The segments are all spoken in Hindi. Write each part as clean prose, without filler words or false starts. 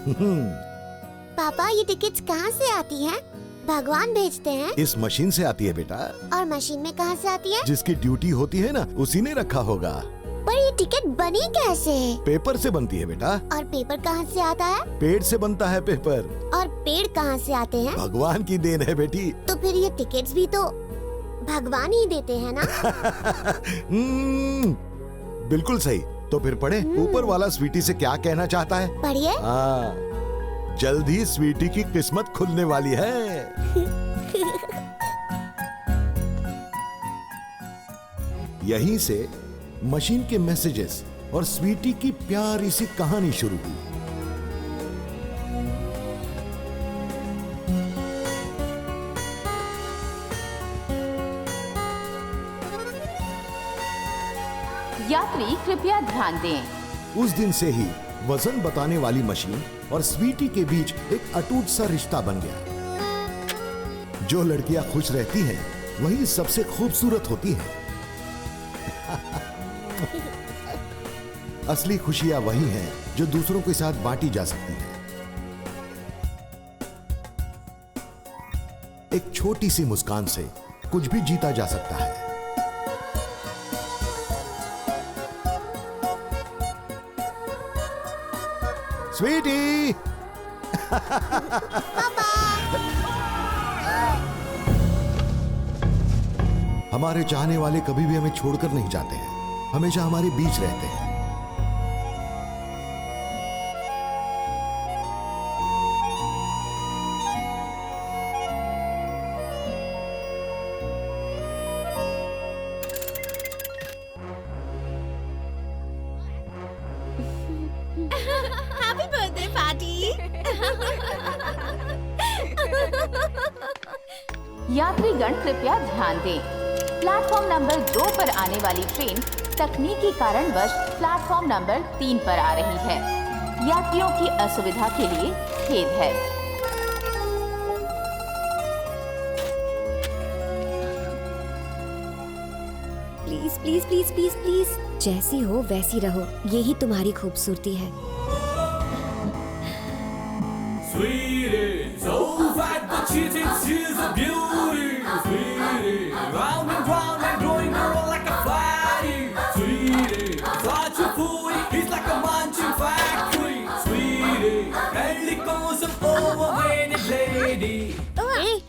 पापा ये टिकट्स कहाँ से आती हैं? भगवान भेजते हैं। इस मशीन से आती है बेटा। और मशीन में कहाँ से आती है? जिसकी ड्यूटी होती है ना, उसी ने रखा होगा। पर ये टिकट बनी कैसे? पेपर से बनती है बेटा। और पेपर कहाँ से आता है? पेड़ से बनता है पेपर। और पेड़ कहाँ से आते हैं? भगवान की देन है बेटी। तो फिर ये टिकट्स भी तो भगवान ही देते हैं ना? बिल्कुल सही। तो फिर पढ़े, ऊपर वाला स्वीटी से क्या कहना चाहता है? पढ़िए। जल्द ही स्वीटी की किस्मत खुलने वाली है। यहीं से मशीन के मैसेजेस और स्वीटी की प्यारी सी कहानी शुरू हुई। यात्री कृपया ध्यान दें। उस दिन से ही वजन बताने वाली मशीन और स्वीटी के बीच एक अटूट सा रिश्ता बन गया। जो लड़कियां खुश रहती हैं, वही सबसे खूबसूरत होती हैं। असली खुशियां वही हैं जो दूसरों के साथ बांटी जा सकती हैं। एक छोटी सी मुस्कान से कुछ भी जीता जा सकता है। स्वीटी! हमारे चाहने वाले कभी भी हमें छोड़कर नहीं जाते हैं, हमेशा हमारे बीच रहते हैं। Happy birthday party. यात्रीगण कृपया ध्यान दें। प्लेटफॉर्म नंबर 2 पर आने वाली ट्रेन तकनीकी कारणवश प्लेटफॉर्म नंबर 3 पर आ रही है। यात्रियों की असुविधा के लिए खेद है। Please please please please please, जैसी हो वैसी रहो, यही तुम्हारी खूबसूरती है। Sweetie, so fat but cheating, she's a beauty. Sweetie, round and growing girl like a fatty. Sweetie, such a foodie, he's like a munching factory. Sweetie, belly goes an overweighted lady.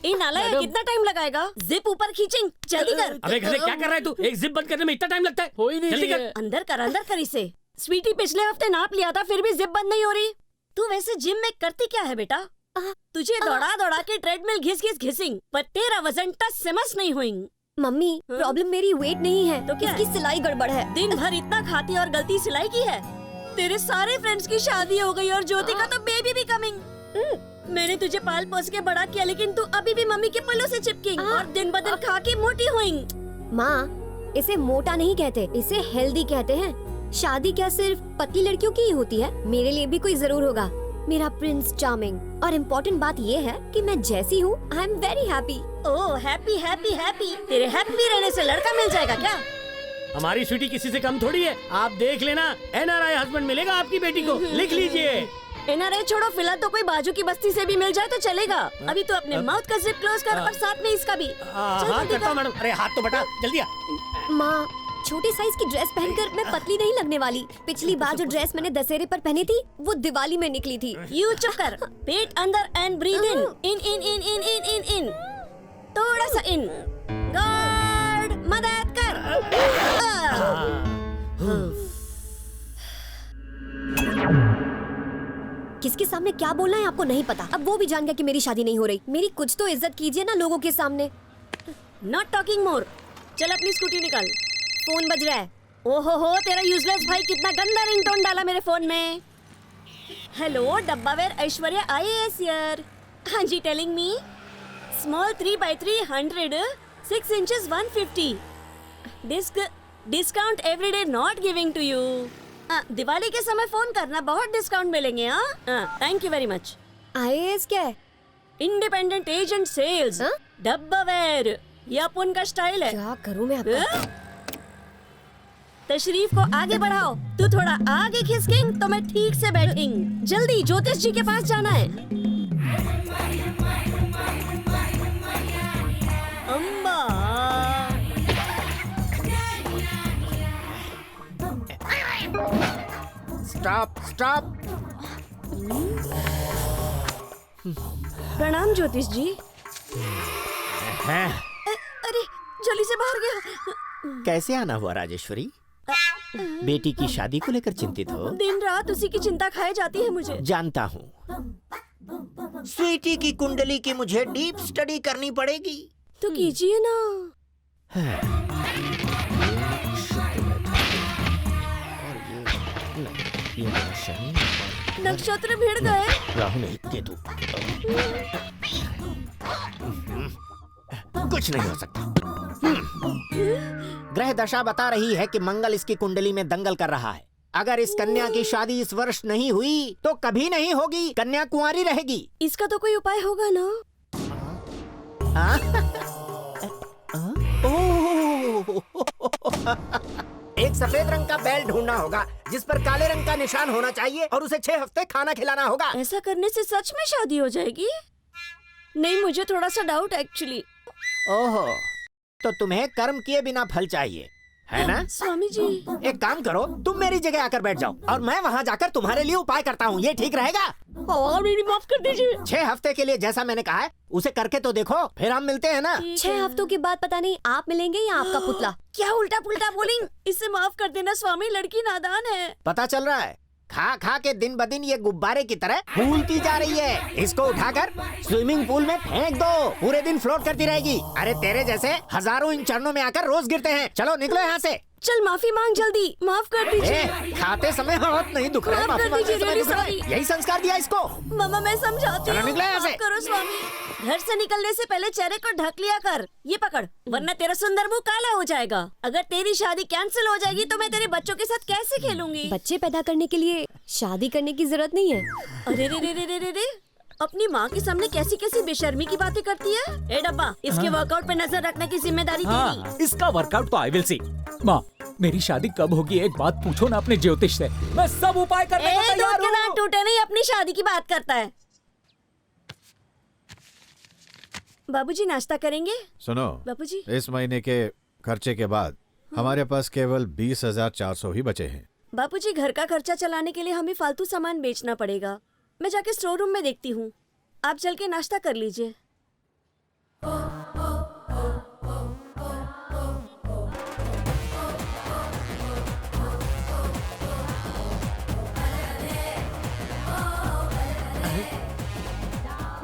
ए नालायक, कितना टाइम लगाएगा? जिप ऊपर खींचिंग, जल्दी कर। अबे घरे क्या कर रहा है तू? एक जिप बंद करने में इतना टाइम लगता है? हो ही नहीं, जल्दी कर। अंदर कर इसे। स्वीटी पिछले हफ्ते नाप लिया था, फिर भी जिप बंद नहीं हो रही। तू वैसे जिम में करती क्या है बेटा? तुझे दौड़ा के ट्रेडमिल घिसिंग, पर तेरा वजन टस से मस नहीं हुई। मम्मी, प्रॉब्लम मेरी वेट नहीं है, तो क्या इसकी सिलाई गड़बड़ है। दिन भर इतना खाती और गलती सिलाई की है। तेरे सारे फ्रेंड्स की शादी हो गई और ज्योति का तो बेबी भी कमिंग। मैंने तुझे पाल पोस के बड़ा किया, लेकिन तू अभी भी मम्मी के पल्लों से चिपकी और दिन ब दिन खा के मोटी हुई। माँ, इसे मोटा नहीं कहते, इसे हेल्दी कहते हैं। शादी क्या सिर्फ पतली लड़कियों की ही होती है? मेरे लिए भी कोई जरूर होगा, मेरा प्रिंस चार्मिंग। और इम्पोर्टेंट बात ये है कि मैं जैसी हूँ, I am very happy. Oh happy happy happy, तेरे हैप्पी रहने से लड़का मिल जाएगा क्या? हमारी स्वीटी किसी से कम थोड़ी है। आप देख लेना, NRI हस्बैंड मिलेगा आपकी बेटी को, लिख लीजिए। NRI छोड़ो, फिलहाल तो कोई बाजू की बस्ती से भी मिल जाए तो चलेगा। अभी तो अपने माउथ का जिप क्लोज कर और साथ में इसका भी। हाँ करता हूँ मैडम। अरे हाथ तो बटा, जल्दी आ। माँ, छोटी साइज की ड्रेस पहनकर मैं पतली नहीं लगने वाली। पिछली बार जो ड्रेस मैंने दशहरे पर पहनी थी, वो दिवाली में निकली थी। यू चुप कर। पेट अंदर एंड ब्रीद इन इन इन इन इन इन इन इन थोड़ा सा इन। गॉड मदद कर। किसके सामने क्या बोलना है आपको नहीं पता। अब वो भी जान गया कि मेरी शादी नहीं हो रही। मेरी कुछ तो इज्जत कीजिए ना लोगों के सामने। नॉट टॉकिंग मोर। चल अपनी स्कूटी निकाल। फोन बज रहा है। ओहो तेरा यूजलेस भाई कितना गंदा रिंगटोन डाला मेरे फोन में। हेलो डब्बावेर ऐश्वर्या IAS हियर। हाँ जी, telling me. Small 3x3 100, 6 inches 150. Discount everyday not giving to you. Diwali के समय फोन करना, बहुत डिस्काउंट मिलेंगे। हाँ thank you very much. IAS क्या है? Independent agent sales. डब्बावेर, ये अपन का स्टाइल है। क्या करूं मैं आपका? तो तशरीफ को आगे बढ़ाओ। तू थोड़ा आगे खिसकेंग तो मैं ठीक से बैठेंग। जल्दी ज्योतिष जी के पास जाना है। अम्मा स्टॉप। प्रणाम ज्योतिष जी। हैं? अरे जल्दी से बाहर गया। कैसे आना हुआ राजेश्वरी? बेटी की शादी को लेकर चिंतित हो? दिन रात उसी की चिंता खाए जाती है मुझे। जानता हूँ। स्वीटी की कुंडली की मुझे डीप स्टडी करनी पड़ेगी। तो कीजिए ना। ये शनि, नक्षत्र भिड़ गए। राहु नहीं, केतु। कुछ नहीं हो सकता। ग्रह दशा बता रही है कि मंगल इसकी कुंडली में दंगल कर रहा है। अगर इस कन्या की शादी इस वर्ष नहीं हुई तो कभी नहीं होगी। कन्या कुंवारी रहेगी। इसका तो कोई उपाय होगा ना? एक सफेद रंग का बैल ढूंढना होगा जिस पर काले रंग का निशान होना चाहिए और उसे 6 हफ्ते खाना खिलाना होगा। ऐसा करने से सच में शादी हो जाएगी? नहीं, मुझे थोड़ा सा डाउट एक्चुअली। ओहो, तो तुम्हें कर्म किए बिना फल चाहिए, है ना? स्वामी जी, एक काम करो, तुम मेरी जगह आकर बैठ जाओ और मैं वहाँ जाकर तुम्हारे लिए उपाय करता हूँ। ये ठीक रहेगा? और मेरी माफ कर दीजिए। 6 हफ्ते के लिए जैसा मैंने कहा है उसे करके तो देखो, फिर हम मिलते हैं ना। 6 हफ्तों के बाद पता नहीं आप मिलेंगे या आपका पुतला। क्या उल्टा पुल्टा बोलिंग? इसे माफ कर देना स्वामी, लड़की नादान है। पता चल रहा है, खा खा के दिन ब दिन ये गुब्बारे की तरह फूलती जा रही है। इसको उठाकर स्विमिंग पूल में फेंक दो, पूरे दिन फ्लोट करती रहेगी। अरे तेरे जैसे हजारों इन चरणों में आकर रोज गिरते हैं। चलो निकलो यहाँ से। चल माफी मांग जल्दी, माफ कर दीजिए। खाते समय हाथ नहीं दुख रहा है, माफ कर माफी मांगते दीजिए, समय really दुख रहा है। sorry। यही संस्कार दिया इसको। मामा मैं समझाती चलो हूँ, निकलो यहाँ से। माफ करो स्वामी। घर से निकलने से पहले चेहरे को ढक लिया कर। ये पकड़, वरना तेरा सुंदर मुंह काला हो जाएगा। अगर तेरी शादी कैंसिल हो जाएगी तो मैं तेरे बच्चों के साथ कैसे खेलूंगी? बच्चे पैदा करने के लिए शादी करने की जरूरत नहीं है। अरे रे रे रे रे रे रे, अपनी माँ के सामने कैसी कैसी बेशर्मी की बातें करती है। ए डब्बा, इसके वर्कआउट पे नजर रखने की जिम्मेदारी तेरी। इसका वर्कआउट तो आई विल सी। माँ, मेरी शादी कब होगी एक बात पूछो ना अपने ज्योतिष से। मैं सब उपाय करने को तैयार दूध के दांत हूँ। टूटे नहीं, अपनी शादी की बात करता है। बाबूजी नाश्ता करेंगे? सुनो बाबूजी, इस महीने के खर्चे के बाद हमारे पास केवल 20,400 ही बचे हैं। बाबूजी घर का खर्चा चलाने के लिए हमें फालतू सामान बेचना पड़ेगा। मैं जाके स्टोर रूम में देखती हूँ, आप चल के नाश्ता कर लीजिए।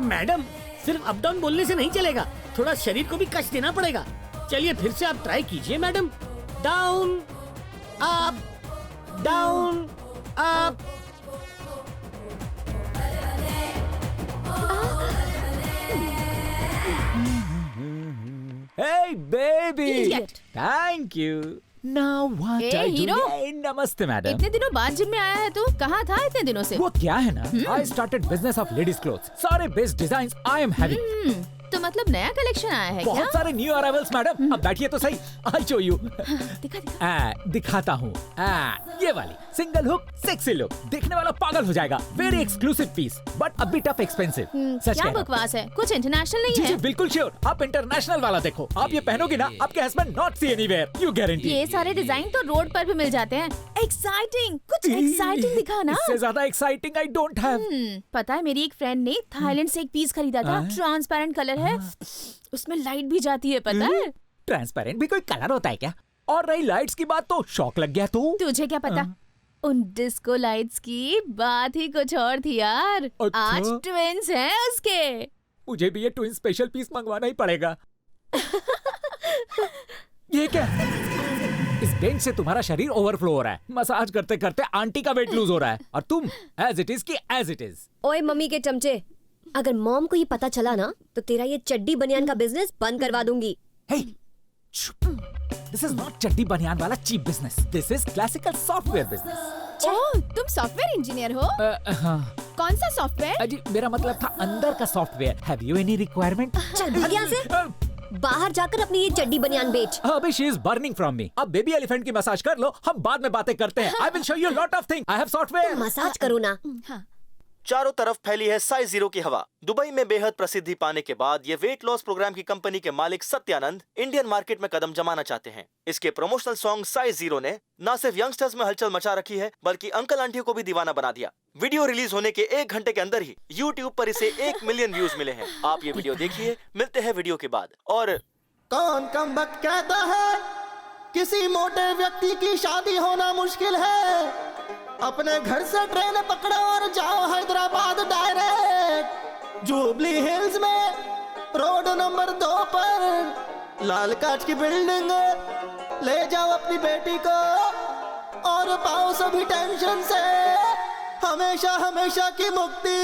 मैडम, सिर्फ अप डाउन बोलने से नहीं चलेगा, थोड़ा शरीर को भी कष्ट देना पड़ेगा। चलिए फिर से आप ट्राई कीजिए madam. Down up, down up. Hey baby, Idiot. thank you. Now what Hey, I do? hero. Hey, नमस्ते मैडम। इतने दिनों बाद जिम में आया है तू? कहाँ था इतने दिनों से? वो क्या है ना, I started business of ladies clothes. सारे best design I am having. तो मतलब नया कलेक्शन आया है क्या? बहुत सारे न्यू अराइवल्स मैडम। अब बैठिए तो सही, I'll show you. दिखा दिखा। दिखाता हूँ। ये वाली सिंगल हुक सेक्सी लुक, देखने वाला पागल हो जाएगा। Very exclusive piece but a bit of expensive. सच क्या कह रहा हूँ। बकवास है, कुछ इंटरनेशनल नहीं जी है? जी बिल्कुल श्योर। आप इंटरनेशनल वाला देखो, आप ये पहनोगे ना, आपके husband not see anywhere, you guarantee. ये सारे डिजाइन तो रोड पर भी मिल जाते हैं। एक्साइटिंग, कुछ एक्साइटिंग दिखा ना। इससे ज्यादा एक्साइटिंग आई डोंट हैव। पता है मेरी एक फ्रेंड ने थाईलैंड से एक पीस खरीदा था। ट्रांसपेरेंट कलर है, उसमें लाइट भी जाती है, पता है? ट्रांसपेरेंट भी कोई कलर होता है क्या? और रही लाइट्स की बात तो शौक लग गया तो। तुझे क्या पता, उन डिस्को लाइट्स की बात ही कुछ और थी यार। अच्छा? आज ट्विंस हैं उसके। मुझे भी ये ट्विन स्पेशल पीस मंगवाना ही पड़ेगा। ये क्या? इस बेंच से तुम्हारा शरीर ओवरफ्लो हो रहा है। मसाज करते करते आंटी का वेट लूज हो रहा है और तुम एज इट इज की एज इट इज। ओए मम्मी के चमचे, अगर मॉम को ये पता चला ना तो तेरा ये चड्डी बनियान का बिजनेस बंद करवा दूंगी। Hey, this is not चड्डी बनियान वाला cheap business. This is classical software business. Oh, तुम सॉफ्टवेयर इंजीनियर हो? हाँ। कौन सा सॉफ्टवेयर? अजी मेरा मतलब था अंदर का software. Have you any requirement? चल भाग यहाँ से। बाहर जाकर अपनी ये चड्डी बनियान बेच। अभी she is burning from me. अब बेबी एलिफेंट की मसाज कर लो, हम बाद में बातें करते हैं। I will show you lot of thing. I have software. Massage करो ना। चारों तरफ फैली है साइज जीरो की हवा। दुबई में बेहद प्रसिद्धि पाने के बाद ये वेट लॉस प्रोग्राम की कंपनी के मालिक सत्यानंद इंडियन मार्केट में कदम जमाना चाहते हैं। इसके प्रमोशनल सॉन्ग साइज जीरो ने न सिर्फ यंगस्टर्स में हलचल मचा रखी है, बल्कि अंकल आंटियों को भी दीवाना बना दिया। वीडियो रिलीज होने के 1 घंटे के अंदर ही YouTube पर इसे 1 मिलियन व्यूज मिले हैं। आप ये वीडियो देखिए, मिलते हैं वीडियो के बाद। और कौन कम वक्त कहता है किसी मोटे व्यक्ति की शादी होना मुश्किल है? अपने घर से ट्रेन पकड़ो और जाओ हैदराबाद डायरेक्ट। जुबली हिल्स में रोड नंबर 2 पर लाल कांच की बिल्डिंग। ले जाओ अपनी बेटी को और पाओ सभी टेंशन से हमेशा हमेशा की मुक्ति।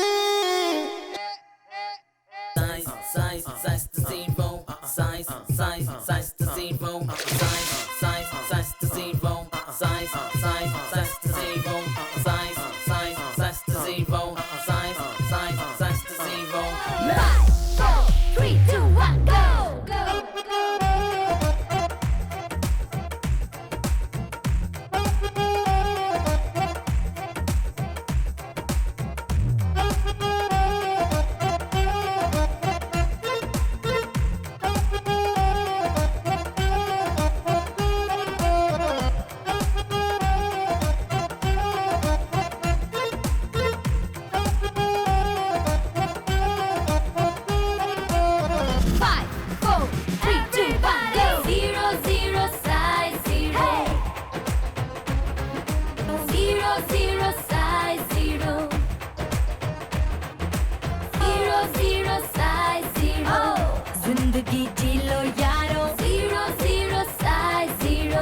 जिंदगी जी लो यारो, 0 0 साइज 0,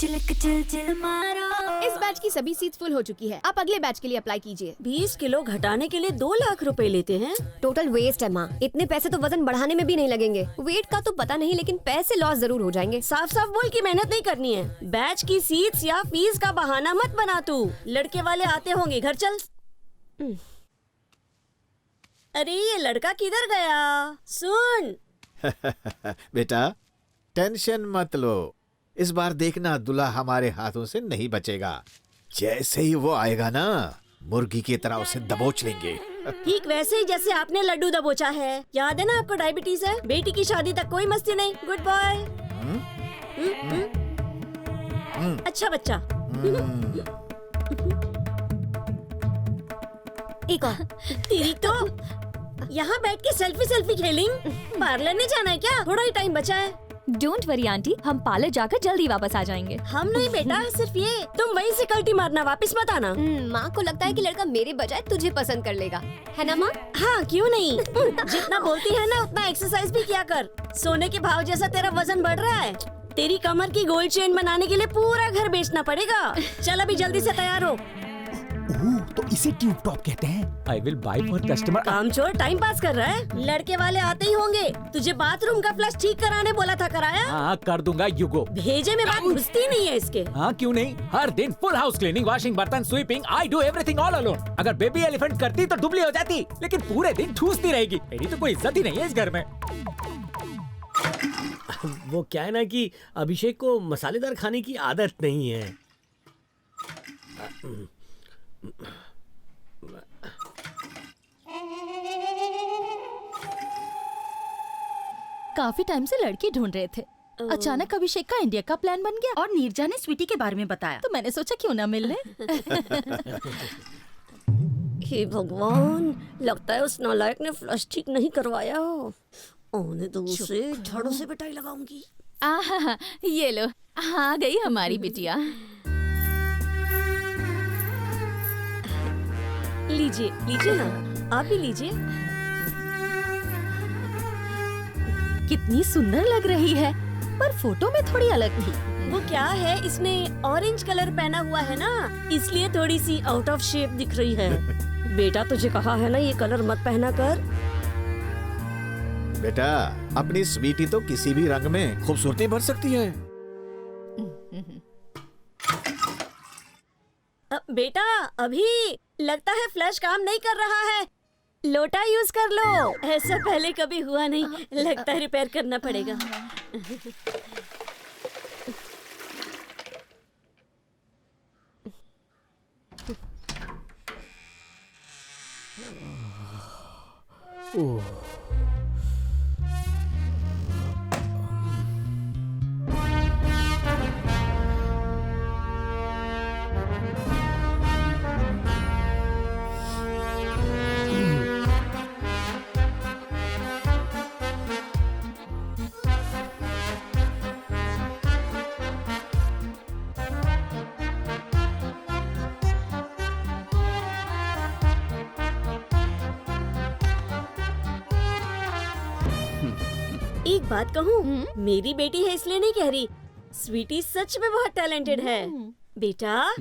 चिलक चिल चिल मारो। इस बैच की सभी सीट्स फुल हो चुकी है। आप अगले बैच के लिए अप्लाई कीजिए। 20 किलो घटाने के लिए 2 लाख रुपए लेते हैं। टोटल वेस्ट है माँ। इतने पैसे तो वजन बढ़ाने में भी नहीं लगेंगे। वेट का तो पता नहीं, लेकिन पैसे लॉस जरूर हो जाएंगे। साफ साफ बोल की मेहनत नहीं करनी है। बैच की सीट्स या फीस का बहाना मत बना तू। लड़के वाले आते होंगे, घर चल। अरे ये लड़का किधर गया? सुन बेटा टेंशन मत लो, इस बार देखना दूल्हा हमारे हाथों से नहीं बचेगा। जैसे ही वो आएगा ना, मुर्गी की तरह उसे दबोच लेंगे। ठीक वैसे ही जैसे आपने लड्डू दबोचा है। याद है ना आपको डायबिटीज है? बेटी की शादी तक कोई मस्ती नहीं। Good boy. अच्छा बच्चा। एक और। तेरी तो यहाँ बैठ के सेल्फी खेलेंगे। पार्लर नहीं जाना है क्या? थोड़ा ही टाइम बचा है। डोंट वरी आंटी, हम पार्लर जाकर जल्दी वापस आ जाएंगे। हम नहीं बेटा, सिर्फ ये तुम वहीं से कल्टी मारना, वापस मत आना। माँ को लगता है कि लड़का मेरे बजाय तुझे पसंद कर लेगा, है ना माँ? हाँ क्यों नहीं। जितना बोलती है ना उतना एक्सरसाइज भी किया कर। सोने के भाव जैसा तेरा वजन बढ़ रहा है। तेरी कमर की गोल्ड चेन बनाने के लिए पूरा घर बेचना पड़ेगा। चल अभी जल्दी से तैयार हो। तो इसे ट्यूब टॉप कहते हैं। I will buy for customer. काम छोड़, टाइम पास कर रहा है। लड़के वाले आते ही होंगे। तुझे बाथरूम का फ्लश ठीक कराने बोला था, कराया? हाँ कर दूंगा, यू गो। भेजे में बात घुसती नहीं है इसके। हाँ क्यों नहीं, हर दिन फुल हाउस क्लीनिंग, वॉशिंग, बर्तन, sweeping. I do everything all alone. अगर बेबी एलिफेंट करती तो दुबली हो जाती, लेकिन पूरे दिन ठूसती रहेगी। मेरी तो कोई इज्जत ही नहीं है इस घर में। वो क्या है ना कि अभिषेक को मसालेदार खाने की आदत नहीं है। काफी टाइम से लड़की ढूंढ रहे थे। अचानक अभिषेक का इंडिया का प्लान बन गया और नीरजा ने स्वीटी के बारे में बताया, तो मैंने सोचा क्यों ना मिलने। हे भगवान, लगता है उस नालायक ने फ्लश ठीक नहीं करवाया। ओने तो उसे झाड़ू से पिटाई लगाऊंगी। आहा, ये लो, आ गई हमारी बिटिया। लीजिए लीजिए ना, आप भी लीजिए। कितनी सुंदर लग रही है, पर फोटो में थोड़ी अलग थी। वो क्या है, इसने ऑरेंज कलर पहना हुआ है ना, इसलिए थोड़ी सी आउट ऑफ शेप दिख रही है। बेटा तुझे कहा है ना ये कलर मत पहना कर। बेटा अपनी स्वीटी तो किसी भी रंग में खूबसूरती भर सकती है। बेटा अभी लगता है फ्लैश काम नहीं कर रहा है। लोटा यूज कर लो। ऐसा पहले कभी हुआ नहीं, लगता है रिपेयर करना पड़ेगा। एक बात कहूँ, मेरी बेटी है इसलिए नहीं कह रही, स्वीटी सच में बहुत टैलेंटेड है। बेटा,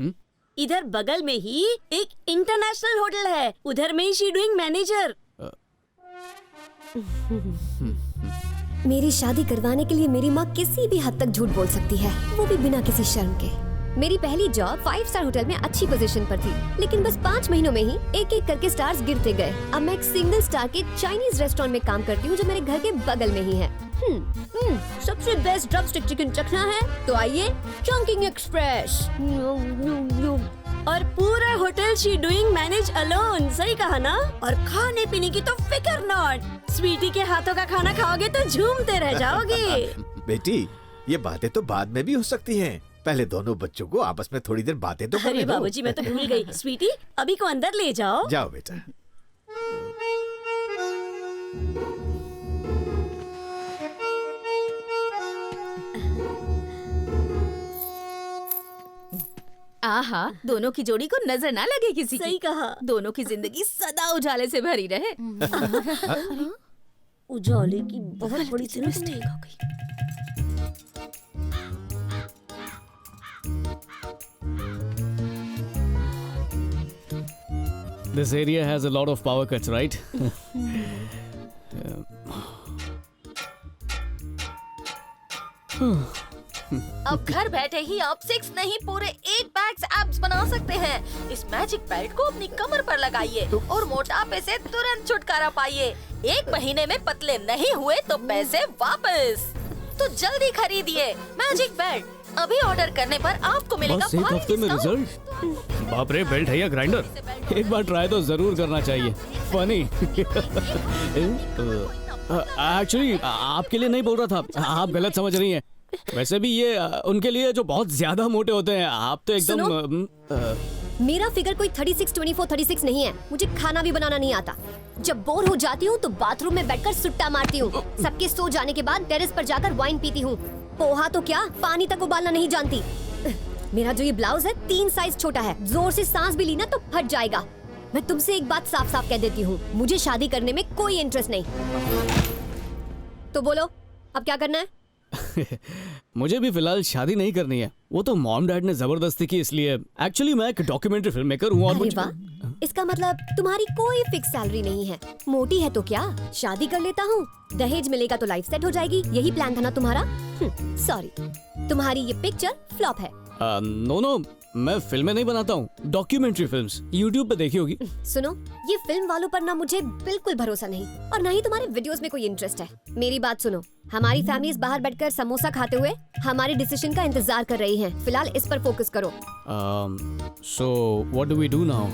इधर बगल में ही एक इंटरनेशनल होटल है, उधर में ही शी डूइंग मैनेजर। मेरी शादी करवाने के लिए मेरी माँ किसी भी हद तक झूठ बोल सकती है, वो भी बिना किसी शर्म के। मेरी पहली जॉब 5 स्टार होटल में अच्छी पोजीशन पर थी, लेकिन बस 5 महीनों में ही एक एक करके स्टार्स गिरते गए। अब मैं एक सिंगल स्टार के चाइनीज रेस्टोरेंट में काम करती हूँ जो मेरे घर के बगल में ही है। सबसे बेस्ट ड्रमस्टिक चिकन चखना है तो आइए चंकिंग एक्सप्रेस। और पूरा hotel she doing manage alone. सही कहा ना? और खाने पीने की तो फिकर नॉट। स्वीटी के हाथों का खाना खाओगे तो झूमते रह जाओगे। बेटी, ये बातें तो बाद में भी हो सकती हैं। पहले दोनों बच्चों को आपस में थोड़ी देर बातें तो करने अरे दो। बाबूजी, मैं तो भूल गई। स्वीटी, अभी को अंदर ले जाओ। जाओ बेटा। आहा, दोनों की जोड़ी को नजर ना लगे किसी की। सही कहा। दोनों की जिंदगी सदा उजाले से भरी रहे। उजाले की बहुत बड़ी मिस्टेक हो गई। This area has a lot of power cuts, right? अब घर बैठे ही आप 6 नहीं पूरे 8 पैक्स एब्स बना सकते हैं। इस मैजिक बेल्ट को अपनी कमर पर लगाइए और मोटापे से तुरंत छुटकारा पाइए। 1 महीने में पतले नहीं हुए तो पैसे वापस। तो जल्दी खरीदिए मैजिक बेल्ट। अभी ऑर्डर करने पर आपको मिलेगा बस 1 हफ्ते में रिजल्ट। बाप रे, बेल्ट है या ग्राइंडर? एक बार ट्राई तो जरूर करना चाहिए। फनी। एक्चुअली आपके लिए नहीं बोल रहा था, आप गलत समझ रही हैं। वैसे भी ये उनके लिए जो बहुत ज्यादा मोटे होते हैं। आप तो एकदम मेरा फिगर कोई 36, 24, 36 नहीं है। मुझे खाना भी बनाना नहीं आता। जब बोर हो जाती हूँ तो बाथरूम में बैठकर सुट्टा मारती हूँ। सबके सो जाने के बाद टेरेस पर जाकर वाइन पीती हूँ। पोहा तो क्या, पानी तक उबालना नहीं जानती। मेरा जो ये ब्लाउज है 3 साइज छोटा है। जोर से सांस भी ली ना तो फट जाएगा। मैं तुमसे एक बात साफ साफ कह देती हूँ, मुझे शादी करने में कोई इंटरेस्ट नहीं। तो बोलो, अब क्या करना है? मुझे भी फिलहाल शादी नहीं करनी है। वो तो मॉम डैड ने जबरदस्ती की, इसलिए। एक्चुअली मैं एक डॉक्यूमेंट्री फिल्म मेकर हूँ। और इसका मतलब तुम्हारी कोई फिक्स सैलरी नहीं है। मोटी है तो क्या, शादी कर लेता हूँ, दहेज मिलेगा तो लाइफ सेट हो जाएगी। यही प्लान था ना तुम्हारा? सॉरी, तुम्हारी ये पिक्चर फ्लॉप है। नो, मैं फिल्में नहीं बनाता हूँ, डॉक्यूमेंट्री फिल्म्स। यूट्यूब पे देखी होगी। सुनो, ये फिल्म वालों पर ना मुझे बिल्कुल भरोसा नहीं, और ना ही तुम्हारे वीडियोस में कोई इंटरेस्ट है। मेरी बात सुनो, हमारी फैमिलीज बाहर बैठकर समोसा खाते हुए हमारे डिसीजन का इंतजार कर रही हैं। फिलहाल इस पर फोकस करो। So what do we do now?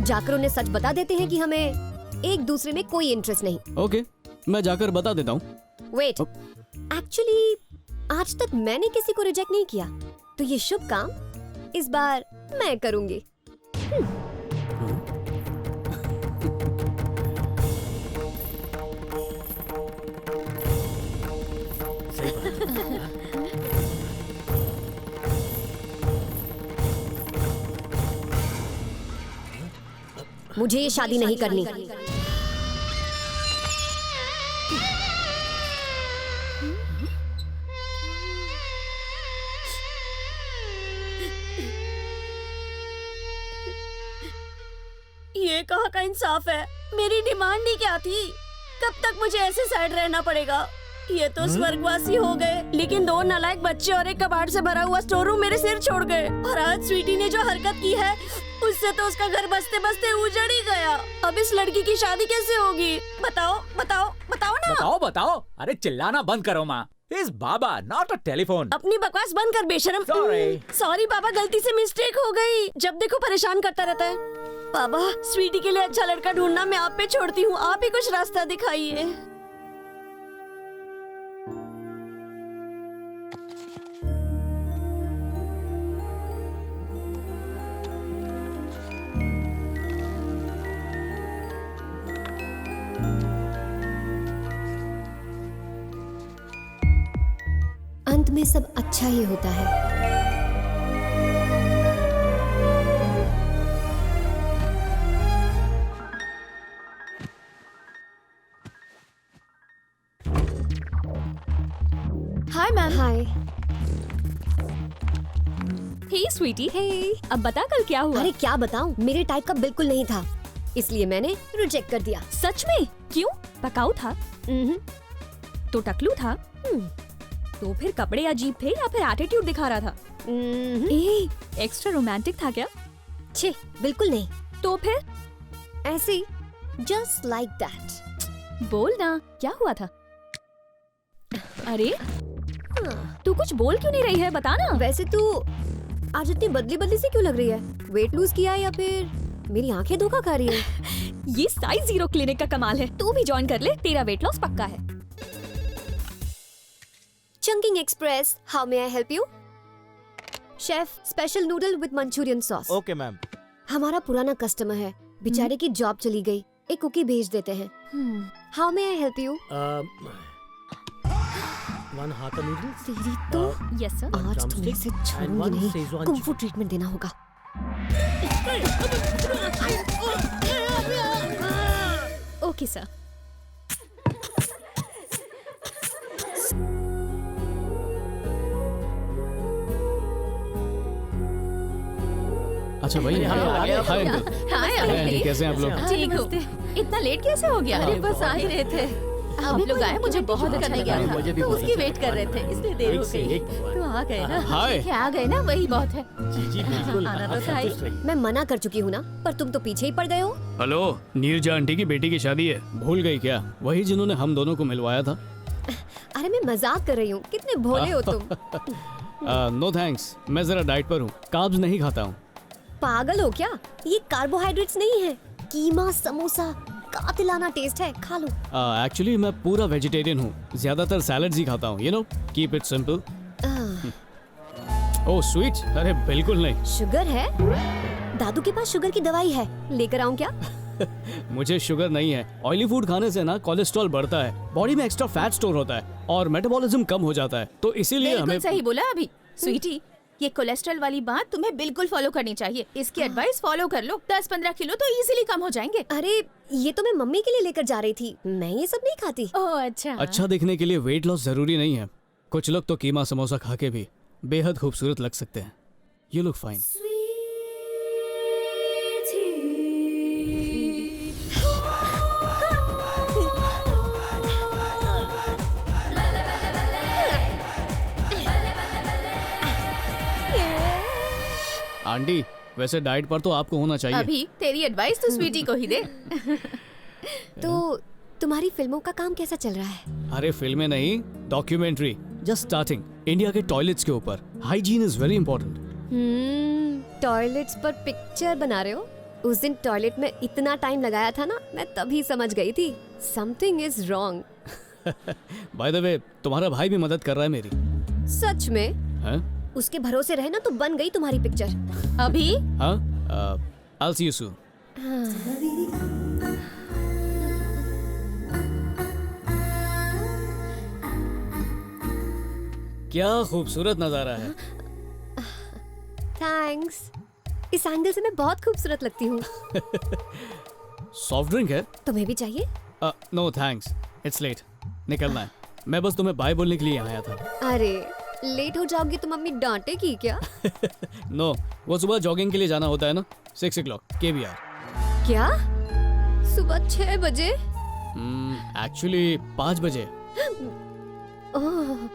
जाकर उन्हें सच बता देते हैं कि हमें एक दूसरे में कोई इंटरेस्ट नहीं। ओके, मैं जाकर बता देता हूँ। वेट, एक्चुअली आज तक मैंने किसी को रिजेक्ट नहीं किया, तो ये शुभ काम इस बार मैं करूंगी। मुझे ये शादी नहीं करनी। ये कहाँ का इंसाफ है? मेरी डिमांड ही क्या थी? कब तक मुझे ऐसे साइड रहना पड़ेगा? ये तो स्वर्गवासी हो गए, लेकिन 2 नालायक बच्चे और एक कबाड़ से भरा हुआ स्टोर रूम मेरे सिर छोड़ गए। और आज स्वीटी ने जो हरकत की है, उससे तो उसका घर बसते बसते उजड़ ही गया। अब इस लड़की की शादी कैसे होगी? बताओ बताओ बताओ ना। बताओ बताओ, अरे चिल्लाना बंद करो माँ। इस बाबा नॉट अ टेलीफोन। अपनी बकवास बंद कर बेशरम। सॉरी बाबा, गलती से मिस्टेक हो गई। जब देखो परेशान करता रहता है। बाबा, स्वीटी के लिए अच्छा लड़का ढूंढना मैं आप पे छोड़ती हूँ, आप ही कुछ रास्ता दिखाइए। अंत में सब अच्छा ही होता है। Hi ma'am. Hi. Hey sweetie. Hey. अब बता कल क्या हुआ? अरे क्या बताऊं, मेरे टाइप का बिल्कुल नहीं था, इसलिए मैंने रिजेक्ट कर दिया। सच में? क्यों? पकाऊ था? तो टकलू था? तो फिर कपड़े अजीब थे या फिर एटीट्यूड दिखा रहा था? एक्स्ट्रा रोमांटिक था क्या? छे, बिल्कुल नहीं। तो फिर? ऐसे ही, जस्ट लाइक दैट। बोल ना, क्या हुआ था? अरे तू कुछ बोल क्यों नहीं रही है, बता ना। वैसे तू आज इतनी बदली बदली सी क्यों लग रही है? वेट लूज किया या फिर मेरी आंखें धोखा खा रही है? ये साइज 0 क्लिनिक का कमाल है, तू भी ज्वाइन कर ले, तेरा वेट लॉस पक्का है। Chunking express, how may I help you? Chef, special noodle with Manchurian sauce. Okay ma'am. हमारा पुराना कस्टमर है, बेचारे की जॉब चली गई, एक कुकी भेज देते हैं। How may I help you? One हाका नूडल्स। तेरी तो यस सर। आज तुम्हें से छोड़ूंगी नहीं, कुंफू ट्रीटमेंट देना होगा। Okay sir. अच्छा भाई, हाय अंकल। हाय आंटी, कैसे हैं आप लोग? ठीक हो? इतना लेट कैसे हो गया? अरे बस आ ही रहे थे। आप लोग आए, मुझे बहुत अच्छा लगा था, तो उसकी वेट कर रहे थे, इसलिए देर हो गई। तो आ गए ना? हाय। क्या आ गए ना, वही बहुत है। जी बिल्कुल। आना तो था ही। मैं मना कर चुकी हूँ ना, पर तुम तो पीछे ही पड़ गए हो। हेलो, नीरजा आंटी की बेटी की शादी है, भूल गई क्या? वही जिन्होंने हम दोनों को मिलवाया था। अरे मैं मजाक कर रही हूँ, कितने भोले हो तुम। नो थैंक्स, मैं जरा डाइट पर हूँ, कार्ब्स नहीं खाता हूँ। पागल हो क्या? ये कार्बोहाइड्रेट्स नहीं है, कीमा समोसा कातिलाना टेस्ट है, खा लो। एक्चुअली मैं पूरा वेजिटेरियन हूँ, ज्यादातर सैलड्स ही खाता हूँ, you know, keep it simple. Oh sweet, अरे बिल्कुल नहीं। शुगर है? दादू के पास शुगर की दवाई है, लेकर आऊं क्या? मुझे शुगर नहीं है। ऑयली फूड खाने से ना कोलेस्ट्रॉल बढ़ता है, बॉडी में एक्स्ट्रा फैट स्टोर होता है और मेटाबॉलिज्म कम हो जाता है, तो इसीलिए हमें। बिल्कुल सही बोला अभी स्वीटी, ये कोलेस्ट्रॉल वाली बात तुम्हें बिल्कुल फॉलो करनी चाहिए। इसकी एडवाइस फॉलो कर लो, 10-15 किलो तो इजीली कम हो जाएंगे। अरे ये तो मैं मम्मी के लिए लेकर जा रही थी, मैं ये सब नहीं खाती। ओह अच्छा। अच्छा दिखने के लिए वेट लॉस जरूरी नहीं है, कुछ लोग तो कीमा समोसा खा के भी बेहद खूबसूरत लग सकते हैं। You look fine. आंटी, वैसे डाइट पर तो आपको होना चाहिए। अभी तेरी एडवाइस तो स्वीटी को ही दे। तो तुम्हारी फिल्मों का काम कैसा चल रहा है? अरे फिल्में नहीं, डॉक्यूमेंट्री, जस्ट स्टार्टिंग। इंडिया के टॉयलेट्स के ऊपर। Hygiene is very important. Toilets पर पिक्चर बना रहे हो? उस दिन टॉयलेट में इतना टाइम लगाया था ना, मैं तभी समझ गई थी something is wrong. By the way, तुम्हारा भाई भी मदद कर रहा है मेरी। सच में? हैं? उसके भरोसे रहे ना तो बन गई तुम्हारी पिक्चर। अभी? हाँ, I'll see you soon. क्या खूबसूरत नजारा है। थैंक्स, इस एंगल से मैं बहुत खूबसूरत लगती हूँ। सॉफ्ट ड्रिंक है? तुम्हें भी चाहिए? नो थैंक्स, इट्स लेट, निकलना है। मैं बस तुम्हें बाय बोलने के लिए यहाँ आया था। अरे लेट हो जाओगी तो मम्मी डांटेगी क्या? नो, वो सुबह जॉगिंग के लिए जाना होता है ना, 6 o'clock KBR। क्या? सुबह 6 बजे? एक्चुअली 5 बजे। ओह,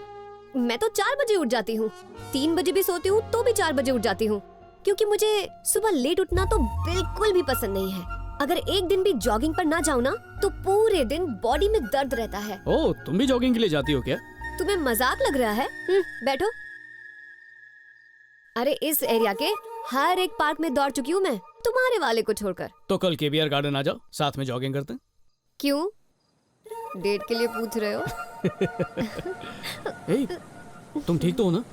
मैं तो 4 बजे उठ जाती हूँ, 3 बजे भी सोती हूँ तो भी 4 बजे उठ जाती हूँ। क्योंकि मुझे सुबह लेट उठना तो बिल्कुल भी पसंद नहीं है। अगर एक दिन भी जॉगिंग पर ना जाऊँ ना तो पूरे दिन बॉडी में दर्द रहता है। ओह, तुम भी जॉगिंग के लिए जाती हो क्या? तुम्हें मजाक लग रहा है? बैठो। अरे इस एरिया के हर एक पार्क में दौड़ चुकी हूँ मैं, तुम्हारे वाले को छोड़कर। तो कल केबीआर गार्डन आ जाओ, साथ में जॉगिंग करते हैं। क्यों? डेट के लिए पूछ रहे हो? ए, तुम ठीक तो हो ना?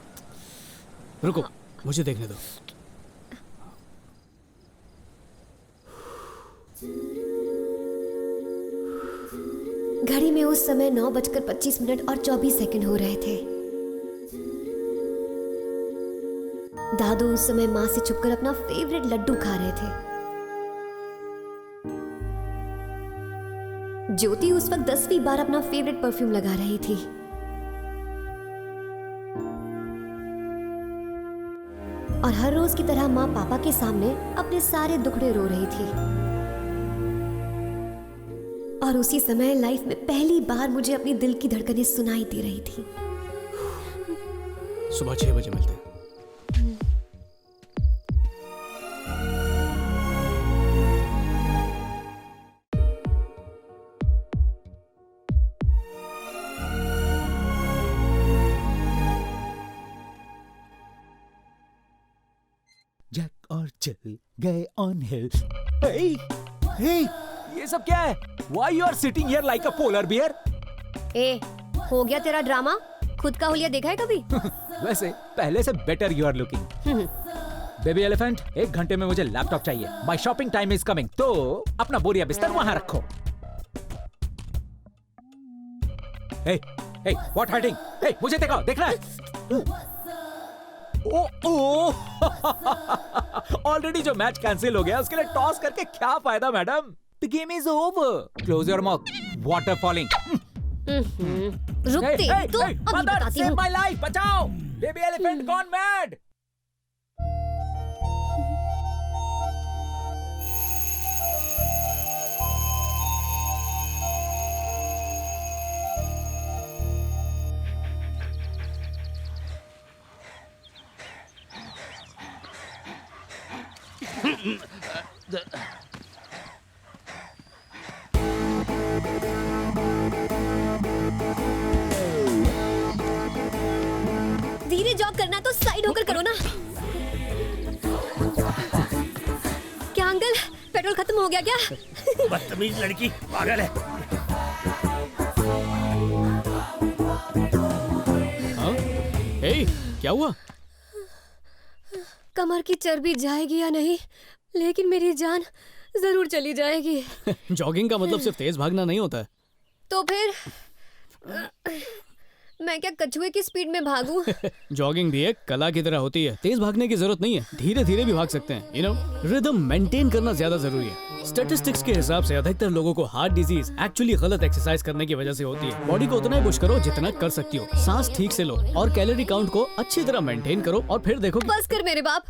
रुको, मुझे देखने दो। घड़ी में उस समय 9:25 और 24 सेकंड हो रहे थे। दादू उस समय माँ से छुपकर अपना फेवरेट लड्डू खा रहे थे। ज्योति उस वक्त 10वीं बार अपना फेवरेट परफ्यूम लगा रही थी। और हर रोज की तरह माँ पापा के सामने अपने सारे दुखड़े रो रही थी। और उसी समय लाइफ में पहली बार मुझे अपनी दिल की धड़कनें सुनाई दे रही थी। सुबह 6 बजे मिलते हैं। जैक और जिल गए ऑन हिल। हे, ये सब क्या है? Why you are sitting here like a polar bear? ए, हो गया तेरा ड्रामा? खुद का हुलिया देखा है कभी? वैसे पहले से better you are looking. Baby elephant, 1 घंटे में मुझे लैपटॉप चाहिए। My shopping time is coming. तो अपना बोरिया बिस्तर वहां रखो। हे, व्हाट हाइडिंग? हे, मुझे देखो, देखना है। ऑलरेडी जो मैच कैंसिल हो गया उसके लिए टॉस करके क्या फायदा madam? The game is over. Close your mouth. Water falling. रुकते तो अभी बताती हूँ। माय लाइफ, बचाओ। Baby elephant gone mad. धीरे जॉग करना तो साइड होकर करो ना। क्या अंकल, पेट्रोल खत्म हो गया क्या? बदतमीज लड़की, पागल है। हाँ? ए, क्या हुआ? कमर की चर्बी जाएगी या नहीं, लेकिन मेरी जान जरूर चली जाएगी। जॉगिंग का मतलब सिर्फ तेज भागना नहीं होता है। तो फिर मैं क्या कछुए की स्पीड में भागूं? जॉगिंग भी एक कला की तरह होती है। तेज भागने की जरूरत नहीं है, धीरे धीरे भी भाग सकते हैं। रिदम मेंटेन करना ज्यादा जरूरी है। स्टैटिस्टिक्स के हिसाब से अधिकतर लोगों को हार्ट डिजीज एक्चुअली गलत एक्सरसाइज करने की वजह से होती है। बॉडी को उतना ही पुश करो जितना कर सकती हो, सांस ठीक से लो और कैलोरी काउंट को अच्छी तरह मेंटेन करो और फिर देखो। बस कर मेरे बाप,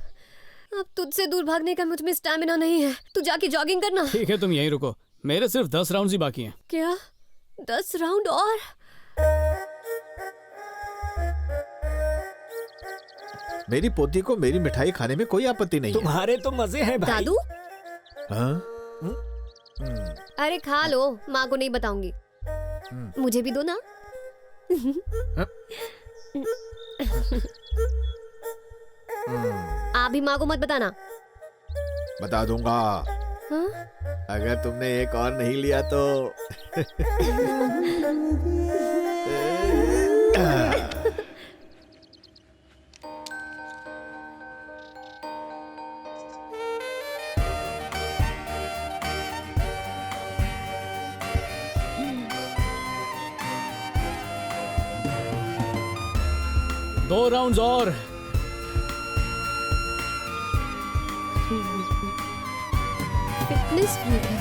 अब तुझसे दूर भागने का मुझ में स्टैमिना नहीं है। तू जाके जॉगिंग करना। ठीक है, तुम यहीं रुको, मेरे सिर्फ 10 राउंड ही बाकी हैं। क्या 10 राउंड और? मेरी पोती को मेरी मिठाई खाने में कोई आपत्ति नहीं है। तुम्हारे तो मजे हैं भाई। दादू? हाँ? अरे खा लो, माँ को नहीं बताऊंगी। मुझे भी दो ना। आप भी माँ को मत बताना। बता दूंगा। हाँ? अगर तुमने एक और नहीं लिया तो दो राउंड्स और। फिटनेस फ्रीक है।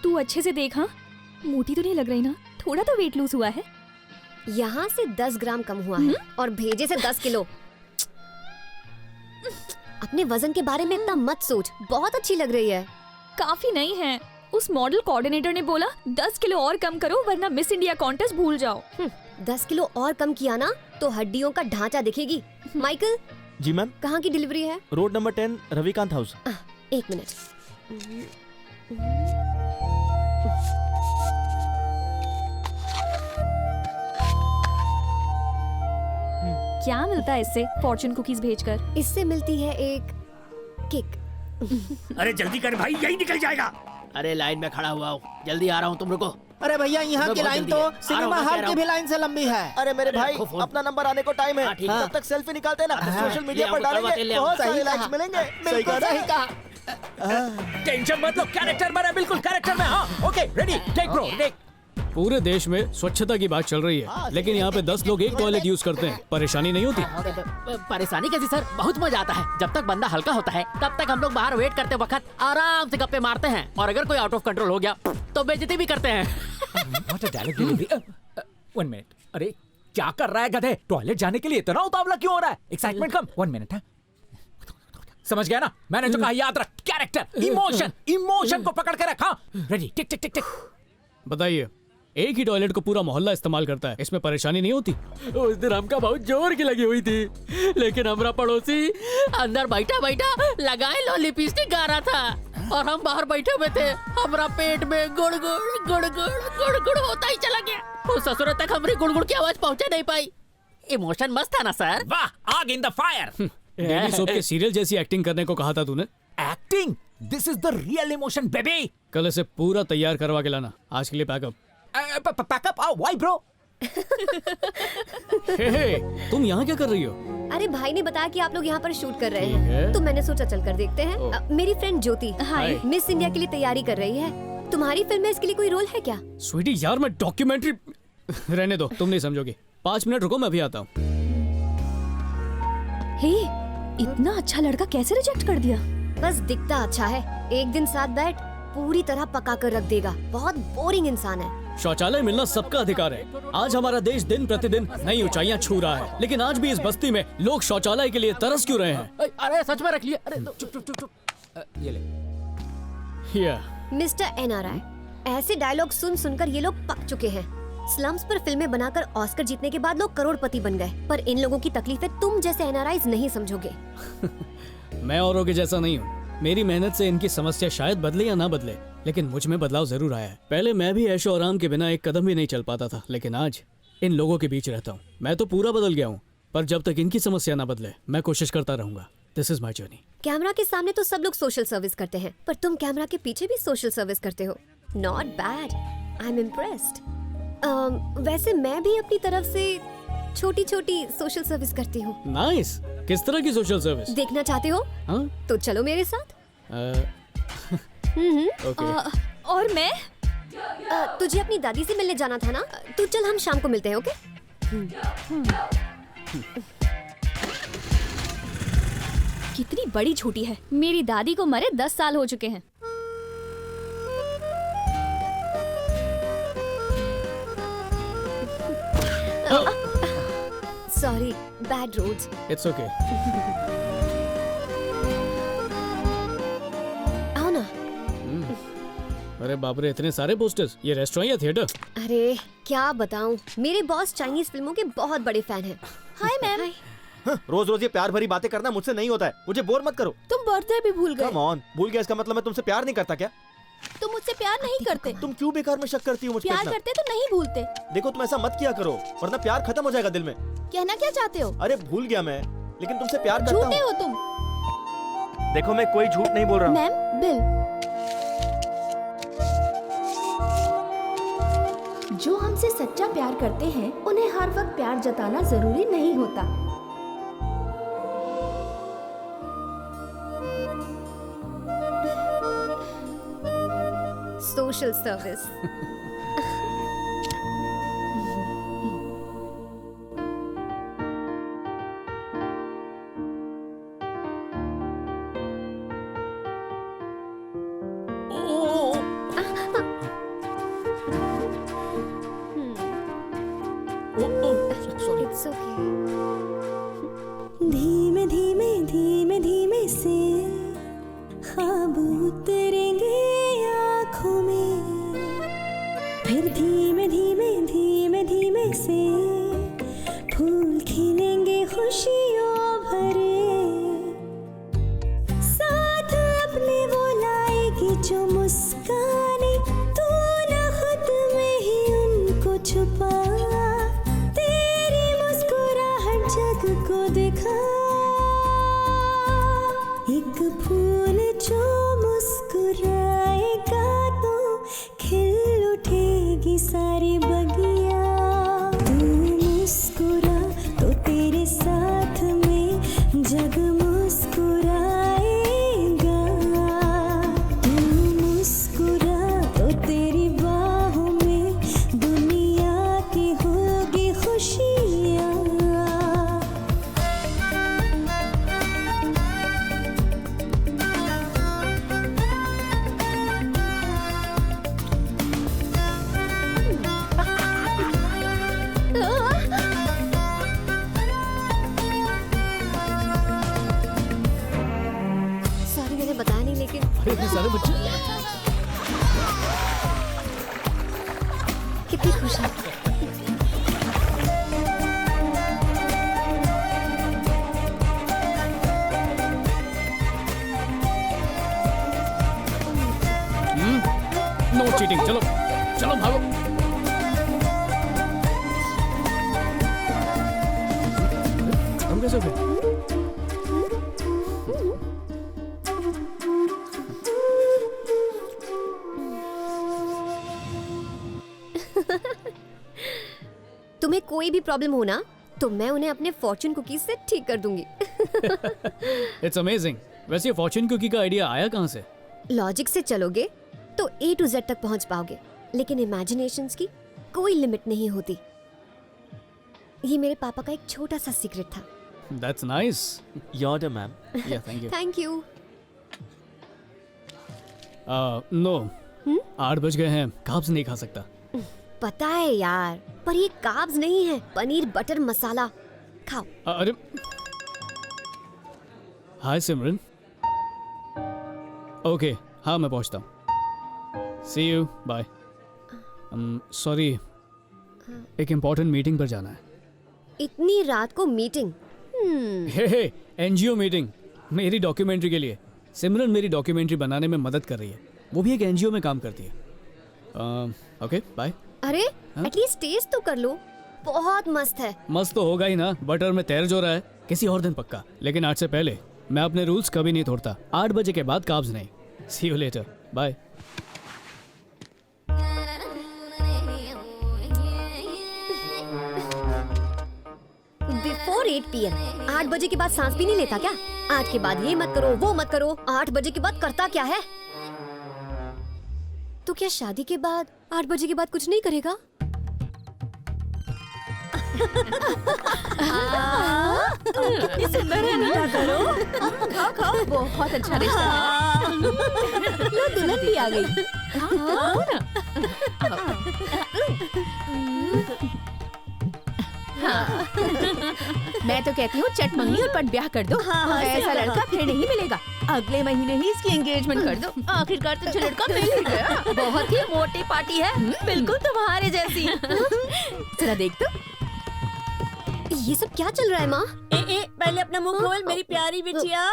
तू अच्छे से देख, हाँ? मोटी तो नहीं लग रही ना? थोड़ा तो वेट लूज हुआ है। यहाँ से 10 ग्राम कम हुआ है और भेजे से 10 किलो। अपने वजन के बारे में इतना मत सोच, बहुत अच्छी लग रही है। काफी नहीं है, उस मॉडल कोऑर्डिनेटर ने बोला 10 किलो और कम करो वरना मिस इंडिया कॉन्टेस्ट भूल जाओ। 10 किलो और कम किया ना तो हड्डियों का ढांचा दिखेगी। माइकल। जी मैम। कहाँ की डिलीवरी है? Road number 10 Ravikant house. 1 minute. क्या मिलता है इससे फॉर्चून कुकीज भेजकर? इससे मिलती है एक किक। अरे जल्दी कर भाई, यही निकल जाएगा। अरे लाइन में खड़ा हुआ हूँ, जल्दी आ रहा हूँ, तुम रुको। अरे भैया यहाँ की बहुत लाइन जल्दी तो है। सिनेमा हॉल की भी लाइन से लंबी है। अरे मेरे भाई रखो फोन। अपना नंबर आने को टाइम है, ठीक है। तब तक सेल्फी निकालते हैं ना, हाँ, सोशल मीडिया ले पर आओ, करवाते डालेंगे, ले आओ। बहुत सारे सही लाइक्स कहा। मिलेंगे। बिल्कुल सही कहा। टेंशन मत लो, कैरेक्टर बना, बिल्कुल कैरेक्टर में। हाँ okay ready, take bro take. पूरे देश में स्वच्छता की बात चल रही है, लेकिन यहाँ पे 10 लोग एक टॉयलेट यूज करते हैं। परेशानी नहीं होती? परेशानी कैसी सर, बहुत मजा आता है। जब तक बंदा हल्का होता है तब तक हम लोग बाहर वेट करते वक्त आराम से गप्पे मारते हैं, और अगर कोई आउट ऑफ कंट्रोल हो गया तो बेइज्जती भी करते हैं। What a dialogue delivery. 1 minute, अरे क्या कर रहा है गधे? टॉयलेट जाने के लिए इतना उतावला क्यों हो रहा है? एक्साइटमेंट कम। 1 मिनट है, समझ गया ना? मैंने जो कहा याद रख, कैरेक्टर, इमोशन को पकड़ के रखा। रेडी, टिक टिक टिक टिक। बताइए, एक ही टॉयलेट को पूरा मोहल्ला इस्तेमाल करता है, इसमें परेशानी नहीं होती? उस दिन हमका बहुत जोर की लगी हुई थी, लेकिन हमारा पड़ोसी अंदर बैठा बैठा लगाए लो लिपस्टिक गा रहा था, और हम बाहर बैठे हुए थे। हमारा पेट में गुड़गुड़ गुड़गुड़ गुड़गुड़ होता ही चला गया। उस ससुर तक हमारी गुड़गुड़ की आवाज पहुंचा नहीं पाई। इमोशन मस्त था ना सर? वाह, आग in the fire. Daily soap के सीरियल जैसी एक्टिंग करने को कहा था तूने। Acting, this is the real emotion baby. कल इसे पूरा तैयार करवा के लाना। आज के लिए पैकअप। पैकअप? Why bro? तुम यहाँ क्या कर रही हो? अरे भाई ने बताया कि आप लोग यहाँ पर शूट कर रहे ठीक है। हैं, तो मैंने सोचा चल कर देखते हैं। मेरी फ्रेंड ज्योति हाय। मिस इंडिया के लिए तैयारी कर रही है। तुम्हारी फिल्म में इसके लिए कोई रोल है क्या? स्वीटी यार, मैं डॉक्यूमेंट्री रहने दो, तुम नहीं समझोगी। 5 मिनट रुको, मैं अभी आता हूँ। हे, इतना अच्छा लड़का कैसे रिजेक्ट कर दिया? बस दिखता अच्छा है, एक दिन साथ बैठ पूरी तरह पका कर रख देगा। बहुत बोरिंग इंसान है। शौचालय मिलना सबका अधिकार है। आज हमारा देश दिन प्रतिदिन नई ऊंचाइयां छू रहा है, लेकिन आज भी इस बस्ती में लोग शौचालय के लिए तरस क्यों रहे हैं? अरे सच में रख लिया। अरे चुप चुप चुप चुप। ये ले। मिस्टर NRI, ऐसे डायलॉग सुन सुनकर ये लोग पक चुके हैं। स्लम्स पर फिल्में बनाकर ऑस्कर जीतने के बाद लोग करोड़पति बन गए, पर इन लोगों की तकलीफें तुम जैसे NRIs नहीं समझोगे। मैं औरों के जैसा नहीं हूँ। मेरी मेहनत से इनकी समस्या शायद बदले या ना बदले, लेकिन मुझ में बदलाव जरूर आया है। पहले मैं भी ऐशो आराम के बिना एक कदम भी नहीं चल पाता था, लेकिन आज इन लोगों के बीच रहता हूँ। मैं तो पूरा बदल गया हूँ, पर जब तक इनकी समस्या ना बदले मैं कोशिश करता रहूंगा। This is my journey. Camera के सामने तो सब लोग सोशल सर्विस करते हैं, पर तुम कैमरा के पीछे भी सोशल सर्विस करते हो। Not bad, I am impressed. वैसे मैं भी अपनी तरफ से छोटी छोटी सोशल सर्विस करती हूँ। नाइस। किस तरह की सोशल सर्विस? देखना चाहते हो? हाँ? तो चलो मेरे साथ। ओके। और मैं तुझे अपनी दादी से मिलने जाना था ना, तो चल हम शाम को मिलते हैं। ओके? कितनी बड़ी झूठी है। मेरी दादी को मरे 10 साल हो चुके हैं। Sorry, bad roads. It's okay. आओ ना। अरे बाप रे, इतने सारे पोस्टर्स। ये रेस्टोरेंट या थिएटर? अरे क्या बताऊं, मेरे बॉस चाइनीज फिल्मों के बहुत बड़े फैन हैं। Hi ma'am. रोज रोज ये प्यार भरी बातें करना मुझसे नहीं होता है, मुझे बोर मत करो। तुम बर्थडे भी भूल गए। कम ऑन, भूल गया इसका मतलब मैं तुमसे प्यार नहीं करता क्या? तुम मुझसे प्यार नहीं करते। तुम क्यों बेकार में शक करती हो मुझ पे प्यार इतना? करते तो नहीं भूलते। देखो तुम ऐसा मत किया करो, वरना प्यार खत्म हो जाएगा दिल में। कहना क्या चाहते हो? अरे भूल गया मैं, लेकिन तुमसे प्यार करता झूठे हूँ। हो तुम। देखो मैं कोई झूठ नहीं बोल रहा हूँ। Ma'am, bill. जो हमसे सच्चा प्यार करते हैं उन्हें हर वक्त प्यार जताना जरूरी नहीं होता। Social service. धीमे धीमे धीमे धीमे ख्वाब उतरेंगे आँखों में, फिर धीमे धीमे धीमे धीमे से फूल खिलेंगे खुशियों भरे, साथ अपने वो लाएगी जो मुस्काने, तू न खुद में ही उनको छुपा, तेरी मुस्कुराहट जग को दिखा, एक फूल जो मुस्कुराएगा तो खिल उठेगी सारी बगिया, तू मुस्कुरा तो तेरे साथ में जग मुस्कुराएगा, तू मुस्कुरा तो तेरी बाहों में दुनिया की होगी खुशियाँ। सॉरी मैंने बताया नहीं, लेकिन इतने सारे बच्चे कितनी खुश है। नो चीटिंग, चलो चलो भागो। हम कैसे हो गए? तुम्हें कोई भी प्रॉब्लम हो ना तो मैं उन्हें अपने फॉर्चून कुकीज से ठीक कर दूंगी। It's amazing. वैसे ये फॉर्चून कुकी का आइडिया आया कहाँ से? लॉजिक से चलोगे तो A to Z तक पहुंच पाओगे, लेकिन इमेजिनेशंस की कोई लिमिट नहीं होती। ये मेरे पापा का एक छोटा सा सीक्रेट था। That's nice. Your ma'am. Yeah thank you. Thank you. No 8 बज गए हैं, कार्ब्स नहीं खा सकता। पता है यार, पर ये कार्ब्स नहीं है, पनीर बटर मसाला। खाओ। अरे हाय सिमरन। ओके हाँ मैं पहुंचता हूँ। सी यू बाय। सॉरी एक इम्पोर्टेंट मीटिंग पर जाना है। इतनी रात को मीटिंग? हे एनजीओ मीटिंग, मेरी डॉक्यूमेंट्री के लिए। सिमरन मेरी डॉक्यूमेंट्री बनाने में मदद कर रही है, वो भी एक एनजीओ में काम करती है। Okay bye. अरे एटलीस्ट टेस्ट तो कर लो, बहुत मस्त है। मस्त तो होगा ही ना, बटर में तैर जो रहा है। किसी और दिन पक्का, लेकिन आज से पहले मैं अपने रूल्स कभी नहीं तोड़ता। 8 बजे के बाद कार्ब्स नहीं। See you later bye. Before 8 PM 8 बजे के बाद सांस भी नहीं लेता क्या? 8 के बाद ये मत करो वो मत करो, 8 बजे के बाद करता क्या है? तो क्या शादी के बाद 8 बजे के बाद कुछ नहीं करेगा? कितनी सुंदर है ना। करो खाओ खाओ, बहुत अच्छा रिश्ता है। लो दुल्हन भी आ गई। आओ ना। हाँ। मैं तो कहती हूँ चट मंगनी और पट ब्याह कर दो। ऐसा लड़का फिर नहीं मिलेगा। अगले महीने ही इसकी एंगेजमेंट कर दो। आखिरकार तो लड़का मिल ही गया। बहुत ही मोटी पार्टी है, बिल्कुल तुम्हारे जैसी। जरा देख तो। ये सब क्या चल रहा है माँ? पहले अपना मुंह खोल मेरी प्यारी बिटिया।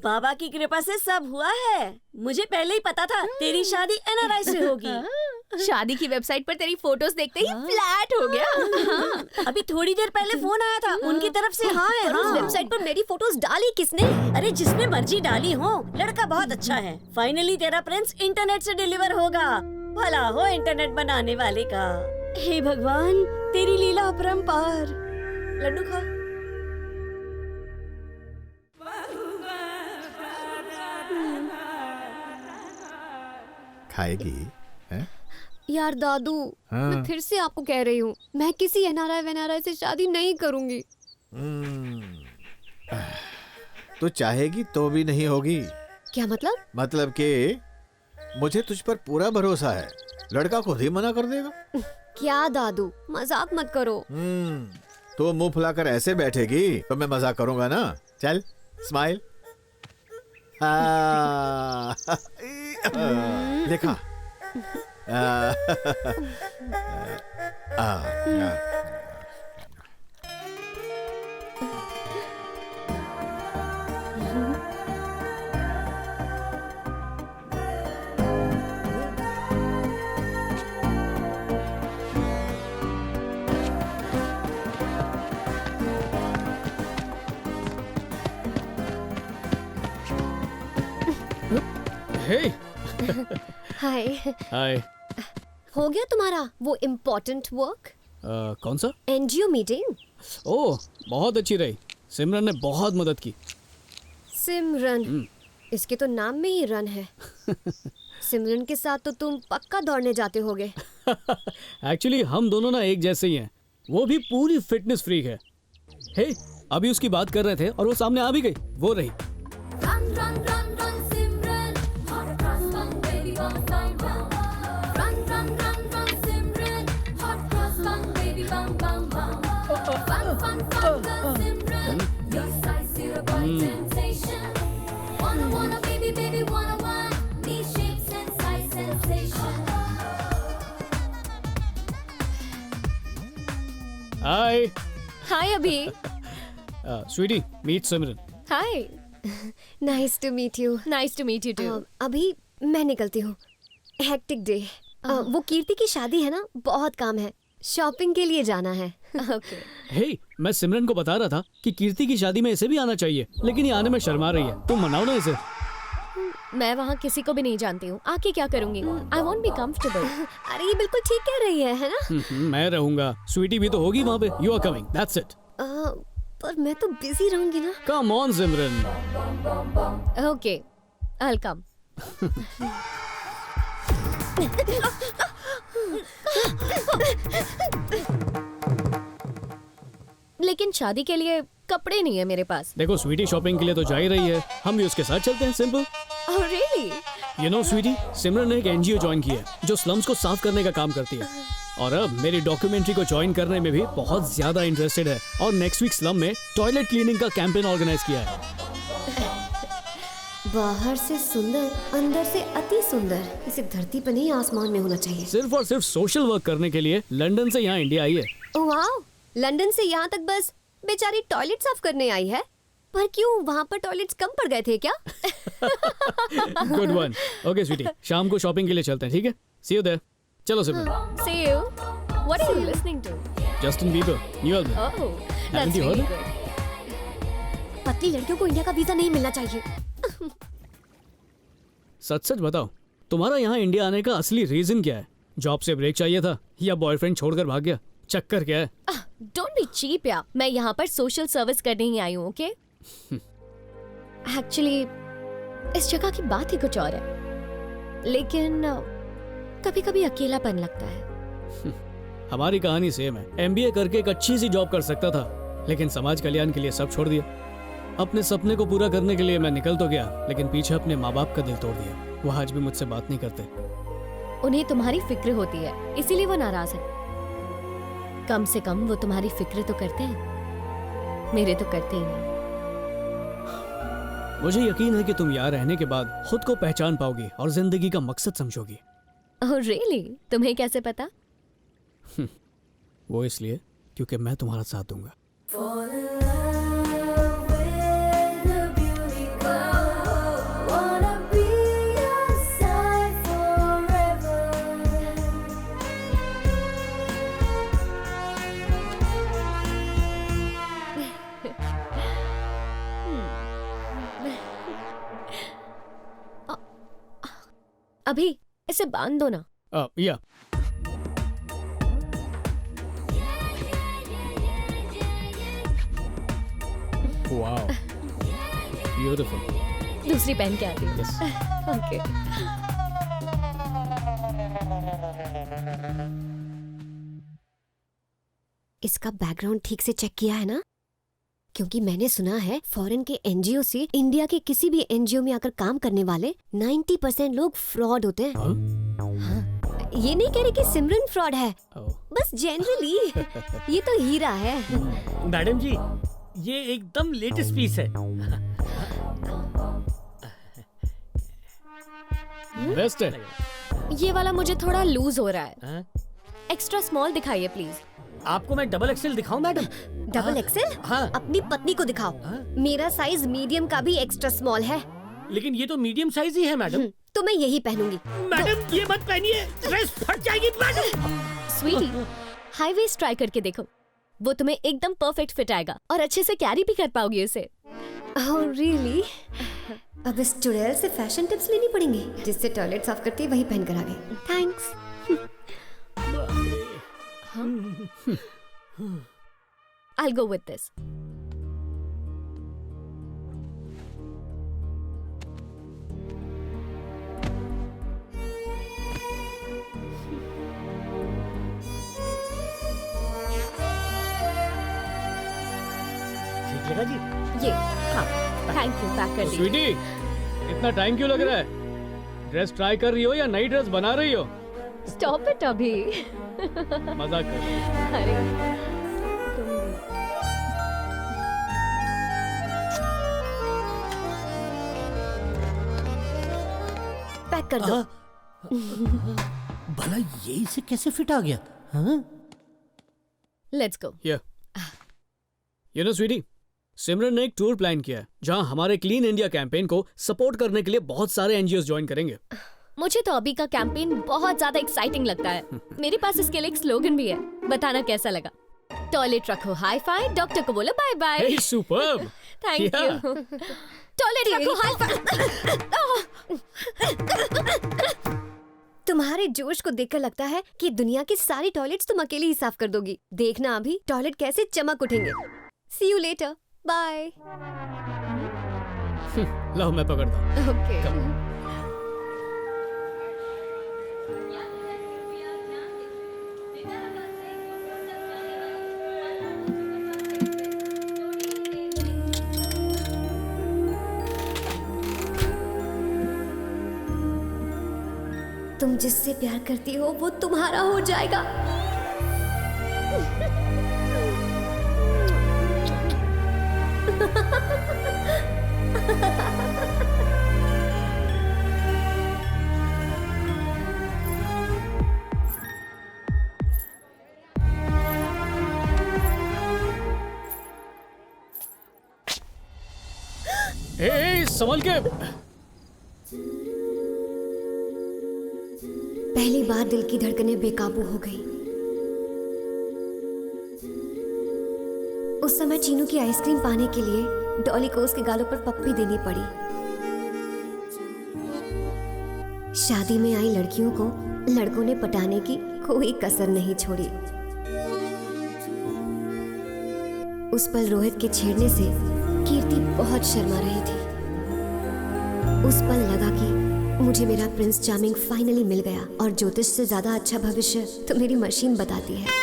बाबा की कृपा से सब हुआ है। मुझे पहले ही पता था तेरी शादी एनआरआई से होगी। शादी की वेबसाइट पर तेरी फोटोज देखते ही फ्लैट हो गया। अभी थोड़ी देर पहले फोन आया था उनकी तरफ से। हाँ है। उस वेबसाइट पर मेरी फोटोज डाली किसने? अरे जिसमें मर्जी डाली हो, लड़का बहुत अच्छा है। फाइनली तेरा प्रिंस इंटरनेट से डिलीवर होगा। भला हो इंटरनेट बनाने वाले का। हे भगवान तेरी लीला अपरंपार। लड्डू खा। खाएगी हैं? यार दादू, हाँ। मैं फिर से आपको कह रही हूँ, मैं किसी एनआरआई से शादी नहीं करूंगी। तो चाहेगी तो भी नहीं होगी। क्या मतलब? मतलब कि मुझे तुझ पर पूरा भरोसा है, लड़का खुद ही मना कर देगा। क्या दादू, मजाक मत करो। तो मुंह फुलाकर ऐसे बैठेगी तो मैं मजाक करूंगा ना। चल स्माइल। देखा हाय। हाय। हो गया तुम्हारा वो इम्पोर्टेंट वर्क? कौन सा? NGO meeting. ओह बहुत अच्छी रही, सिमरन ने बहुत मदद की। सिमरन, इसके तो नाम में ही रन है। सिमरन के साथ तो तुम पक्का दौड़ने जाते होगे। एक्चुअली हम दोनों ना एक जैसे ही हैं। वो भी पूरी फिटनेस फ्रीक है। हे, अभी उसकी बात कर रहे थे और वो सामने आ भी गई। वो रही। Hi. Hi Abhi. Sweetie, meet Simran. Hi. Nice to meet you. Nice to meet you too. अभी मैं निकलती हूँ। Hectic day. वो कीर्ति की शादी है ना, बहुत काम है। शॉपिंग के लिए जाना है। ओके। हे, मैं सिमरन को बता रहा था कि कीर्ति की शादी में इसे भी आना चाहिए, लेकिन ये आने में शर्मा रही है। तुम मनाओ ना इसे। मैं वहाँ किसी को भी नहीं जानती हूँ, आके क्या करूँगी? I won't be comfortable। अरे ये बिल्कुल ठीक कह रही है ना? मैं रहूंगा, स्वीटी भी तो होगी वहाँ पे। You are coming, that's it। पर मैं तो बिजी रहूंगी ना। Come on Simran. Okay, I'll come। लेकिन शादी के लिए कपड़े नहीं है मेरे पास। देखो स्वीटी शॉपिंग के लिए तो जा ही रही है, हम भी उसके साथ चलते हैं। Simple. Oh really? You know sweetie, Simran ने एक एनजीओ ज्वाइन की है जो स्लम्स को साफ करने का काम करती है, और अब मेरी डॉक्यूमेंट्री को ज्वाइन करने में भी बहुत ज्यादा इंटरेस्टेड है, और नेक्स्ट वीक स्लम में टॉयलेट क्लीनिंग का कैंपेन ऑर्गेनाइज किया है। बाहर से सुंदर, अंदर से अति सुंदर। इसे धरती पर नहीं आसमान में होना चाहिए। सिर्फ और सिर्फ सोशल वर्क करने के लिए लंदन से यहाँ इंडिया आई है। ओह वाओ, लंदन से यहाँ तक बस बेचारी टॉयलेट साफ करने आई है। पर क्यों, वहाँ पर टॉयलेट्स कम पड़ गए थे क्या? Good one. ओके स्वीटी, शाम को शॉपिंग के लिए चलते हैं, ठीक है? सी यू देयर। चलो सिमरन। See you. What are you listening to? Justin Bieber, new album. Oh, Haven't that's you really heard? good. पतली लड़कियों को इंडिया का वीजा नहीं मिलना चाहिए। सच सच बताओ, तुम्हारा यहाँ इंडिया आने का असली रीजन क्या है? जॉब से ब्रेक चाहिए था या बॉयफ्रेंड छोड़कर भाग गया? चक्कर क्या है? Don't be cheap यार। मैं यहाँ पर सोशल सर्विस करने ही आई हूँ, ओके? एक्चुअली इस जगह की बात ही कुछ और है, लेकिन कभी कभी अकेलापन लगता है। हमारी कहानी सेम है। एमबीए करके एक अच्छी सी जॉब कर सकता था, लेकिन समाज कल्याण के लिए सब छोड़ दिया। अपने सपने को पूरा करने के लिए मैं निकल तो गया, लेकिन पीछे अपने माँ बाप का दिल तोड़ दिया। वो आज भी मुझसे बात नहीं करते। उन्हें तुम्हारी फिक्र होती है, इसीलिए वो नाराज है। कम से कम वो तुम्हारी फिक्र तो करते हैं, मेरे तो करते ही नहीं। मुझे यकीन है कि तुम यहाँ रहने के बाद खुद को पहचान पाओगी और जिंदगी का मकसद समझोगी। Oh really? तुम्हें कैसे पता? वो इसलिए क्योंकि मैं तुम्हारा साथ दूंगा। अभी इसे बांध दो ना। या वाओ, ब्यूटीफुल। दूसरी पहन के आती हूँ। Yes. ओके। इसका बैकग्राउंड ठीक से चेक किया है ना? क्योंकि मैंने सुना है फॉरेन के एनजीओ से इंडिया के किसी भी एनजीओ में आकर काम करने वाले 90% लोग फ्रॉड होते हैं। हाँ, ये नहीं कह रही कि सिमरन फ्रॉड है, बस जनरली ये तो हीरा है। मैडम जी, ये एकदम लेटेस्ट पीस है। बेस्ट है। ये वाला मुझे थोड़ा लूज हो रहा है। एक्स्ट्रा स्मॉल दिखाइए प्लीज। आपको मैं डबल एक्सेल दिखाऊं मैडम? Double XL? हाँ। अपनी पत्नी को दिखाओ। मेरा साइज मीडियम का भी एक्स्ट्रा स्मॉल है। लेकिन ये तो मीडियम साइज ही है मैडम। तो मैं यही पहनूंगी। मैडम ये मत पहनिए, ड्रेस फट जाएगी madam. Sweetie, high waist try करके देखो, वो तुम्हें एकदम परफेक्ट फिट आएगा और अच्छे से कैरी भी कर पाओगी उसे। Oh really? अब इस चुड़ैल से फैशन टिप्स लेनी पड़ेंगी। जिससे टॉयलेट साफ करती है वही पहन कर आ गई। Thanks. I'll go with this. ठीक लगा जी? ये हाँ, थैंक यू, पैक कर दी। स्वीटी, इतना टाइम क्यों लग रहा है? ड्रेस ट्राई कर रही हो या नई ड्रेस बना रही हो? स्टॉप इट अभी। मजाक कर रही हो। अरे पैक कर दो। भला ये इसे कैसे फिट आ गया? हाँ? Let's go. You know, sweetie, Simran ने एक टूर प्लान किया है जहां हमारे क्लीन इंडिया कैंपेन को सपोर्ट करने के लिए बहुत सारे एनजीओ ज्वाइन करेंगे। मुझे तो अभी का कैंपेन बहुत ज्यादा एक्साइटिंग लगता है। मेरे पास इसके लिए एक स्लोगन भी है, बताना कैसा लगा? टॉयलेट रखो हाई फाई, डॉक्टर को बोलो bye bye. Hey, superb! Thank you. Toilet रखो हाई फाई। तुम्हारे जोश को देखकर लगता है कि दुनिया की सारी टॉयलेट्स तुम अकेले ही साफ कर दोगी। देखना अभी टॉयलेट कैसे चमक उठेंगे। See you later. Bye. लो मैं पकड़ता हूँ। Okay. तुम जिससे प्यार करती हो वो तुम्हारा हो जाएगा। ए, संभल के। पहली बार दिल की धड़कनें बेकाबू हो गई। उस समय चीनू की आइसक्रीम पाने के लिए डॉली को उसके गालों पर पप्पी देनी पड़ी। शादी में आई लड़कियों को लड़कों ने पटाने की कोई कसर नहीं छोड़ी। उस पल रोहित के छेड़ने से कीर्ति बहुत शर्मा रही थी। उस पल लगा कि मुझे मेरा प्रिंस चार्मिंग फाइनली मिल गया और ज्योतिष से ज्यादा अच्छा भविष्य तो मेरी मशीन बताती है।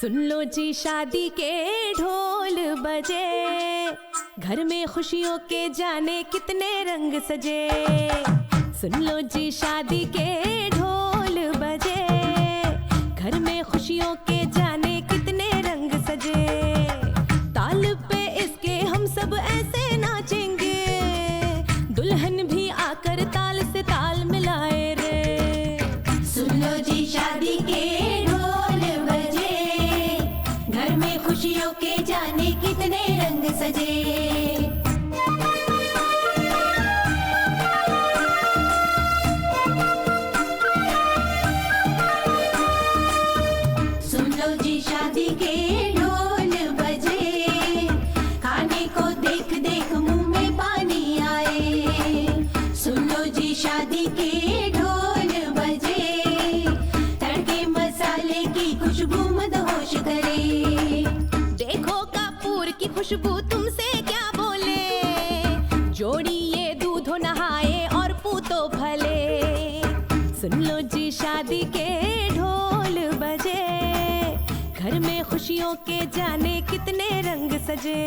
सुन लो जी शादी के ढोल बजे, घर में खुशियों के जाने कितने रंग सजे। सुन लो जी शादी के ढोल बजे, घर में खुशियों के जाने कितने रंग सजे। ताल पे इसके हम सब ऐसे नाचेंगे, दुल्हन भी आकर ताल से ताल मिलाए रे। सुन लो जी शादी के ढोल बजे, घर में खुशियों के जाने कितने रंग सजे। सुन लो जी शादी के ढोल बजे, खाने को देख देख मुंह में पानी आए। सुन लो जी शादी के ढोल बजे, तड़के मसाले की खुशबू मदहोश करे। देखो कपूर की खुशबू तुमसे क्या बोले, जोड़ी ये दूधो नहाए और पूतो भले। सुन लो जी शादी के ढोल बजे, घर में खुशियों के जाने कितने रंग सजे।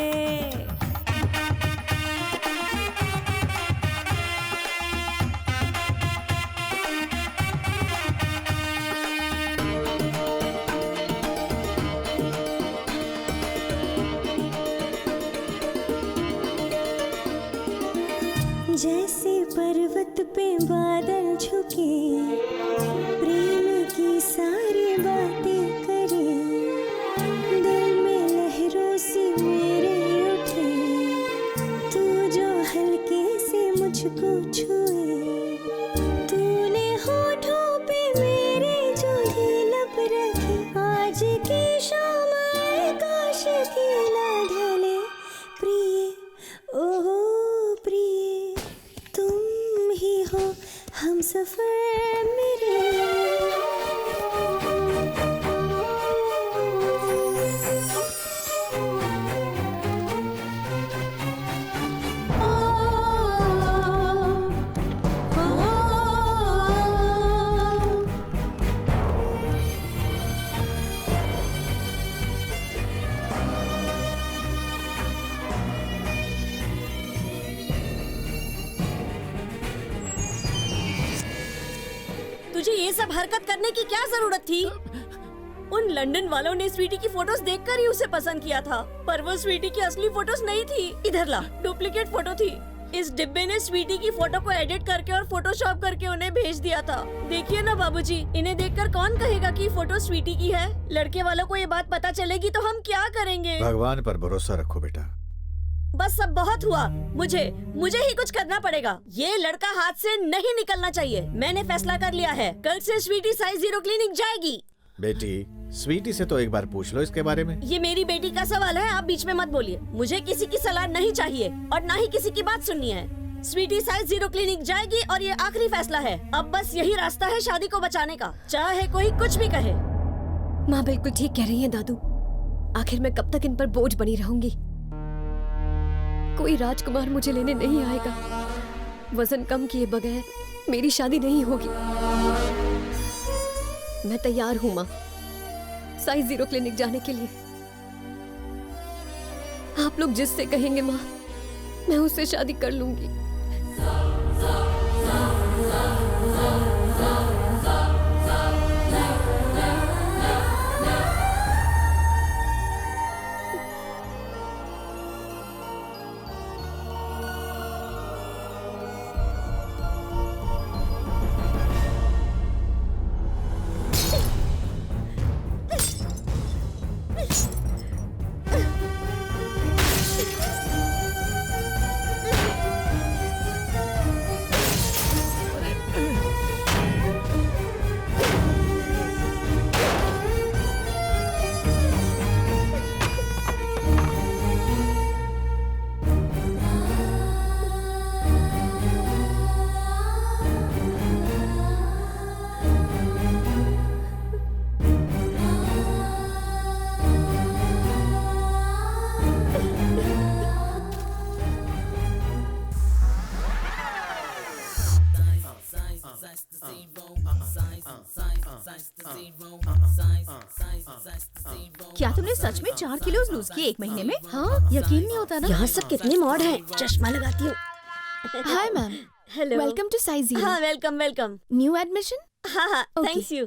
जैसे पर्वत पे बादल झुके, प्रेम की सारी बातें करे, दिल में लहरों से मेरे उठे, तू जो हल्के से मुझको छुए, तूने होठों पे मेरे जो ही लब रखे, आज की शाम काश की ना ढले, प्रिय ओह प्रिय तुम ही हो हम सफर मेरे। तुझे ये सब हरकत करने की क्या जरूरत थी? उन लंदन वालों ने स्वीटी की फोटोज देखकर ही उसे पसंद किया था, पर वो स्वीटी की असली फोटोज नहीं थी। इधर ला, डुप्लीकेट फोटो थी। इस डिब्बे ने स्वीटी की फोटो को एडिट करके और फोटोशॉप करके उन्हें भेज दिया था। देखिए ना बाबूजी, इन्हें देखकर कौन कहेगा कि फोटो स्वीटी की है? लड़के वालों को ये बात पता चलेगी तो हम क्या करेंगे? भगवान पर भरोसा रखो बेटा। बस सब बहुत हुआ। मुझे ही कुछ करना पड़ेगा। ये लड़का हाथ से नहीं निकलना चाहिए। मैंने फैसला कर लिया है, कल से स्वीटी साइज 0 क्लिनिक जाएगी। बेटी, स्वीटी से तो एक बार पूछ लो इसके बारे में। ये मेरी बेटी का सवाल है, आप बीच में मत बोलिए। मुझे किसी की सलाह नहीं चाहिए और ना ही किसी की बात सुननी है। स्वीटी साइज 0 क्लिनिक जाएगी और ये आखिरी फैसला है। अब बस यही रास्ता है शादी को बचाने का, चाहे कोई कुछ भी कहे। माँ बिल्कुल ठीक कह रही है दादू। आखिर मैं कब तक इन पर बोझ बनी रहूंगी? कोई राजकुमार मुझे लेने नहीं आएगा। वजन कम किए बगैर मेरी शादी नहीं होगी। मैं तैयार हूँ माँ, साइज 0 क्लिनिक जाने के लिए। आप लोग जिससे कहेंगे माँ, मैं उससे शादी कर लूंगी। क्या तुमने सच में 4 किलो लूज किए 1 महीने में? हाँ, यकीन नहीं होता ना। यहाँ सब कितने मॉड हैं। चश्मा लगाती हूँ। Hi ma'am. Hello. Welcome to size 0। हाँ, वेलकम वेलकम। New admission? हाँ हाँ, Okay. Thanks you.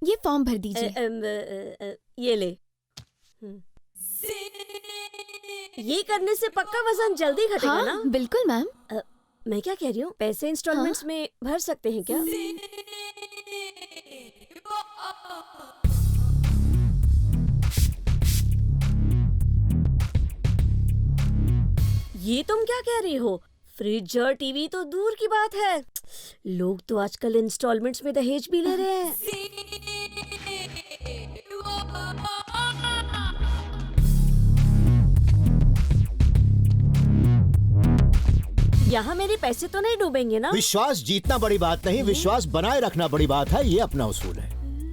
ये फॉर्म भर दीजिए। ये ले। ये करने से पक्का वजन जल्दी घटेगा हाँ, ना? बिल्कुल मैम। मैं क्या कह रही हूँ, पैसे इंस्टॉलमेंट्स में भर सकते हैं क्या? ये तुम क्या कह रही हो? फ्रिज और टीवी तो दूर की बात है, लोग तो आजकल इंस्टॉलमेंट्स में दहेज भी ले रहे हैं। यहाँ मेरे पैसे तो नहीं डूबेंगे ना? विश्वास जीतना बड़ी बात नहीं, विश्वास बनाए रखना बड़ी बात है। ये अपना उसूल है।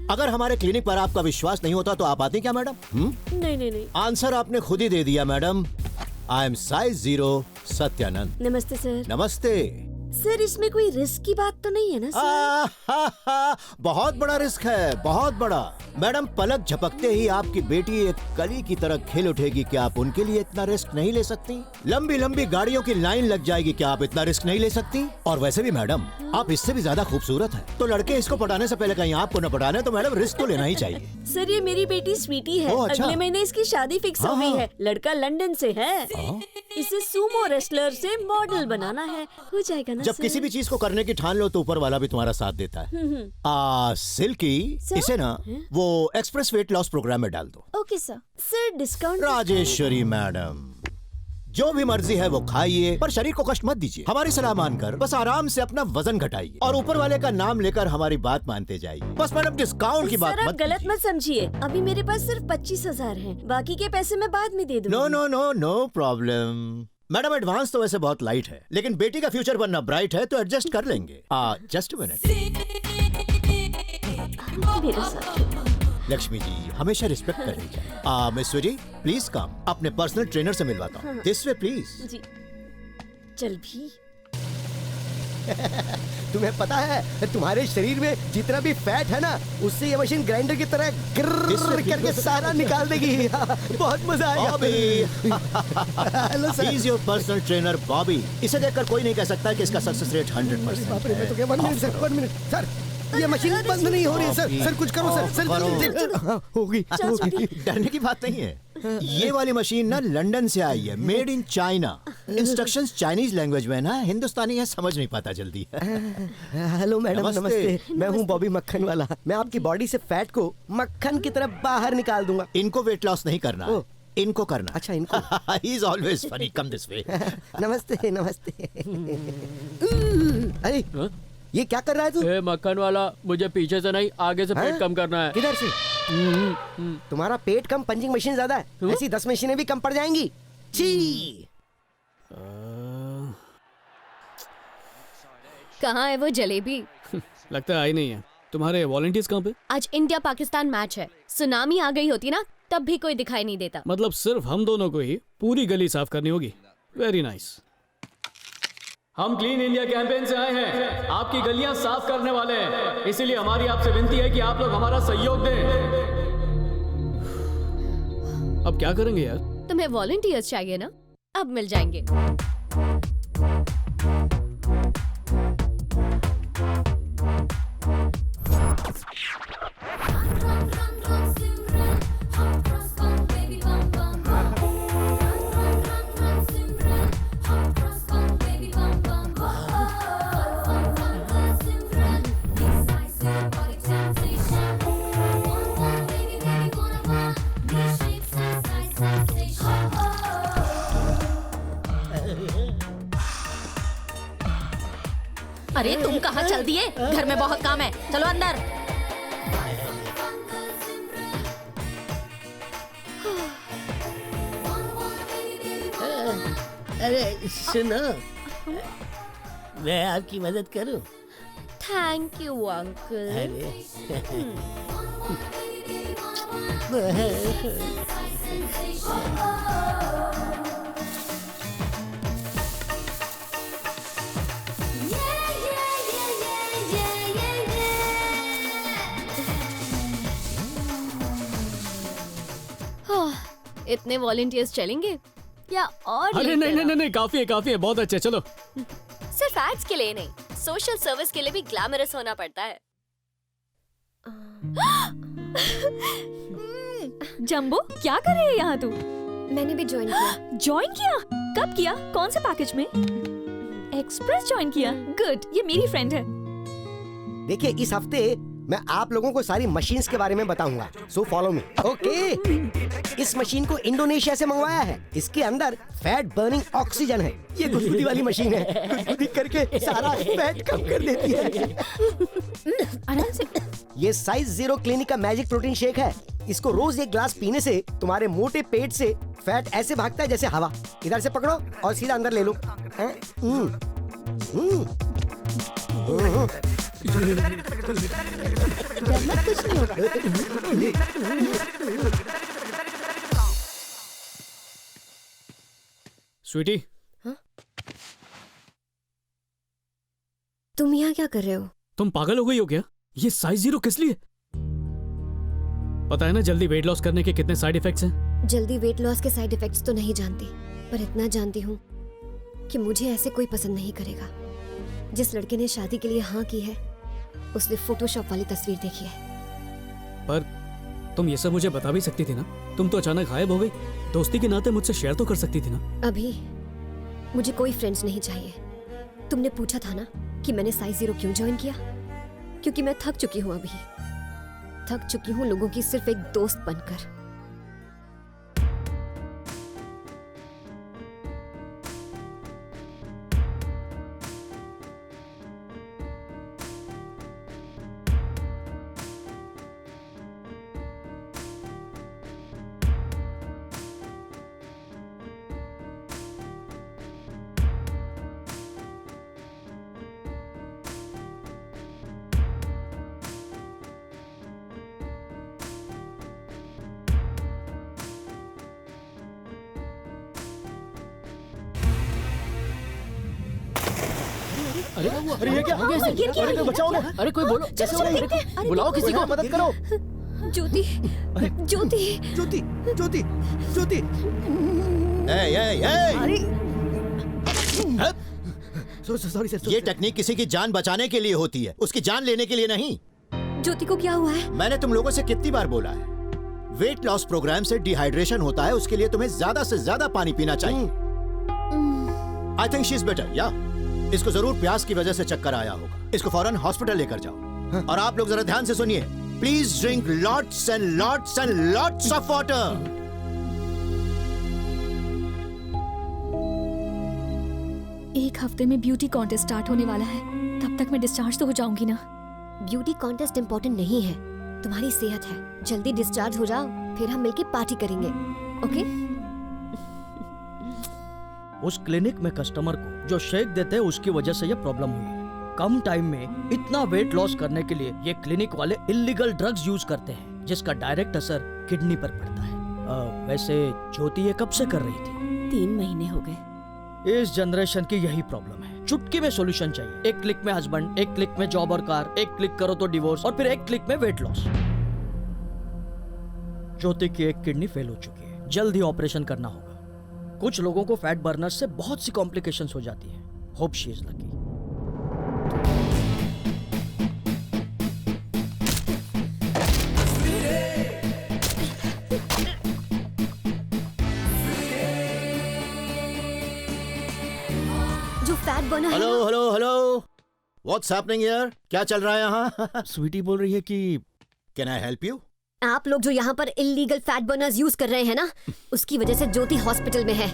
अगर हमारे क्लिनिक पर आपका विश्वास नहीं होता तो आप आती क्या मैडम? नहीं नहीं नहीं। आंसर आपने खुद ही दे दिया madam. I am size 0 Satyanand. नमस्ते सर। नमस्ते सर, इसमें कोई रिस्क की बात तो नहीं है ना सर? बहुत बड़ा रिस्क है, बहुत बड़ा। मैडम, पलक झपकते ही आपकी बेटी एक कली की तरह खिल उठेगी। क्या आप उनके लिए इतना रिस्क नहीं ले सकती? लंबी लंबी गाड़ियों की लाइन लग जाएगी। क्या आप इतना रिस्क नहीं ले सकती? और वैसे भी मैडम, आप इससे भी ज्यादा खूबसूरत हैं। तो लड़के इसको पटाने से पहले कहीं आपको न पटाने, तो मैडम रिस्क तो लेना ही चाहिए। सर, ये मेरी बेटी स्वीटी है। ओह, अच्छा। अगले महीने इसकी शादी फिक्स हो गई है। लड़का लंदन से है। इसे सुमो रेसलर से मॉडल बनाना है। हो जाएगा ना जब सर? किसी भी चीज को करने की ठान लो तो ऊपर वाला भी तुम्हारा साथ देता है। सिल्की, इसे ना वो एक्सप्रेस वेट लॉस प्रोग्राम में डाल दो। Okay sir. Sir discount? Rajeshwari madam, जो भी मर्जी है वो खाइए, पर शरीर को कष्ट मत दीजिए। हमारी सलाह मानकर बस आराम से अपना वजन घटाइए और ऊपर वाले का नाम लेकर हमारी बात मानते जाइए। बस मैडम, डिस्काउंट की बात सर, आप मत गलत मत समझिए। अभी मेरे पास सिर्फ 25,000 हैं। बाकी के पैसे मैं बाद में दे दूंगी। No no no no problem madam. Advance तो वैसे बहुत लाइट है, लेकिन बेटी का फ्यूचर बनना ब्राइट है, तो एडजस्ट कर लेंगे। Just minute. मेरे साथ लक्ष्मी जी, हमेशा रिस्पेक्ट करनी चाहिए। Miss sweetie, please come. अपने पर्सनल ट्रेनर से मिलवाता हूँ। This way please. जी चल भी। तुम्हें पता है, तुम्हारे शरीर में जितना भी फैट है ना, उससे ये मशीन ग्राइंडर की तरह गिर्र करके सारा निकाल देगी। बहुत मजा आएगा। Hello sir, he is your personal trainer Bobby. इसे देखकर कोई नहीं कह सकता कि इसका सक्सेस रेट 100% है। तो क्या 1 मिनट सर, 1 मिनट सर, ये मशीन बंद नहीं हो रही है सर। सर कुछ करो सर। सर होगी। डरने की बात नहीं है। ये वाली मशीन ना लंदन से आई है, made in China. Instructions Chinese language में ना, हिंदुस्तानी है, समझ नहीं पाता जल्दी। हेलो मैडम, नमस्ते। मैं हूँ बॉबी मक्खन वाला। मैं आपकी बॉडी से फैट को मक्खन की तरह बाहर निकाल दूंगा। इनको वेट लॉस नहीं करना, इनको करना। अच्छा, इनको। He is always funny. Come this way. नमस्ते नमस्ते। अरे ये क्या कर रहा है तू? मक्खन वाला, मुझे पीछे से नहीं आगे से पेट कम करना है। किधर से? तुम्हारा पेट कम, पंचिंग मशीन ज्यादा है। ऐसी 10 मशीनें भी कम पड़ जाएंगी। छी। कहाँ है वो जलेबी? लगता है आई नहीं है। तुम्हारे वॉलंटियर्स कहाँ पे? आज इंडिया पाकिस्तान मैच है। सुनामी आ गई होती ना, तब भी कोई दिखाई नहीं देता। मतलब सिर्फ हम दोनों को ही पूरी गली साफ करनी होगी। Very nice. हम क्लीन इंडिया कैंपेन से आए हैं, आपकी गलियां साफ करने वाले हैं। इसीलिए हमारी आपसे विनती है कि आप लोग हमारा सहयोग दें। अब क्या करेंगे यार? तुम्हें वॉलंटियर्स चाहिए ना? अब मिल जाएंगे। अरे तुम कहाँ चल दिए? घर में बहुत काम है, चलो अंदर। अरे सुनो, मैं आपकी मदद करूं? Thank you uncle. इतने वॉलंटियर्स चलेंगे या और? अरे नहीं, काफी है, बहुत अच्छे। चलो। सिर्फ एड्स के लिए नहीं, सोशल सर्विस के लिए भी ग्लैमरस होना पड़ता है। जंबो, क्या कर रही है यहाँ तू? मैंने भी ज्वाइन किया। ज्वाइन किया? कब किया? कौन से पैकेज में? एक्सप्रेस ज्वाइन किया? गुड, ये मेरी फ्रेंड है। देखिए, इस हफ्ते मैं आप लोगों को सारी मशीन्स के बारे में बताऊंगा। So follow me. ओके। इस मशीन को इंडोनेशिया से मंगवाया है। इसके अंदर फैट बर्निंग ऑक्सीजन है। ये गुदगुदी वाली मशीन है, गुदगुदी करके सारा फैट कम कर देती है। ये साइज 0 क्लिनिक का मैजिक प्रोटीन शेक है। इसको रोज 1 ग्लास पीने से तुम्हारे मोटे पेट से फैट ऐसे भागता है जैसे हवा। इधर से पकड़ो और सीधा अंदर ले लो। स्वीटी, तुम यहाँ क्या कर रहे हो? तुम पागल हो गई हो क्या? ये साइज 0 किस लिए? पता है ना जल्दी वेट लॉस करने के कितने साइड इफेक्ट्स हैं? जल्दी वेट लॉस के साइड इफेक्ट्स तो नहीं जानती, पर इतना जानती हूँ कि मुझे ऐसे कोई पसंद नहीं करेगा। जिस लड़के ने शादी के लिए हाँ की है उसने फोटोशॉप वाली तस्वीर देखी है। पर तुम ये सब मुझे बता भी सकती थी ना। तुम तो अचानक गायब हो गई। दोस्ती के नाते मुझसे शेयर तो कर सकती थी ना। अभी मुझे कोई फ्रेंड्स नहीं चाहिए। तुमने पूछा था ना कि मैंने साइज 0 क्यों ज्वाइन किया, क्योंकि मैं थक चुकी हूँ। अभी थक चुकी हूँ लोगों की सिर्फ एक दोस्त बनकर। अरे ये क्या? गिर गया। अरे बचाओ ना। अरे कोई बोलो, कैसे हो रही है? बुलाओ किसी को, मदद करो। ज्योति, ज्योति, ज्योति, ज्योति, ज्योति। Sorry sir. ये टेक्निक किसी की जान बचाने के लिए होती है, उसकी जान लेने के लिए नहीं। ज्योति को क्या हुआ है? मैंने तुम लोगों से कितनी बार बोला है, वेट लॉस प्रोग्राम से डिहाइड्रेशन होता है, उसके लिए तुम्हें ज्यादा से ज्यादा पानी पीना चाहिए। I think she is better. या इसको जरूर प्यास की वजह से चक्कर आया होगा। इसको फौरन हॉस्पिटल लेकर जाओ। और आप लोग जरा ध्यान से सुनिए, please drink lots and lots and lots of water. एक हफ्ते में ब्यूटी कॉन्टेस्ट स्टार्ट होने वाला है, तब तक मैं डिस्चार्ज तो हो जाऊंगी ना। ब्यूटी कॉन्टेस्ट इम्पोर्टेंट नहीं है, तुम्हारी सेहत है। जल्दी डिस्चार्ज हो जाओ, फिर हम मिलके पार्टी करेंगे। ओके? उस क्लिनिक में कस्टमर को जो शेक देते हैं उसकी वजह से ये प्रॉब्लम हुई है। कम टाइम में इतना वेट लॉस करने के लिए ये क्लिनिक वाले इलीगल ड्रग्स यूज करते हैं, जिसका डायरेक्ट असर किडनी पर पड़ता है। वैसे ज्योति ये कब से कर रही थी? 3 महीने हो गए। इस जनरेशन की यही प्रॉब्लम है, चुटकी में सॉल्यूशन चाहिए। एक क्लिक में हस्बैंड, एक क्लिक में जॉब और कार, एक क्लिक करो तो डिवोर्स, और फिर एक क्लिक में वेट लॉस। ज्योति की एक किडनी फेल हो चुकी है, जल्द ही ऑपरेशन करना होगा। कुछ लोगों को फैट बर्नर से बहुत सी कॉम्प्लिकेशंस हो जाती है। Hope she is lucky. जो फैट बर्नर है। Hello hello hello, what's happening here? क्या चल रहा है यहाँ? स्वीटी बोल रही है कि कैन आई हेल्प यू? आप लोग जो यहाँ पर इलीगल फैट बर्नर्स यूज कर रहे हैं ना, उसकी वजह से ज्योति हॉस्पिटल में है।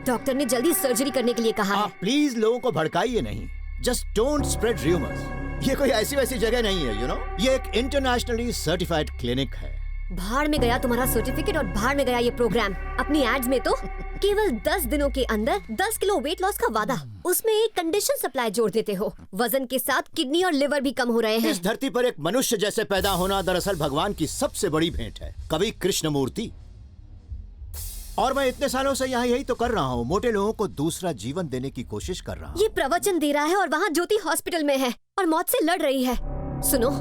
डॉक्टर ने जल्दी सर्जरी करने के लिए कहा है। प्लीज लोगों को भड़काइए नहीं। Just don't spread rumours. ये कोई ऐसी वैसी जगह नहीं है, यू नो। ये एक इंटरनेशनली सर्टिफाइड क्लिनिक है। भाड़ में गया तुम्हारा सर्टिफिकेट और भाड़ में गया ये प्रोग्राम। अपनी एड्स में तो केवल 10 दिनों के अंदर 10 किलो वेट लॉस का वादा, उसमें एक कंडीशन सप्लाई जोड़ देते हो। वजन के साथ किडनी और लिवर भी कम हो रहे हैं। इस धरती पर एक मनुष्य जैसे पैदा होना दरअसल भगवान की सबसे बड़ी भेंट है, कवि कृष्णमूर्ति। और मैं इतने सालों से यहाँ यही तो कर रहा हूँ, मोटे लोगों को दूसरा जीवन देने की कोशिश कर रहा हूँ। ये प्रवचन दे रहा है और वहाँ ज्योति हॉस्पिटल में है और मौत से लड़ रही है। सुनो,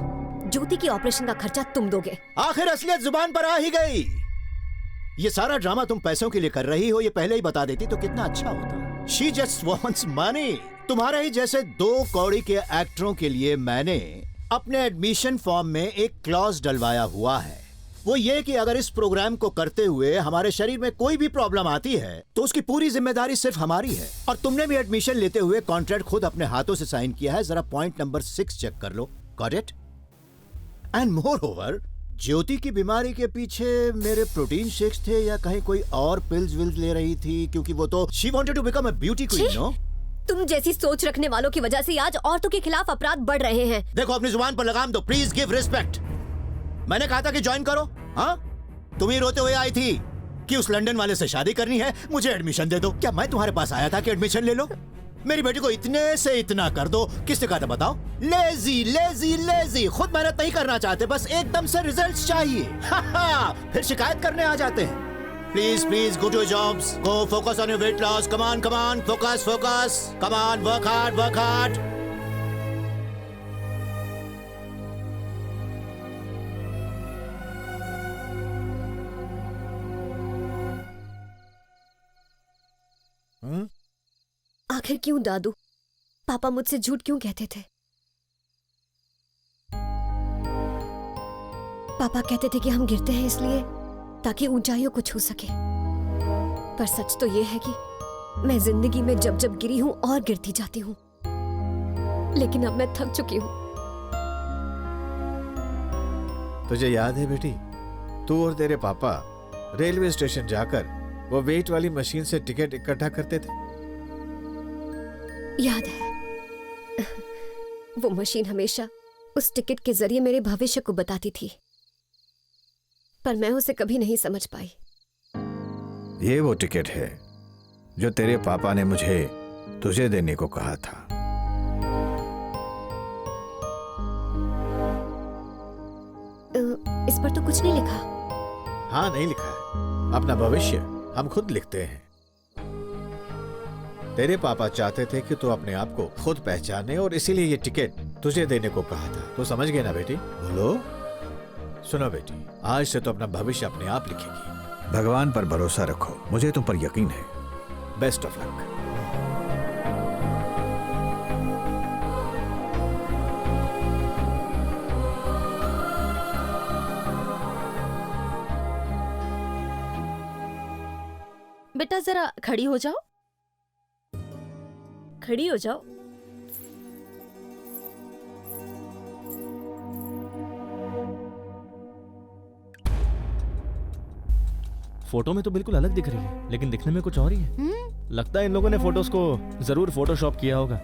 ज्योति के ऑपरेशन का खर्चा तुम दोगे। आखिर असलियत जुबान पर आ ही गई। ये सारा ड्रामा तुम पैसों के लिए कर रही हो, ये पहले ही बता देती तो कितना अच्छा होता। She just wants money। तुम्हारे ही जैसे 2 कौड़ी के एक्टरों के लिए मैंने अपने एडमिशन फॉर्म में एक क्लॉज डलवाया हुआ है। वो ये कि अगर इस प्रोग्राम को करते हुए हमारे शरीर में कोई भी प्रॉब्लम आती है तो उसकी पूरी जिम्मेदारी सिर्फ हमारी है। और तुमने भी एडमिशन लेते हुए कॉन्ट्रैक्ट खुद अपने हाथों से साइन किया है। जरा पॉइंट नंबर 6 चेक कर लो। Got it? And moreover, Jyoti की बीमारी के पीछे मेरे प्रोटीन शेक्स थे या कहीं कोई और पिल्स विल्स ले रही थी, क्योंकि वो तो she wanted to become a beauty queen, no? तुम जैसी सोच रखने वालों की वजह से आज औरतों के खिलाफ अपराध बढ़ रहे हैं। देखो, अपनी जुबान पर लगाम दो। Please give respect. मैंने कहा था कि ज्वाइन करो। हाँ, तुम ही रोते हुए आई थी कि उस लंदन वाले से शादी करनी है, मुझे एडमिशन दे दो। क्या मैं तुम्हारे पास आया था कि एडमिशन ले लो? मेरी बेटी को इतने से इतना कर दो। किसने कहा था बताओ? Lazy lazy lazy. खुद मेहनत नहीं करना चाहते, बस एकदम से रिजल्ट्स चाहिए। फिर शिकायत करने आ जाते हैं। Please please go to jobs, go focus on your weight loss. Come on focus focus, come on, work hard work hard. क्यों दादू? पापा मुझसे झूठ क्यों कहते थे? पापा कहते थे कि हम गिरते हैं इसलिए ताकि ऊंचाइयों को छू सके। पर सच तो ये है कि मैं जिंदगी में जब जब गिरी हूं और गिरती जाती हूं। लेकिन अब मैं थक चुकी हूं। तुझे याद है बेटी, तू और तेरे पापा रेलवे स्टेशन जाकर वो वेट वाली मशीन से टिकट इकट्ठा करते थे? याद है। वो मशीन हमेशा उस टिकट के जरिए मेरे भविष्य को बताती थी, पर मैं उसे कभी नहीं समझ पाई। ये वो टिकट है जो तेरे पापा ने मुझे तुझे देने को कहा था। इस पर तो कुछ नहीं लिखा। हाँ, नहीं लिखा है। अपना भविष्य हम खुद लिखते हैं। तेरे पापा चाहते थे कि तू अपने आप को खुद पहचाने और इसीलिए ये टिकट तुझे देने को कहा था। तो समझ गए ना बेटी? बोलो। सुनो बेटी, आज से तो अपना भविष्य अपने आप लिखेगी। भगवान पर भरोसा रखो, मुझे तुम पर यकीन है। Best of luck. बेटा जरा खड़ी हो जाओ। खड़ी हो जाओ। फोटो में तो बिल्कुल अलग दिख रही है, लेकिन दिखने में कुछ और ही है। लगता है इन लोगों ने फोटोज को जरूर फोटोशॉप किया होगा।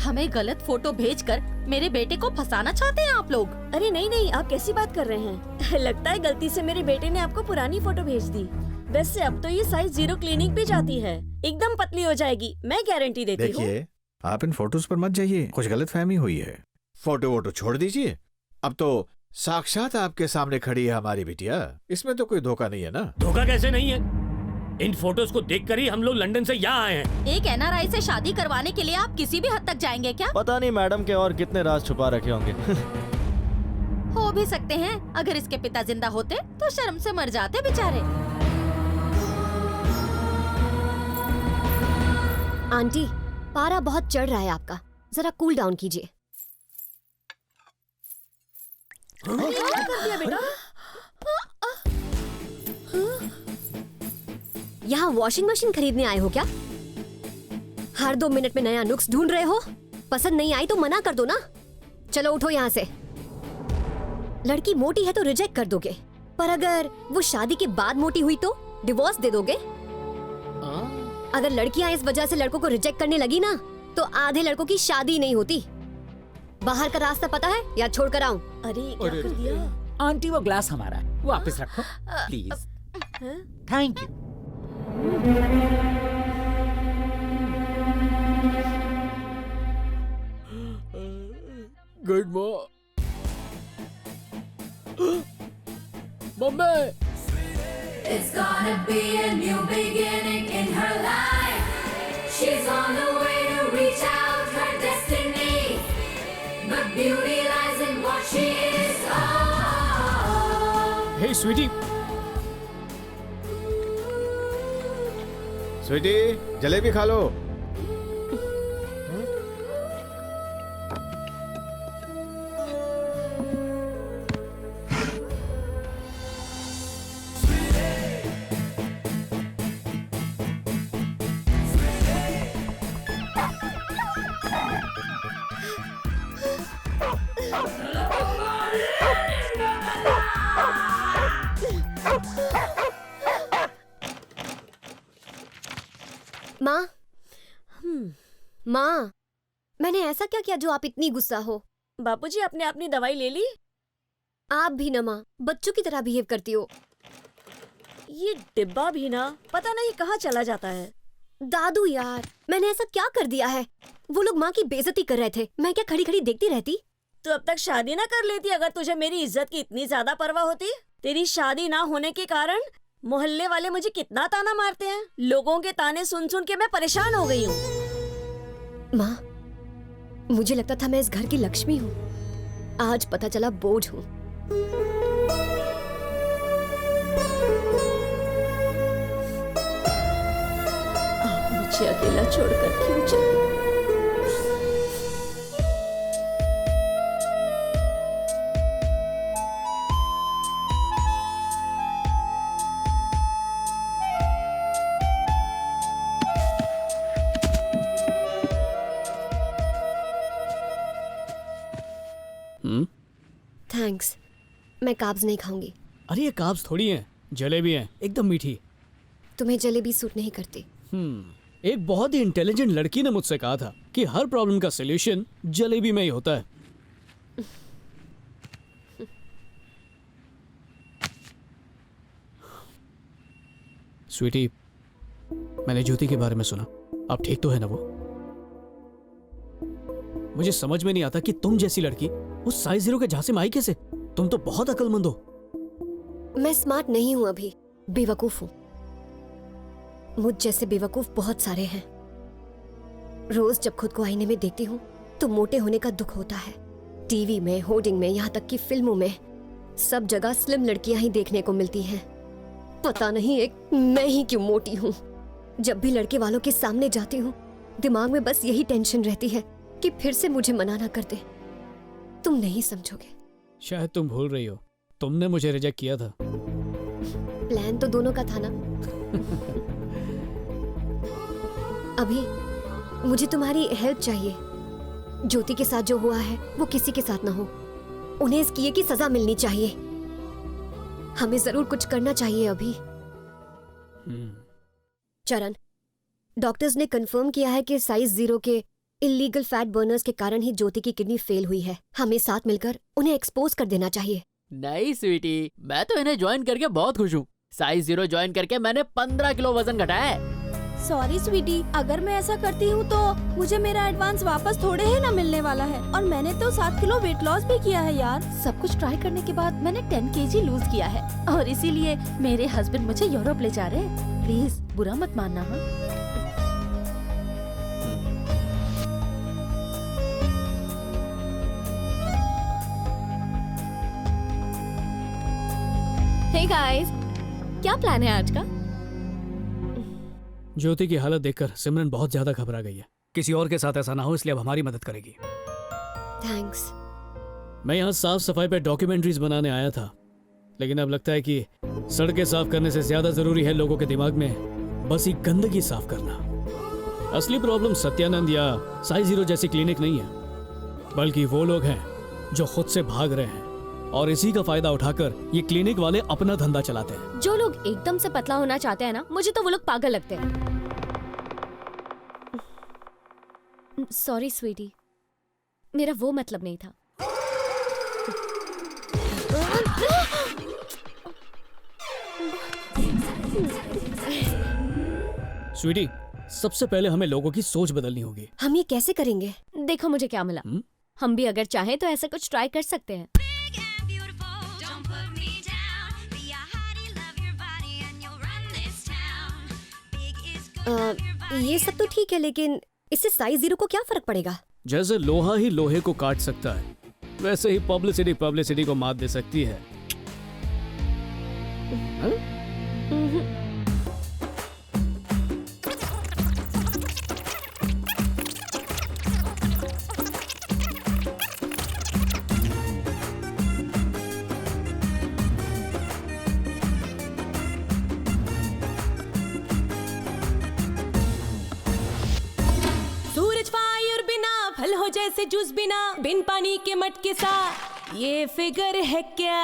हमें गलत फोटो भेजकर मेरे बेटे को फंसाना चाहते हैं आप लोग? अरे नहीं नहीं, आप कैसी बात कर रहे हैं? लगता है गलती से मेरे बेटे ने आपको पुरानी फोटो भेज दी। वैसे अब तो ये साइज 0 क्लिनिक पे जाती है, एकदम पतली हो जाएगी, मैं गारंटी देती हूँ। देखिए, आप इन फोटोज पर मत जाइए, कुछ गलतफहमी हुई है। फोटो वोटो छोड़ दीजिए। अब तो साक्षात आपके सामने खड़ी है हमारी बिटिया, इसमें तो कोई धोखा नहीं है ना? धोखा कैसे नहीं है? इन फोटोज को देखकर ही हम लोग लंदन से यहाँ आए हैं। एक NRI से शादी करवाने के लिए आप किसी भी हद तक जाएंगे क्या? पता नहीं मैडम के और कितने राज छुपा रखे होंगे। हो भी सकते हैं। अगर इसके पिता जिंदा होते तो शर्म से मर जाते बेचारे। आंटी, पारा बहुत चढ़ रहा है आपका, जरा कूल डाउन कीजिए। क्या कर दिया बेटा? यहाँ वॉशिंग मशीन खरीदने आए हो क्या? हर 2 मिनट में नया नुक्स ढूंढ रहे हो? पसंद नहीं आई तो मना कर दो ना। चलो उठो यहाँ से। लड़की मोटी है तो रिजेक्ट कर दोगे, पर अगर वो शादी के बाद मोटी हुई तो डिवोर्स दे दोगे। अगर लड़कियां इस वजह से लड़कों को रिजेक्ट करने लगी ना, तो आधे लड़कों की शादी नहीं होती। बाहर का रास्ता पता है या छोड़ कर आऊं? अरे क्या कर दिया? आंटी वो ग्लास हमारा है, वापस रखो please. Thank you. Good morning mummy. It's gonna be a new beginning in her life. She's on the way to reach out her destiny. But beauty lies in what she is. Oh. Hey, sweetie. Sweetie, jalebi खा लो। माँ, माँ, मैंने ऐसा क्या किया जो आप इतनी गुस्सा हो? बापूजी, आपने अपनी दवाई ले ली? आप भी ना माँ, बच्चों की तरह बिहेव करती हो। ये डिब्बा भी ना पता नहीं कहाँ चला जाता है। दादू यार, मैंने ऐसा क्या कर दिया है? वो लोग माँ की बेइज्जती कर रहे थे, मैं क्या खड़ी खड़ी देखती रहती? तो अब तक शादी ना कर लेती अगर तुझे मेरी इज्जत की इतनी ज्यादा परवाह होती। तेरी शादी ना होने के कारण मोहल्ले वाले मुझे कितना ताना मारते हैं। लोगों के ताने सुन सुन के मैं परेशान हो गई हूँ। माँ, मुझे लगता था मैं इस घर की लक्ष्मी हूँ, आज पता चला बोझ हूँ। आप मुझ मुझे अकेला छोड़कर क्यों चले? थैंक्स, मैं कार्ब्स नहीं खाऊंगी। अरे ये कार्ब्स थोड़ी हैं, जलेबी हैं, एकदम मीठी। तुम्हें जलेबी सूट नहीं करती। एक बहुत ही इंटेलिजेंट लड़की ने मुझसे कहा था कि हर प्रॉब्लम का सलूशन जलेबी में ही होता है। स्वीटी, मैंने ज्योति के बारे में सुना। अब ठीक तो है ना वो? मुझे समझ में नहीं आता कि तुम जैसी लड़की उस साइज 0 के झांसे में आई कैसे? तुम तो बहुत अक्लमंद हो। मैं स्मार्ट नहीं हूं अभी, बेवकूफ हूं। मुझ जैसे बेवकूफ बहुत सारे हैं। रोज जब खुद को आईने में देखती हूँ तो मोटे होने का दुख होता है। टीवी में, होर्डिंग में, यहाँ तक कि फिल्मों में सब जगह स्लिम लड़कियां ही देखने को मिलती हैं। पता नहीं एक मैं ही क्यों मोटी हूँ। जब भी लड़के वालों के सामने जाती हूँ दिमाग में बस यही टेंशन रहती है कि फिर से मुझे मना ना कर दे। तुम नहीं समझोगे। शायद तुम भूल रही हो, तुमने मुझे रिजेक्ट किया था। प्लान तो दोनों का था ना। अभी मुझे तुम्हारी हेल्प चाहिए। ज्योति के साथ जो हुआ है वो किसी के साथ ना हो। उन्हें इस किए की सजा मिलनी चाहिए। हमें जरूर कुछ करना चाहिए अभी। चरण, डॉक्टर्स ने कंफर्म किया है कि साइज 0 के इलीगल फैट बर्नर्स के कारण ही ज्योति की किडनी फेल हुई है। हमें साथ मिलकर उन्हें एक्सपोज कर देना चाहिए। नहीं स्वीटी, मैं तो इन्हें ज्वाइन करके बहुत खुश हूँ। साइज 0 ज्वाइन करके मैंने 15 किलो वजन घटाया है। सॉरी स्वीटी, अगर मैं ऐसा करती हूँ तो मुझे मेरा एडवांस वापस थोड़े ही ना मिलने वाला है। और मैंने तो 7 किलो वेट लॉस भी किया है यार। सब कुछ ट्राई करने के बाद मैंने 10 kg लूज किया है और इसीलिए मेरे हस्बैंड मुझे यूरोप ले जा रहे हैं। प्लीज बुरा मत मानना। हाँ, हे गाइस, क्या प्लान है आज का? ज्योति की हालत देखकर सिमरन बहुत ज्यादा घबरा गई है। किसी और के साथ ऐसा ना हो इसलिए अब हमारी मदद करेगी। थैंक्स। मैं यहाँ साफ सफाई पे डॉक्यूमेंट्रीज बनाने आया था, लेकिन अब लगता है कि सड़कें साफ करने से ज्यादा जरूरी है लोगों के दिमाग में बसी गंदगी साफ करना। असली प्रॉब्लम सत्यानंद या साइज 0 जैसी क्लिनिक नहीं है, बल्कि वो लोग हैं जो खुद से भाग रहे हैं और इसी का फायदा उठाकर ये क्लिनिक वाले अपना धंधा चलाते हैं। जो लोग एकदम से पतला होना चाहते हैं ना, मुझे तो वो लोग पागल लगते हैं। सॉरी स्वीटी, मेरा वो मतलब नहीं था। स्वीटी, सबसे पहले हमें लोगों की सोच बदलनी होगी। हम ये कैसे करेंगे? देखो मुझे क्या मिला। हम भी अगर चाहें तो ऐसा कुछ ट्राई कर सकते हैं। ये सब तो ठीक है, लेकिन इससे साइज 0 को क्या फर्क पड़ेगा? जैसे लोहा ही लोहे को काट सकता है, वैसे ही पब्लिसिटी को मात दे सकती है। फल हो जैसे जूस बिना, बिन पानी के मटके सा, ये फिगर है क्या?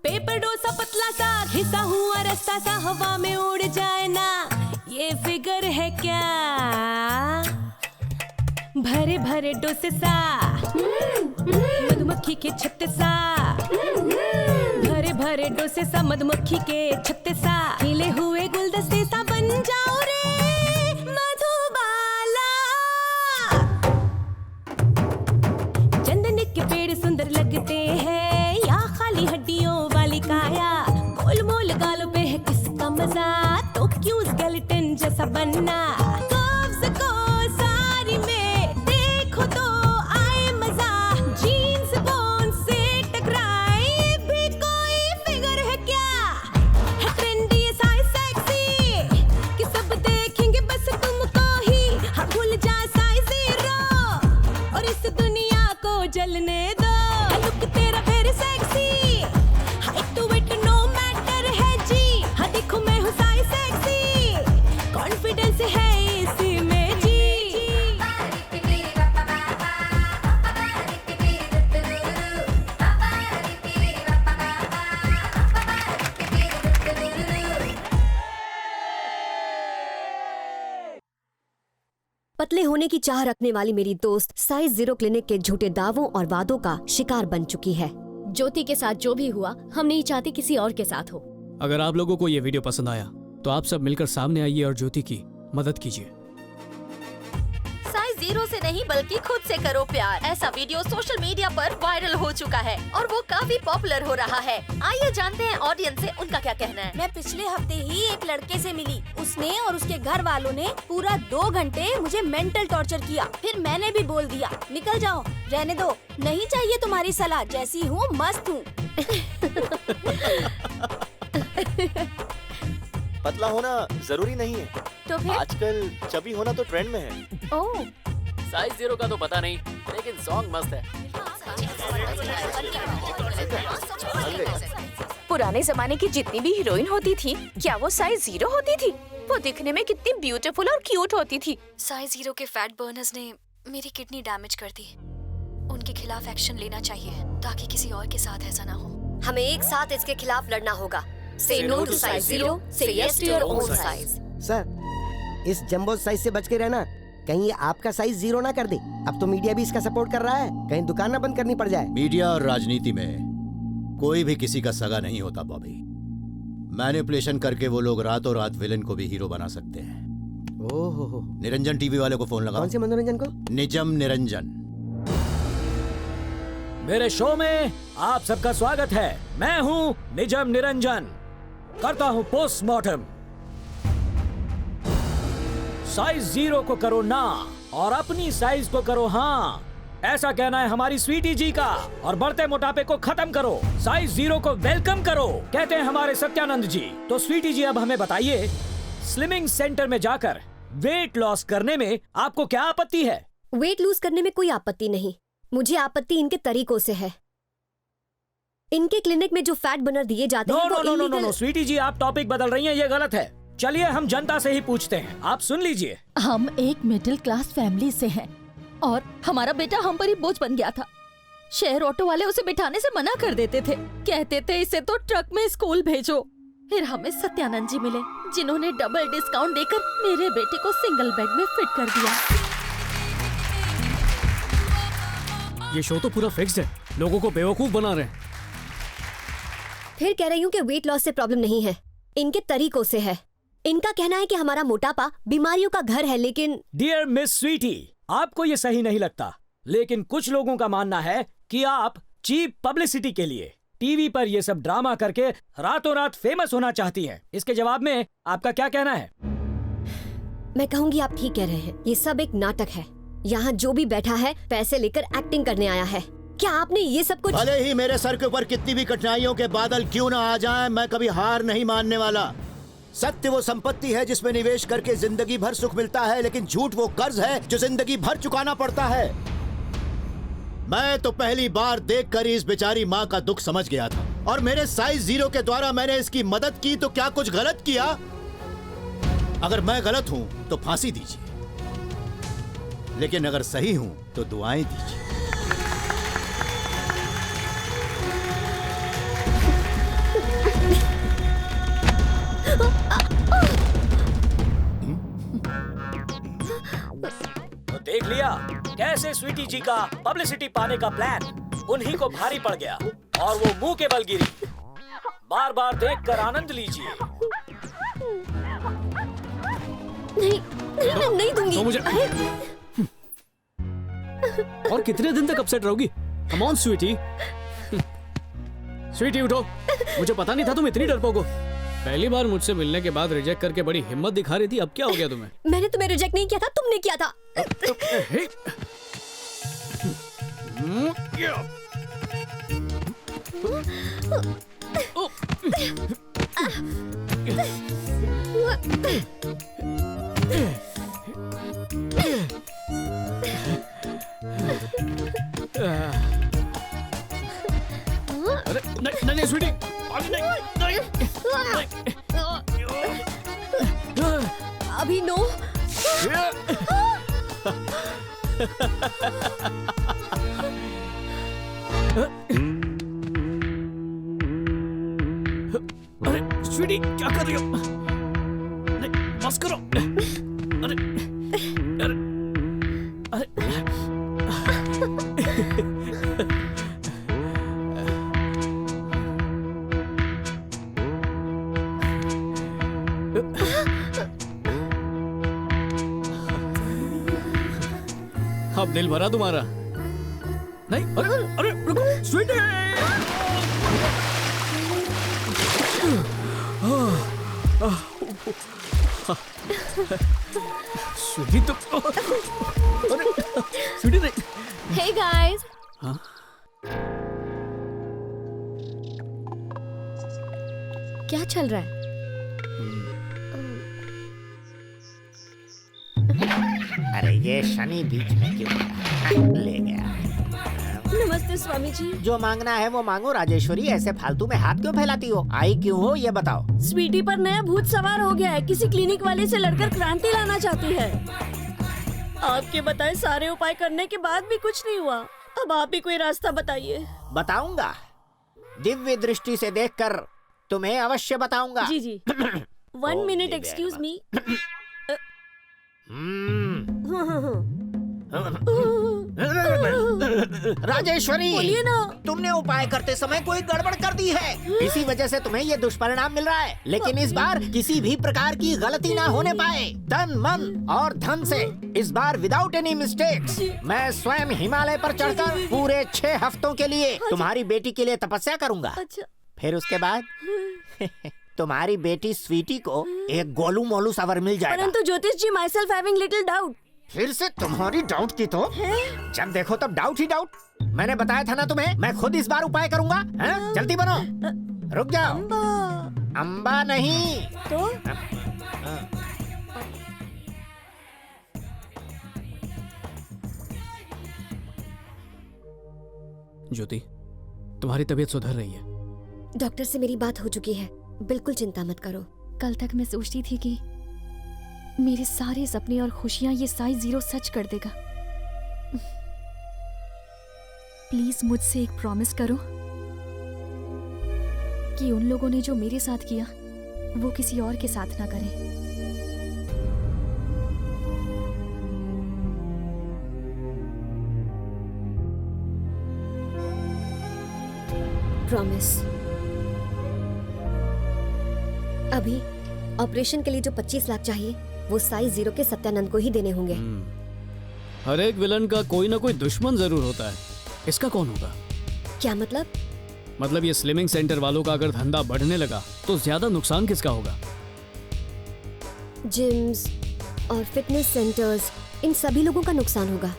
पेपर डोसा पतला सा, घिसा हुआ रास्ता सा हवा में उड़ जाए ना, ये फिगर है क्या? भरे भरे डोसे सा, मधुमक्खी के छत्ते सा, भरे भरे डोसे सा, मधुमक्खी के छत्ते सा, खिले हुए गुलदस्ते सा बन जाओ रे मधुबाला। चंदन के पेड़ सुंदर लगते हैं या खाली हड्डियों वाली काया, गोल मोल गालों पे है किसका मजा, तो क्यों स्केलेटन जैसा बनना। कर्व्स को सारी में देखो तो आए मजा, जीन्स बोन से टकराए, ये भी कोई फिगर है क्या? है ट्रेंडी साइज सेक्सी कि जलने दो, लुक तेरा very sexy, height to weight no matter है जी, हाँ देखो मैं हूँ साई सेक्सी, कॉन्फिडेंस है इसी में जी। पतले होने की चाह रखने वाली मेरी दोस्त साइज 0 क्लिनिक के झूठे दावों और वादों का शिकार बन चुकी है। ज्योति के साथ जो भी हुआ हम नहीं चाहते किसी और के साथ हो। अगर आप लोगों को ये वीडियो पसंद आया तो आप सब मिलकर सामने आइए और ज्योति की मदद कीजिए। साइज 0 से नहीं बल्कि खुद से करो प्यार। ऐसा वीडियो सोशल मीडिया पर वायरल हो चुका है और वो काफी पॉपुलर हो रहा है। आइए जानते हैं ऑडियंस से उनका क्या कहना है। मैं पिछले हफ्ते ही एक लड़के से मिली। उसने और उसके घर वालों ने पूरा 2 घंटे मुझे मेंटल टॉर्चर किया। फिर मैंने भी बोल दिया निकल जाओ, रहने दो, नहीं चाहिए तुम्हारी सलाह, जैसी हूँ मस्त हूँ। पतला होना जरूरी नहीं है, तो फिर आजकल चबी होना तो ट्रेंड में है। ओह, साइज 0 का तो पता नहीं, लेकिन सॉन्ग मस्त है। पुराने जमाने की जितनी भी हीरोइन होती थी, क्या वो साइज 0 होती थी? वो दिखने में कितनी ब्यूटीफुल और क्यूट होती थी। साइज 0 के फैट बर्नर्स ने मेरी किडनी डैमेज कर दी। उनके खिलाफ एक्शन लेना चाहिए ताकि किसी और के साथ ऐसा ना हो। हमें एक साथ इसके खिलाफ लड़ना होगा। Say no to size 0, say yes to your own size. Sir, इस जंबो साइज से बच के रहना, कहीं ये आपका साइज 0 ना कर दे। अब तो मीडिया भी इसका सपोर्ट कर रहा है, कहीं दुकान ना बंद करनी पड़ जाए। मीडिया और राजनीति में कोई भी किसी का सगा नहीं होता बॉबी। मैनिपुलेशन करके वो लोग रातों रात विलेन को भी हीरो बना सकते हैं। ओहो, निरंजन टीवी वाले को फोन लगाओ। कौन से मनोरंजन को? निजम निरंजन। मेरे शो में आप सबका स्वागत है। मैं हूँ निजम निरंजन, करता हूँ पोस्टमार्टम। साइज 0 को करो ना और अपनी साइज को करो हाँ, ऐसा कहना है हमारी स्वीटी जी का। और बढ़ते मोटापे को खत्म करो, साइज 0 को वेलकम करो, कहते हैं हमारे सत्यानंद जी। तो स्वीटी जी अब हमें बताइए, स्लिमिंग सेंटर में जाकर वेट लॉस करने में आपको क्या आपत्ति है? वेट लूज करने में कोई आपत्ति नहीं, मुझे आपत्ति इनके तरीकों से है। इनके क्लिनिक में जो फैट बर्नर दिए जाते हैं वो नो, स्वीटी जी आप टॉपिक बदल रही हैं, ये गलत है। चलिए हम जनता से ही पूछते हैं, आप सुन लीजिए। हम एक मिडिल क्लास फैमिली से हैं और हमारा बेटा हम पर ही बोझ बन गया था। शहर ऑटो वाले उसे बिठाने से मना कर देते थे, कहते थे इसे तो ट्रक में स्कूल भेजो। फिर हमें सत्यानंद जी मिले, जिन्होंने डबल डिस्काउंट देकर मेरे बेटे को सिंगल बेड में फिट कर दिया। ये शो तो पूरा फिक्स्ड है, लोगों को बेवकूफ बना रहे हैं। फिर कह रही हूँ कि वेट लॉस से प्रॉब्लम नहीं है, इनके तरीकों से है। इनका कहना है कि हमारा मोटापा बीमारियों का घर है, लेकिन डियर मिस स्वीटी, आपको ये सही नहीं लगता, लेकिन कुछ लोगों का मानना है कि आप चीप पब्लिसिटी के लिए टीवी पर ये सब ड्रामा करके रातों रात फेमस होना चाहती हैं। इसके जवाब में आपका क्या कहना है? मैं कहूँगी आप ठीक कह रहे हैं, ये सब एक नाटक है। यहाँ जो भी बैठा है पैसे लेकर एक्टिंग करने आया है। क्या आपने ये सब कुछ? भले ही मेरे सर के ऊपर कितनी भी कठिनाइयों के बादल क्यों ना आ जाएं, मैं कभी हार नहीं मानने वाला। सत्य वो संपत्ति है जिसमें निवेश करके जिंदगी भर सुख मिलता है, लेकिन झूठ वो कर्ज है जो जिंदगी भर चुकाना पड़ता है। मैं तो पहली बार देखकर ही इस बेचारी माँ का दुख समझ गया था, और मेरे साइज 0 के द्वारा मैंने इसकी मदद की तो क्या कुछ गलत किया? अगर मैं गलत हूं तो फांसी दीजिए, लेकिन अगर सही हूं तो दुआएं दीजिए। तो देख लिया कैसे स्वीटी जी का पब्लिसिटी पाने का प्लान उन्हीं को भारी पड़ गया और वो मुंह के बल गिरी। बार बार देखकर आनंद लीजिए। नहीं दूंगी। तो मुझे और कितने दिन तक अपसेट रहोगी? Come on Sweety. स्वीटी उठो, मुझे पता नहीं था तुम इतनी डरपोक हो। पहली बार मुझसे मिलने के बाद रिजेक्ट करके बड़ी हिम्मत दिखा रही थी, अब क्या हो गया तुम्हें? मैंने तुम्हें रिजेक्ट नहीं किया था, तुमने किया था। स्वीटी नो। अरे स्वीटी क्या कर रही हो? नहीं, बस करो। अरे अरे अरे अब दिल भरा तुम्हारा? नहीं, अरे अरे रुको स्वीटी। स्वीटी तो अरे स्वीटी नहीं। हे गाइस, हाँ? क्या चल रहा है? अरे ये शनि बीच में क्यों ले गया? नमस्ते स्वामी जी। जो मांगना है वो मांगो राजेश्वरी, ऐसे फालतू में हाथ क्यों फैलाती हो? आई क्यों हो ये बताओ। स्वीटी पर नया भूत सवार हो गया है, किसी क्लिनिक वाले से लड़कर क्रांति लाना चाहती है। आपके बताए सारे उपाय करने के बाद भी कुछ नहीं हुआ। अब आप ही कोई रास्ता बताइए। बताऊंगा, दिव्य दृष्टि से देखकर तुम्हें अवश्य बताऊंगा। जी जी। 1 मिनट एक्सक्यूज मी। राजेश्वरी, बोलिए ना। तुमने उपाय करते समय कोई गड़बड़ कर दी है, इसी वजह से तुम्हें ये दुष्परिणाम मिल रहा है। लेकिन इस बार किसी भी प्रकार की गलती ना होने पाए, तन मन और धन से। इस बार विदाउट एनी मिस्टेक्स मैं स्वयं हिमालय पर चढ़कर पूरे 6 हफ्तों के लिए तुम्हारी बेटी के लिए तपस्या करूंगा। फिर उसके बाद तुम्हारी बेटी स्वीटी को एक गोलू मोलू सवर मिल जाएगा। परंतु ज्योतिष जी, myself having little doubt. फिर से तुम्हारी डाउट की तो जब देखो तब डाउट ही डाउट। मैंने बताया था ना तुम्हें, मैं खुद इस बार उपाय करूंगा। हैं? जल्दी बनो। रुक जाओ। अम्बा नहीं तो ज्योति, तुम्हारी तबीयत सुधर रही है। डॉक्टर से मेरी बात हो चुकी है, बिल्कुल चिंता मत करो। कल तक मैं सोचती थी कि मेरे सारे सपने और खुशियां ये साइज 0 सच कर देगा। प्लीज मुझसे एक प्रॉमिस करो कि उन लोगों ने जो मेरे साथ किया वो किसी और के साथ ना करें। प्रॉमिस। अभी ऑपरेशन के लिए जो 25 लाख चाहिए वो साइज 0 के सत्यानंद को ही देने होंगे। हर एक विलन का कोई ना कोई दुश्मन जरूर होता है। इसका कौन होगा? क्या मतलब? मतलब ये स्लिमिंग सेंटर वालों का अगर धंधा बढ़ने लगा तो ज्यादा नुकसान किसका होगा? जिम्स और फिटनेस सेंटर्स, इन सभी लोगों का नुकसान होगा।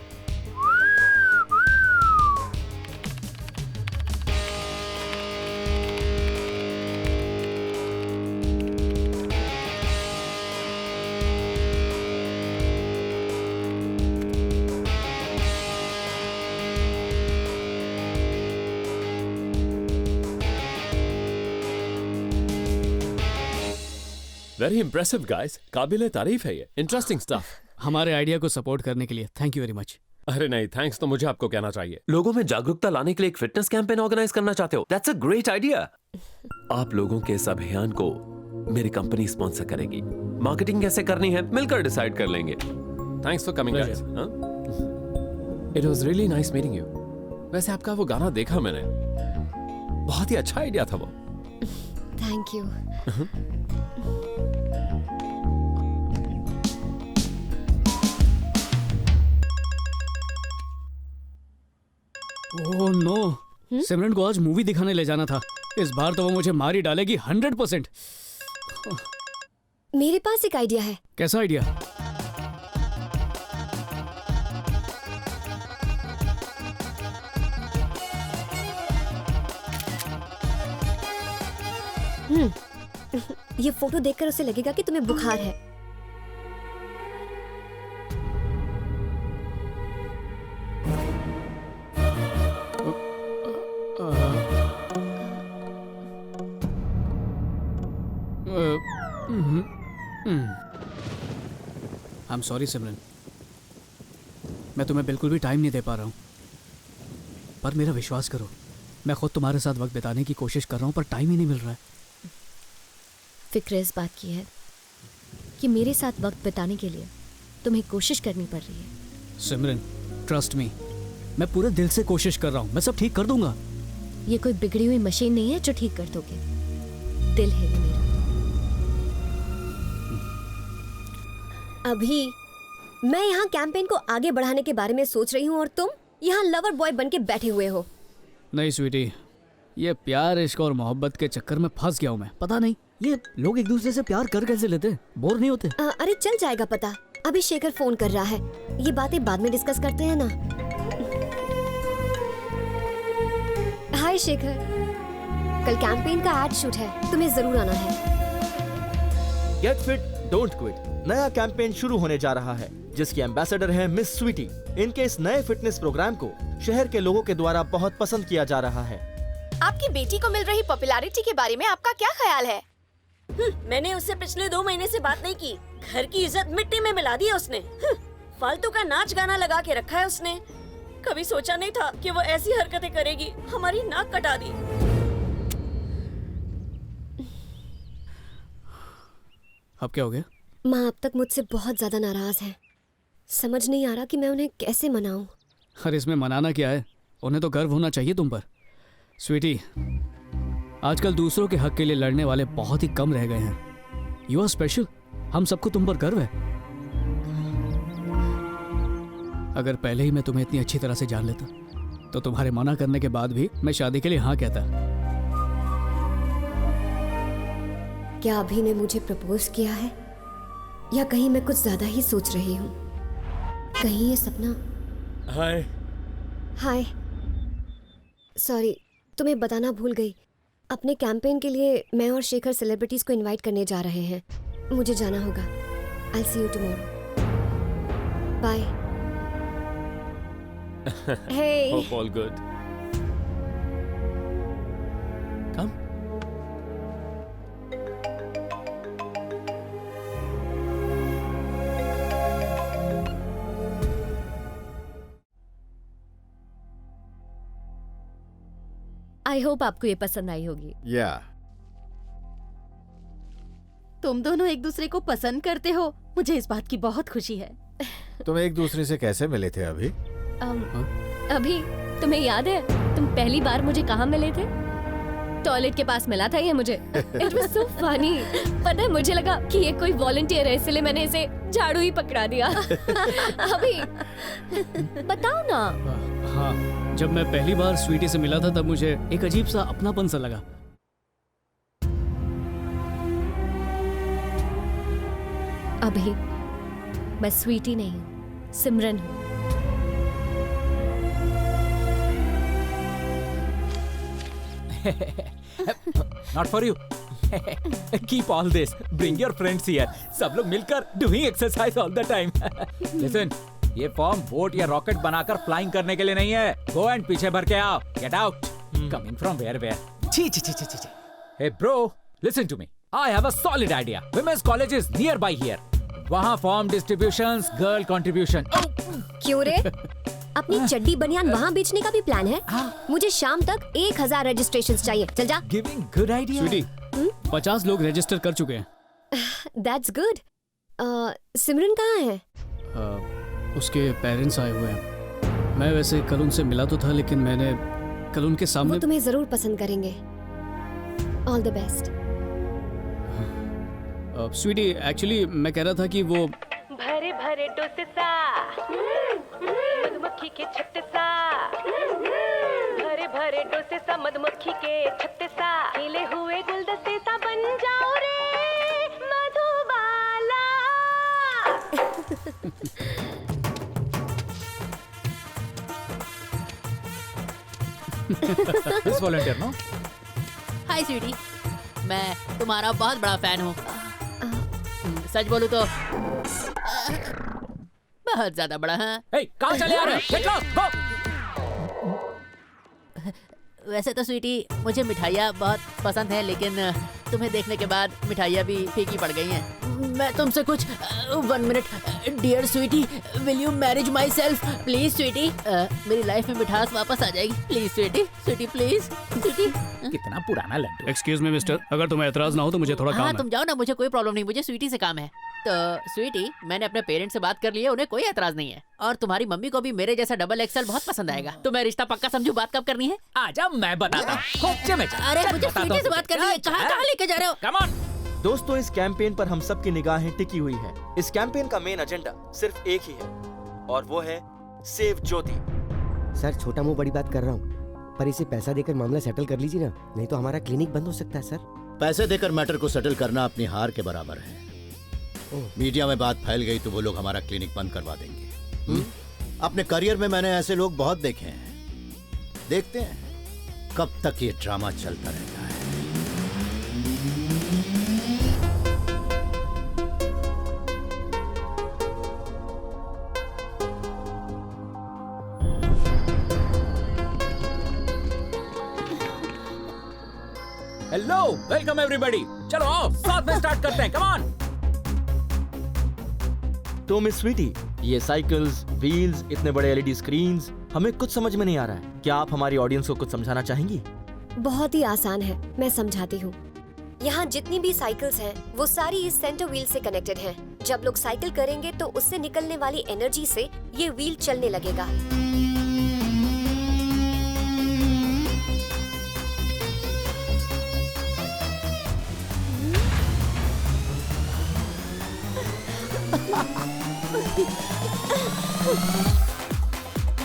वेरी इम्प्रेसिव गाइस, काबिले तारीफ है ये। Interesting stuff. हमारे आइडिया को सपोर्ट करने के लिए थैंक यू वेरी मच। अरे नहीं, थैंक्स तो मुझे आपको कहना चाहिए। लोगों में जागरूकता लाने के लिए एक फिटनेस कैंपेन ऑर्गेनाइज करना चाहते हो? That's a great idea. आप लोगों के इस अभियान को मेरी कंपनी स्पॉन्सर करेगी। मार्केटिंग कैसे करनी है मिलकर डिसाइड कर लेंगे। Thanks for coming guys. It was really nice meeting you. वैसे आपका वो गाना देखा मैंने, बहुत ही अच्छा आइडिया था वो। Thank you. ओह नो, सिमरन को आज मूवी दिखाने ले जाना था। इस बार तो वो मुझे मार ही डालेगी 100%। मेरे पास एक आइडिया है। कैसा आइडिया? ये फोटो देखकर उसे लगेगा कि तुम्हें बुखार है। आई एम सॉरी सिमरन, मैं तुम्हें बिल्कुल भी टाइम नहीं दे पा रहा हूँ। पर मेरा विश्वास करो, मैं खुद तुम्हारे साथ वक्त बिताने की कोशिश कर रहा हूँ, पर टाइम ही नहीं मिल रहा है। फिक्र इस बात की है कि मेरे साथ वक्त बिताने के लिए तुम्हें कोशिश करनी पड़ रही है। सिमरन, ट्रस्ट मी, मैं पूरे दिल से कोशिश कर रहा हूँ, मैं सब ठीक कर दूंगा। ये कोई बिगड़ी हुई मशीन नहीं है जो ठीक कर दोगे, दिल है ये मेरा। अभी मैं यहाँ कैंपेन को आगे बढ़ाने के बारे में सोच रही हूँ और तुम यहाँ लवर बॉय बन के बैठे हुए हो। नहीं स्वीटी, ये प्यार, इश्क और मोहब्बत के चक्कर में फंस गया हूँ मैं। पता नहीं ये लोग एक दूसरे से प्यार कर कैसे लेते, बोर नहीं होते? अरे चल जाएगा पता, अभी शेखर फोन कर रहा है, ये बातें बाद में डिस्कस करते हैं ना। हाय शेखर, कल कैंपेन का एड शूट है, तुम्हें जरूर आना है। गेट फिट डोंट क्विट नया कैंपेन शुरू होने जा रहा है, जिसकी एम्बेसडर है मिस स्वीटी। इनके इस नए फिटनेस प्रोग्राम को शहर के लोगों के द्वारा बहुत पसंद किया जा रहा है। आपकी बेटी को मिल रही पॉपुलैरिटी के बारे में आपका क्या ख्याल है? मैंने उससे पिछले 2 महीने से बात नहीं की, घर की इज्जत मिट्टी में मिला दी है उसने। फालतू का नाच गाना लगा के रखा है उसने। कभी सोचा नहीं था कि वो ऐसी हरकतें करेगी, हमारी नाक कटा दी। अब क्या हो गया? माँ अब तक मुझसे बहुत ज्यादा नाराज है, समझ नहीं आ रहा कि मैं उन्हें कैसे मनाऊं। अरे इसमें मनाना क्या है, उन्हें तो गर्व होना चाहिए तुम पर। स्वीटी, आजकल दूसरों के हक के लिए लड़ने वाले बहुत ही कम रह गए हैं। यू आर स्पेशल, हम सबको तुम पर गर्व है। अगर पहले ही मैं तुम्हें इतनी अच्छी तरह से जान लेता तो तुम्हारे मना करने के बाद भी मैं शादी के लिए हाँ कहता। क्या अभी ने मुझे प्रपोज किया है या कहीं मैं कुछ ज्यादा ही सोच रही हूँ? कहीं ये सपना। हाय। हाय, सॉरी तुम्हें बताना भूल गई, अपने कैंपेन के लिए मैं और शेखर सेलिब्रिटीज को इनवाइट करने जा रहे हैं, मुझे जाना होगा। I'll see you tomorrow. Bye. Hey. Hope all good. Come. I hope आपको ये पसंद आई होगी। या तुम दोनों एक दूसरे को पसंद करते हो, मुझे इस बात की बहुत खुशी है। तुम एक दूसरे से कैसे मिले थे अभी? अभी तुम्हें याद है तुम पहली बार मुझे कहाँ मिले थे? टॉयलेट के पास मिला था ये मुझे। It was so funny. पता है मुझे लगा कि ये कोई वॉलंटियर है, इसलिए मैंने इसे झाड़ू ही पकड़ा दिया। अभी बताओ ना। हाँ, जब मैं पहली बार स्वीटी से मिला था तब मुझे एक अजीब सा अपनापन सा लगा। अभी मैं स्वीटी नहीं हूँ, सिमरन हूँ। Not for you. Keep all this. Bring your friends here. सब लोग मिलकर doing exercise all the time. Listen, ये फॉर्म बोट या रॉकेट बनाकर फ्लाइंग करने के लिए नहीं है। Go and पीछे भर के आओ. Get out. Coming from where? छी छी छी छी छी. Hey bro, listen to me. I have a solid idea. Women's college is nearby here. वहाँ फॉर्म डिस्ट्रीब्यूशंस, गर्ल कंट्रीब्यूशन। क्यों रे? अपनी चड्डी बनियान वहाँ बेचने का भी प्लान है? मुझे शाम तक 1000 रजिस्ट्रेशंस चाहिए। चल जा। Giving good idea. स्वीटी, 50 लोग रजिस्टर कर चुके हैं। That's good. सिमरन कहाँ है? उसके पेरेंट्स आए हुए हैं। मैं वैसे कल उनसे मिला तो था, लेकिन मैंने कल उनके सामने। वो तुम्हें जरूर पसंद करेंगे। All the best. Sweetie, actually मैं कह रहा था कि वो भरे भरे डोसे सा, मधुमक्खी के छत्ते सा, भरे भरे डोसे सा, मधुमक्खी के छत्ते सा, खिले हुए गुलदस्ते सा बन जाओ रे मधुबाला। This volunteer, no? हाय स्वीटी, मैं तुम्हारा बहुत बड़ा फैन हूँ। सच बोलूं तो बहुत ज्यादा बड़ा है। कहाँ चले आ रहे हो? Get lost, go! वैसे तो स्वीटी, मुझे मिठाइयाँ बहुत पसंद है, लेकिन तुम्हें देखने के बाद मिठाइयाँ भी फीकी पड़ गई हैं। मैं तुमसे कुछ 1 minute. Dear sweetie, will you marriage myself please sweetie. मेरी लाइफ में मिठास वापस आ जाएगी please sweetie. Sweetie please sweetie. कितना पुराना लड्डू। एक्सक्यूज मी मिस्टर, अगर तुम्हें एतराज ना हो तो मुझे थोड़ा काम हाँ है। तुम जाओ ना, मुझे कोई प्रॉब्लम नहीं, मुझे स्वीटी से काम है। तो स्वीटी, मैंने अपने पेरेंट्स से बात कर ली है, उन्हें कोई एतराज नहीं है। और तुम्हारी मम्मी को भी मेरे जैसा डबल एक्सेल बहुत पसंद आएगा। तो मैं रिश्ता पक्का समझू, बात कब करनी है? आजा मैं बताता हूँ। अरे मुझे स्वीटी से बात करनी है, कहाँ लेके जा रहे हो? Come on. दोस्तों, इस कैंपेन पर हम सबकी निगाहें टिकी हुई है। इस कैंपेन का मेन एजेंडा सिर्फ एक ही है और वो है सेव ज्योति। सर, छोटा मुंह बड़ी बात कर रहा हूँ, पर इसे पैसा देकर मामला सेटल कर लीजिए ना, नहीं तो हमारा क्लिनिक बंद हो सकता है। सर, पैसे देकर मैटर को सेटल करना अपनी हार के बराबर है। मीडिया में बात फैल गई तो वो लोग हमारा क्लिनिक बंद करवा देंगे। अपने करियर में मैंने ऐसे लोग बहुत देखे हैं। देखते हैं कब तक ये ड्रामा चलता रहता है। Hello, welcome everybody. चलो आओ साथ में स्टार्ट करते हैं। Come on. तो मिस स्वीटी, ये साइकिल्स, व्हील्स, इतने बड़े एलईडी स्क्रीन्स, हमें कुछ समझ में नहीं आ रहा है। क्या आप हमारी ऑडियंस को कुछ समझाना चाहेंगी? बहुत ही आसान है, मैं समझाती हूँ। यहाँ जितनी भी साइकिल्स हैं, वो सारी इस सेंटर व्हील से कनेक्टेड हैं। जब लोग साइकिल करेंगे तो उससे निकलने वाली एनर्जी से ये व्हील चलने लगेगा।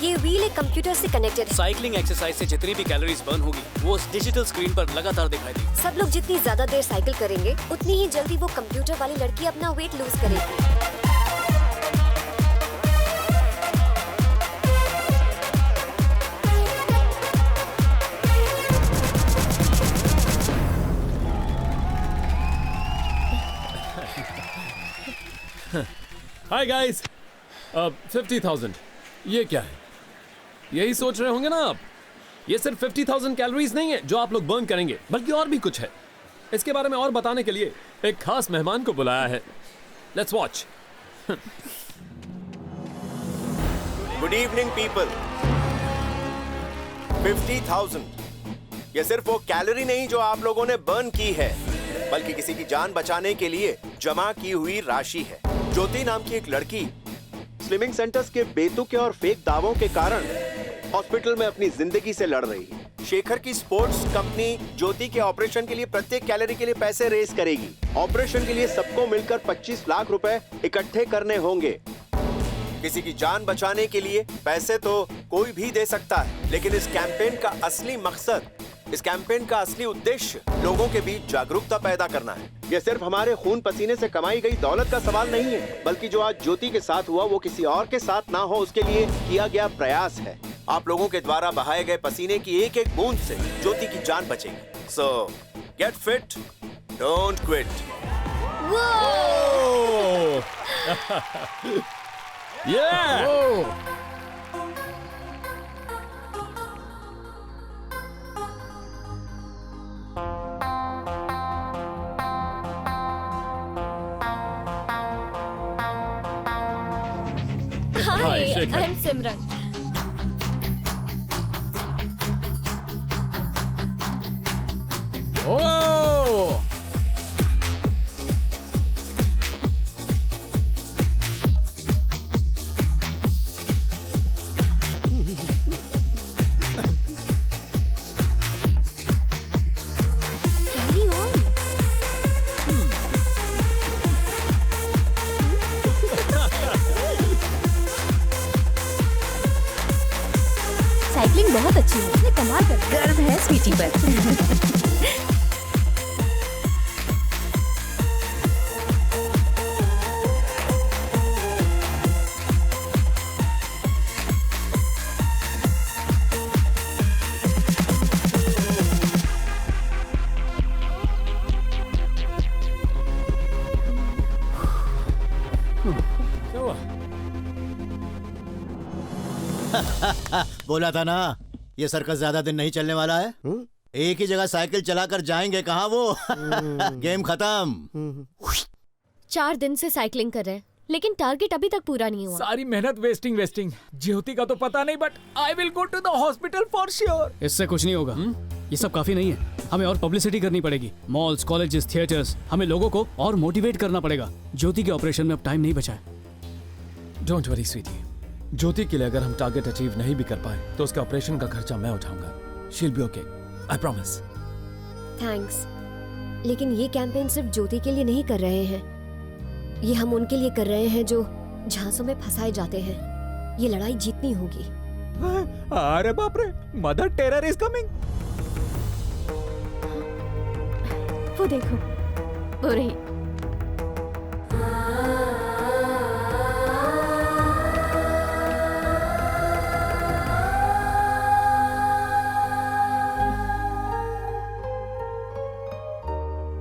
ये व्हील एक कंप्यूटर से कनेक्टेड है। साइकिलिंग एक्सरसाइज से जितनी भी कैलोरीज बर्न होगी वो उस डिजिटल स्क्रीन पर लगातार दिखाई देगी। सब लोग जितनी ज्यादा देर साइकिल करेंगे, उतनी ही जल्दी वो कंप्यूटर वाली लड़की अपना वेट लूज करेगी। हाय गाइस, 50,000 ये क्या है? यही सोच रहे होंगे ना आप। ये सिर्फ 50,000 कैलोरीज नहीं है जो आप लोग बर्न करेंगे, बल्कि और भी कुछ है। इसके बारे में और बताने के लिए एक खास मेहमान को बुलाया है। Let's watch. Good evening people. 50,000 ये सिर्फ वो कैलोरी नहीं जो आप लोगों ने बर्न की है, बल्कि किसी की जान बचाने के लिए जमा की हुई राशि है। ज्योति नाम की एक लड़की स्लिमिंग सेंटर्स के बेतुके और फेक दावों के कारण हॉस्पिटल में अपनी जिंदगी से लड़ रही है। शेखर की स्पोर्ट्स कंपनी ज्योति के ऑपरेशन के लिए प्रत्येक कैलोरी के लिए पैसे रेज करेगी। ऑपरेशन के लिए सबको मिलकर 25 लाख रुपए इकट्ठे करने होंगे। किसी की जान बचाने के लिए पैसे तो कोई भी दे सकता है, लेकिन इस कैंपेन का असली मकसद, इस कैंपेन का असली उद्देश्य लोगों के बीच जागरूकता पैदा करना है। यह सिर्फ हमारे खून पसीने से कमाई गई दौलत का सवाल नहीं है, बल्कि जो आज ज्योति के साथ हुआ वो किसी और के साथ ना हो, उसके लिए किया गया प्रयास है। आप लोगों के द्वारा बहाए गए पसीने की एक एक बूंद से ज्योति की जान बचेगी। सो get fit, don't quit. Hi, I'm Simran. Oh! Cycling बहुत अच्छी है, इसने कमाल कर गर्व है स्वीटी पर। बोला था ना, ये सर्कस ज्यादा दिन नहीं चलने वाला है। एक ही जगह साइकिल चलाकर जाएंगे कहाँ वो। गेम खत्म। 4 दिन से साइकिलिंग कर रहे हैं, लेकिन टारगेट अभी तक पूरा नहीं हुआ। सारी मेहनत वेस्टिंग। ज्योति का तो पता नहीं, but I will go to the hospital for sure. इससे कुछ नहीं होगा। ये सब काफी नहीं है, हमें और पब्लिसिटी करनी पड़ेगी। मॉल्स, कॉलेजेस, थिएटर्स, हमें लोगों को और मोटिवेट करना पड़ेगा। ज्योति के ऑपरेशन में अब टाइम नहीं बचा है। डोंट वरी स्वीटी, ज्योति के लिए अगर हम टारगेट अचीव नहीं भी कर पाए तो उसके ऑपरेशन का खर्चा मैं उठाऊंगा। She will be okay, I promise. Thanks, लेकिन ये कैंपेन सिर्फ ज्योति के लिए नहीं कर रहे हैं, ये हम उनके लिए कर रहे हैं जो झांसों में फंसाए जाते हैं। ये लड़ाई जीतनी होगी। अरे बाप रे, मदर टेरर इज कमिंग। वो देखो, वो रही।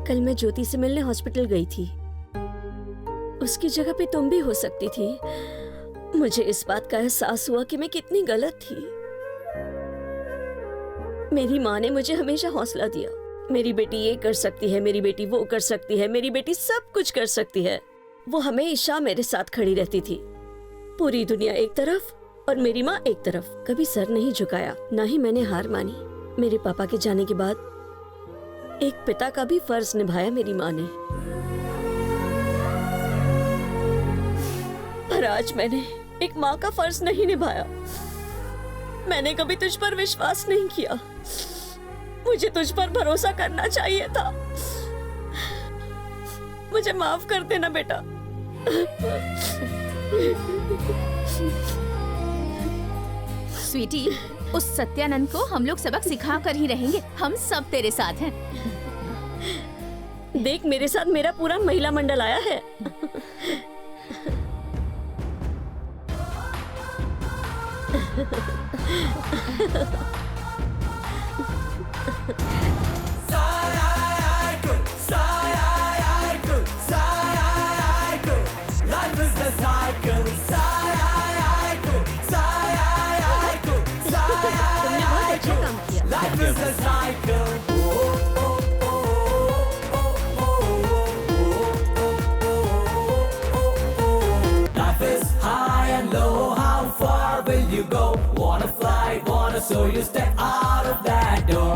कल मैं ज्योति से मिलने हॉस्पिटल गई थी। उसकी जगह पे तुम भी हो सकती थी। मुझे इस बात का एहसास हुआ कि मैं कितनी गलत थी। मेरी माँ ने मुझे हमेशा हौसला दिया। मेरी बेटी ये कर सकती है, मेरी बेटी वो कर सकती है, मेरी बेटी सब कुछ कर सकती है। वो हमेशा मेरे साथ खड़ी रहती थी। पूरी दुनिया एक तरफ और मेरी माँ एक तरफ। कभी सर नहीं झुकाया, ना ही मैंने हार मानी। मेरे पापा के जाने के बाद एक पिता का भी फर्ज निभाया मेरी माँ ने। पर आज मैंने एक माँ का फर्ज नहीं निभाया। मैंने कभी तुझ पर विश्वास नहीं किया। मुझे तुझ पर भरोसा करना चाहिए था। मुझे माफ कर देना बेटा। स्वीटी, उस सत्यानंद को हम लोग सबक सिखा कर ही रहेंगे। हम सब तेरे साथ हैं। देख, मेरे साथ मेरा पूरा महिला मंडल आया है। तुमने बहुत अच्छा काम किया। So you step out of that door.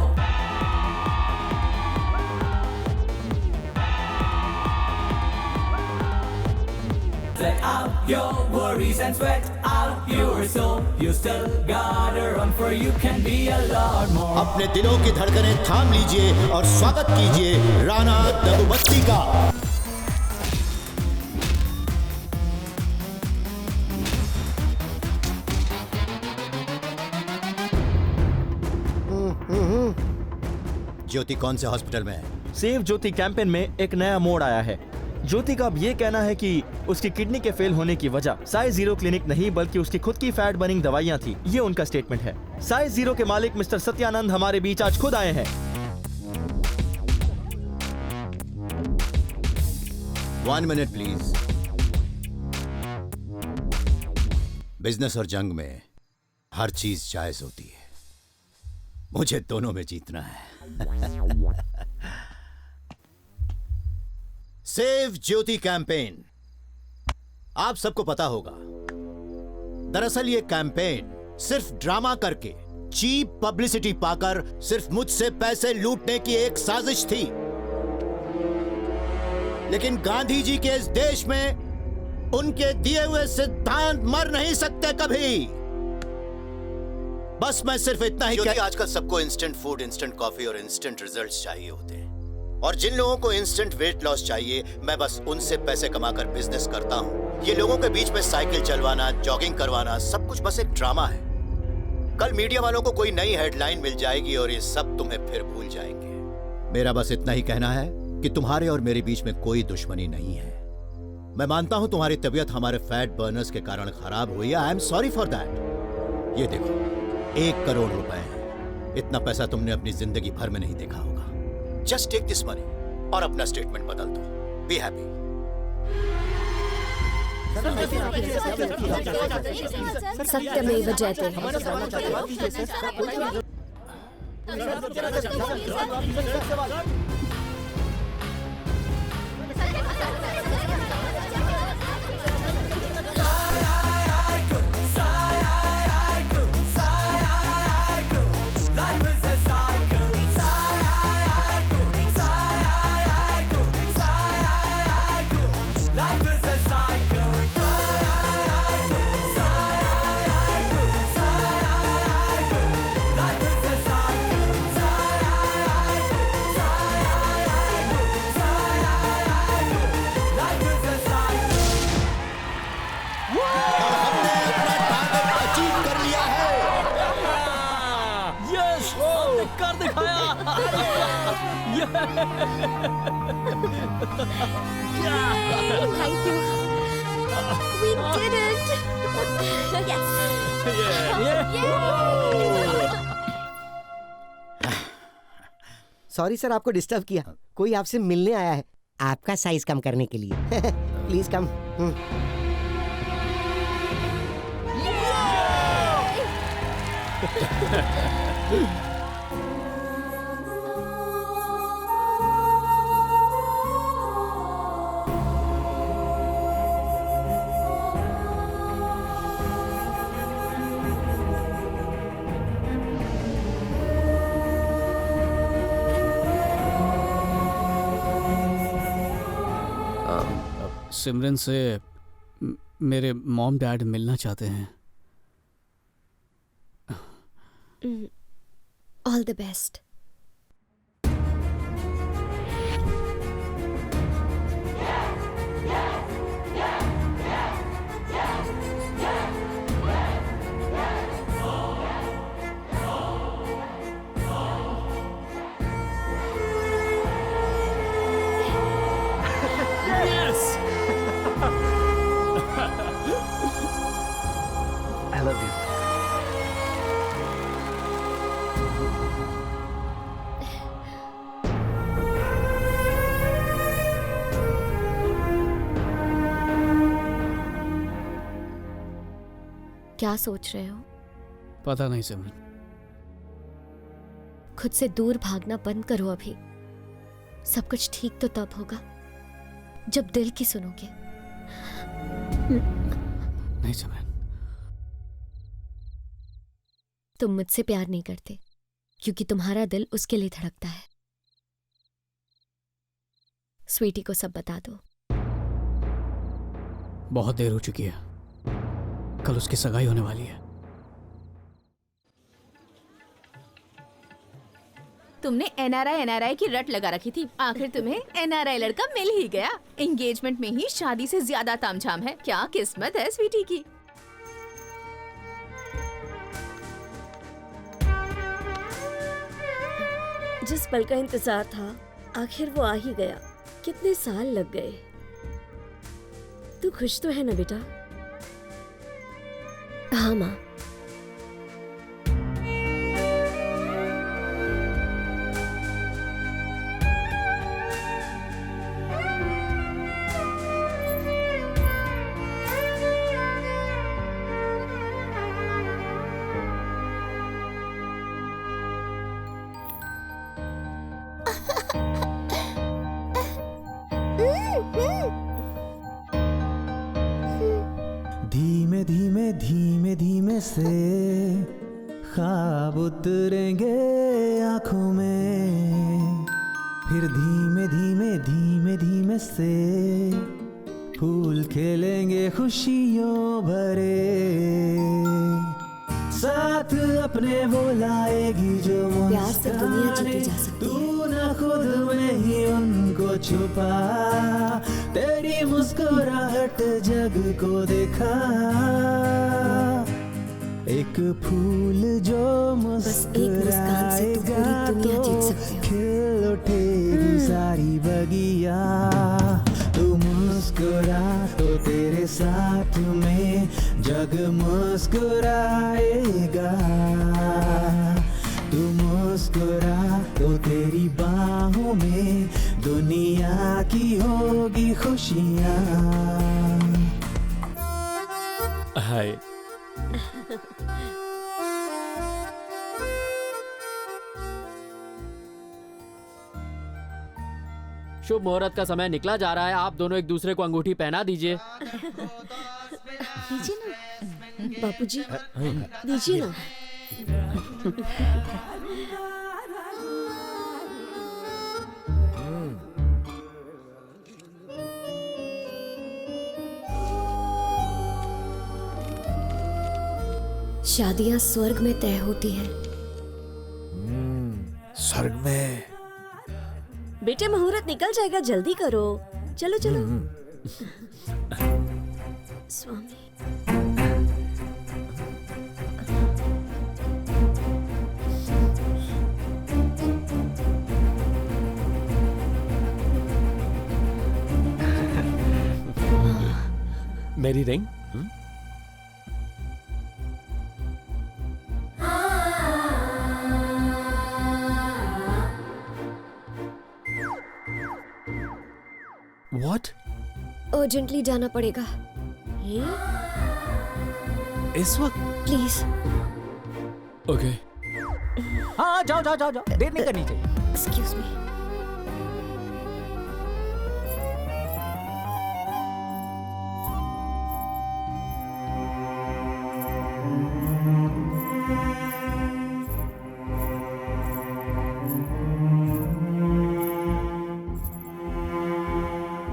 Let out your worries and sweat out your soul. You still gotta run, for you can be a lot more. अपने दिलों की धड़कनें थाम लीजिए और स्वागत कीजिए राणा दगुबत्ती का। ज्योति कौन से हॉस्पिटल में है? सेव ज्योति कैंपेन में एक नया मोड़ आया है। ज्योति का अब ये कहना है कि उसकी किडनी के फेल होने की वजह साइज 0 क्लिनिक नहीं बल्कि उसकी खुद की फैट बर्निंग दवाइयाँ थी। ये उनका स्टेटमेंट है। साइज 0 के मालिक मिस्टर सत्यानंद हमारे बीच आज खुद आए हैं। One minute please. बिजनेस और जंग में हर चीज जायज होती है, मुझे दोनों में जीतना है। सेव ज्योति कैंपेन, आप सबको पता होगा, दरअसल ये कैंपेन सिर्फ ड्रामा करके, चीप पब्लिसिटी पाकर सिर्फ मुझसे पैसे लूटने की एक साजिश थी। लेकिन गांधी जी के इस देश में उनके दिए हुए सिद्धांत मर नहीं सकते कभी। बस मैं सिर्फ इतना ही कि आजकल सबको इंस्टेंट फूड, इंस्टेंट कॉफी और इंस्टेंट रिजल्ट्स चाहिए होते हैं, और जिन लोगों को इंस्टेंट वेट लॉस चाहिए, मैं बस उनसे पैसे कमाकर बिजनेस करता हूं। ये लोगों के बीच में साइकिल चलवाना, जॉगिंग करवाना, सब कुछ बस एक ड्रामा है। कल मीडिया वालों को कोई नई हेडलाइन मिल जाएगी और ये सब तुम्हें फिर भूल जाएंगे। मेरा बस इतना ही कहना है कि तुम्हारे और मेरे बीच में कोई दुश्मनी नहीं है। मैं मानता हूं तुम्हारी तबीयत हमारे फैट बर्नर्स के कारण खराब हुई है। I am sorry for that. ये देखो, 1 करोड़ रुपए हैं। इतना पैसा तुमने अपनी जिंदगी भर में नहीं देखा होगा। जस्ट टेक दिस मनी और अपना स्टेटमेंट बदल दो। Be happy. सत्यमेव जयते। Thank you. We did it. Yes. Sorry sir, आपको डिस्टर्ब किया। कोई आपसे मिलने आया है आपका साइज कम करने के लिए। Please come. सिमरन से मेरे मॉम डैड मिलना चाहते हैं। All the best. I love you. क्या सोच रहे हो? पता नहीं सिमरन। खुद से दूर भागना बंद करो अभी। सब कुछ ठीक तो तब होगा जब दिल की सुनोगे। नहीं सिमरन। तुम मुझसे प्यार नहीं करते क्योंकि तुम्हारा दिल उसके लिए धड़कता है। स्वीटी को सब बता दो। बहुत देर हो चुकी है, कल उसकी सगाई होने वाली है। तुमने एनआरआई की रट लगा रखी थी, आखिर तुम्हें एनआरआई लड़का मिल ही गया। एंगेजमेंट में ही शादी से ज्यादा तामझाम है। क्या किस्मत है स्वीटी की। जिस पल का इंतजार था आखिर वो आ ही गया। कितने साल लग गए। तू खुश तो है ना बेटा? हाँ माँ। धीमे धीमे धीमे धीमे से ख्वाब उतरेंगे आंखों में, फिर धीमे धीमे धीमे धीमे से फूल खिलेंगे खुशियों भरे। साथ अपने वो लाएगी जो मुस्काने, तू न खुद में ही उनको छुपा। तेरी मुस्कुराहट जग को दिखा, एक फूल जो मुस्कुराएगा तो खिल उठेगी सारी बगिया। तू मुस्कुरा तो तेरे साथ में जग मुस्कुराएगा। तू मुस्कुरा तो तेरी बाहों में दुनिया की होगी खुशियाँ। हाय। शुभ मुहूर्त का समय निकला जा रहा है। आप दोनों एक दूसरे को अंगूठी पहना दीजिए। दीजिए ना बापूजी, दीजिए ना। शादियां स्वर्ग में तय होती हैं। स्वर्ग में? बेटे मुहूर्त निकल जाएगा, जल्दी करो। चलो चलो। स्वामी। मेरी रिंग? What? अर्जेंटली जाना पड़ेगा। इस वक्त? प्लीज। ओके। हाँ जाओ जाओ जाओ जाओ, देर नहीं करनी चाहिए। Excuse me.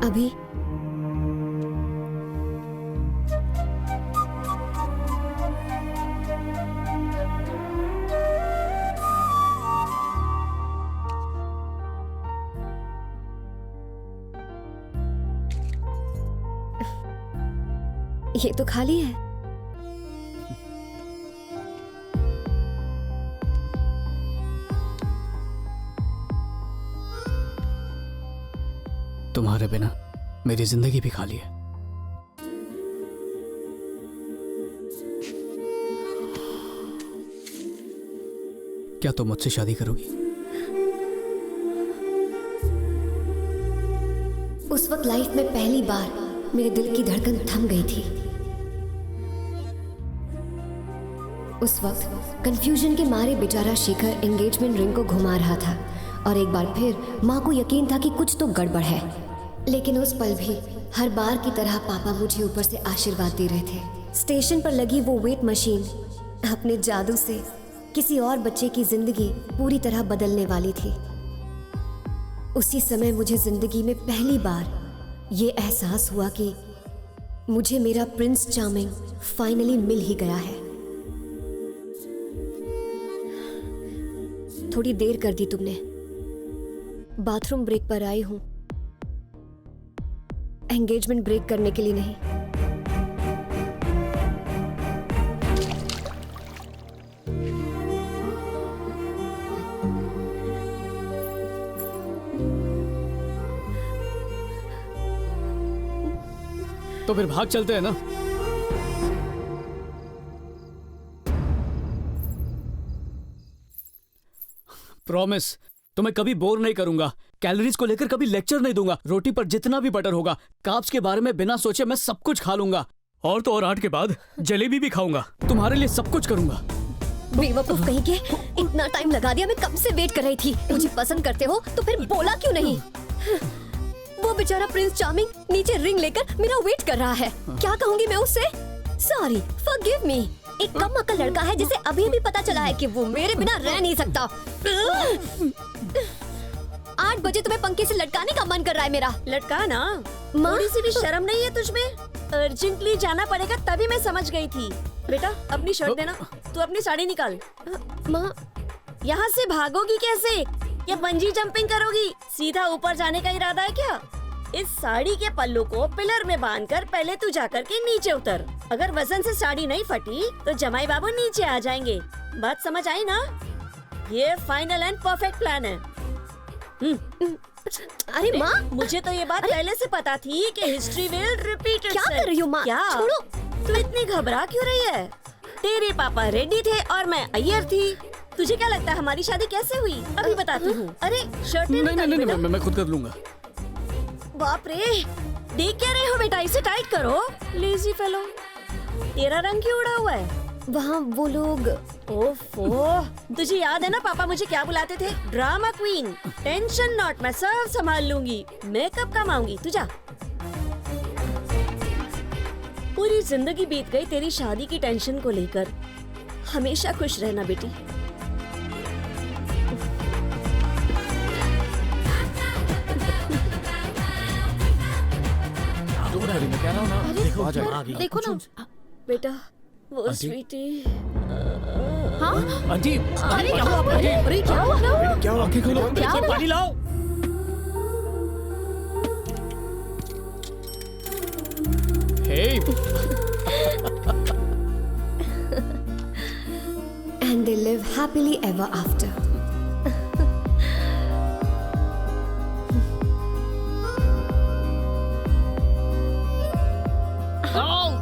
अभी ये तो खाली है। तुम्हारे बिना मेरी जिंदगी भी खाली है। क्या तुम मुझसे शादी करोगी? उस वक्त लाइफ में पहली बार मेरे दिल की धड़कन थम गई थी। उस वक्त कंफ्यूजन के मारे बेचारा शेखर एंगेजमेंट रिंग को घुमा रहा था और एक बार फिर माँ को यकीन था कि कुछ तो गड़बड़ है। लेकिन उस पल भी हर बार की तरह पापा मुझे ऊपर से आशीर्वाद दे रहे थे। स्टेशन पर लगी वो वेट मशीन अपने जादू से किसी और बच्चे की जिंदगी पूरी तरह बदलने वाली थी। उसी समय मुझे जिंदगी में पहली बार ये एहसास हुआ कि मुझे मेरा प्रिंस चार्मिंग फाइनली मिल ही गया है। थोड़ी देर कर दी तुमने। बाथरूम ब्रेक पर आई हूं, एंगेजमेंट ब्रेक करने के लिए नहीं। तो फिर भाग चलते हैं ना। प्रॉमिस, तुम्हें कभी बोर नहीं करूंगा। कैलोरीज को लेकर कभी लेक्चर नहीं दूंगा। रोटी पर जितना भी बटर होगा, कार्ब्स के बारे में बिना सोचे मैं सब कुछ खा लूंगा। और तो और 8 के बाद जलेबी भी खाऊंगा। तुम्हारे लिए सब कुछ करूंगा। बेवकूफ कहीं के, इतना टाइम लगा दिया। मैं कब से वेट कर रही थी। मुझे पसंद करते हो तो फिर बोला क्यों नहीं? वो बेचारा प्रिंस चार्मिंग नीचे रिंग लेकर मेरा वेट कर रहा है। क्या कहूंगी मैं उससे? Sorry, forgive me. एक कम अक्ल लड़का है जिसे अभी भी पता चला है कि वो मेरे बिना रह नहीं सकता। 8 बजे तुम्हें पंखे से लटकाने का मन कर रहा है मेरा। लटकाना? थोड़ी सी भी शर्म नहीं है तुझमें? अर्जेंटली जाना पड़ेगा तभी मैं समझ गई थी। बेटा अपनी शर्ट देना। तू अपनी साड़ी निकाल। माँ, यहाँ से भागोगी कैसे? या बंजी जंपिंग करोगी? सीधा ऊपर जाने का इरादा है क्या? इस साड़ी के पल्लू को पिलर में बांधकर पहले तू जाकर के नीचे उतर। अगर वजन से साड़ी नहीं फटी तो जमाई बाबू नीचे आ जाएंगे। बात समझ आई ना? ये फाइनल एंड परफेक्ट प्लान है। अरे माँ, मुझे तो ये बात पहले से पता थी कि हिस्ट्री विल रिपीट। क्या कर रही हो माँ? क्या? छोड़ो। तू इतनी घबरा क्यों रही है? तेरे पापा रेडी थे और मैं अय्यर थी। तुझे क्या लगता है हमारी शादी कैसे हुई? अभी बताती हूँ। अरे शर्ट नहीं, मैं खुद कर लूंगा। बाप रे, देख क्या रहे हो बेटा? इसे टाइट करो। Lazy fellow. तेरा रंग क्यों उड़ा हुआ है? वहाँ वो लोग। ओफो, तुझे याद है ना पापा मुझे क्या बुलाते थे? Drama queen. टेंशन नॉट, मैं सब संभाल लूंगी। मैं कब कम आऊंगी? तू जा। पूरी जिंदगी बीत गई तेरी शादी की टेंशन को लेकर। हमेशा खुश रहना बेटी। मैं कह रहा हूँ ना, देखो आ जाए। देखो ना बेटा, वो स्वीटी। हाँ? आंटी, अरे क्या हुआ? अरे क्या हुआ? क्या हुआ? आंखें खोलो, पानी लाओ। Hey. And they live happily ever after. Oh!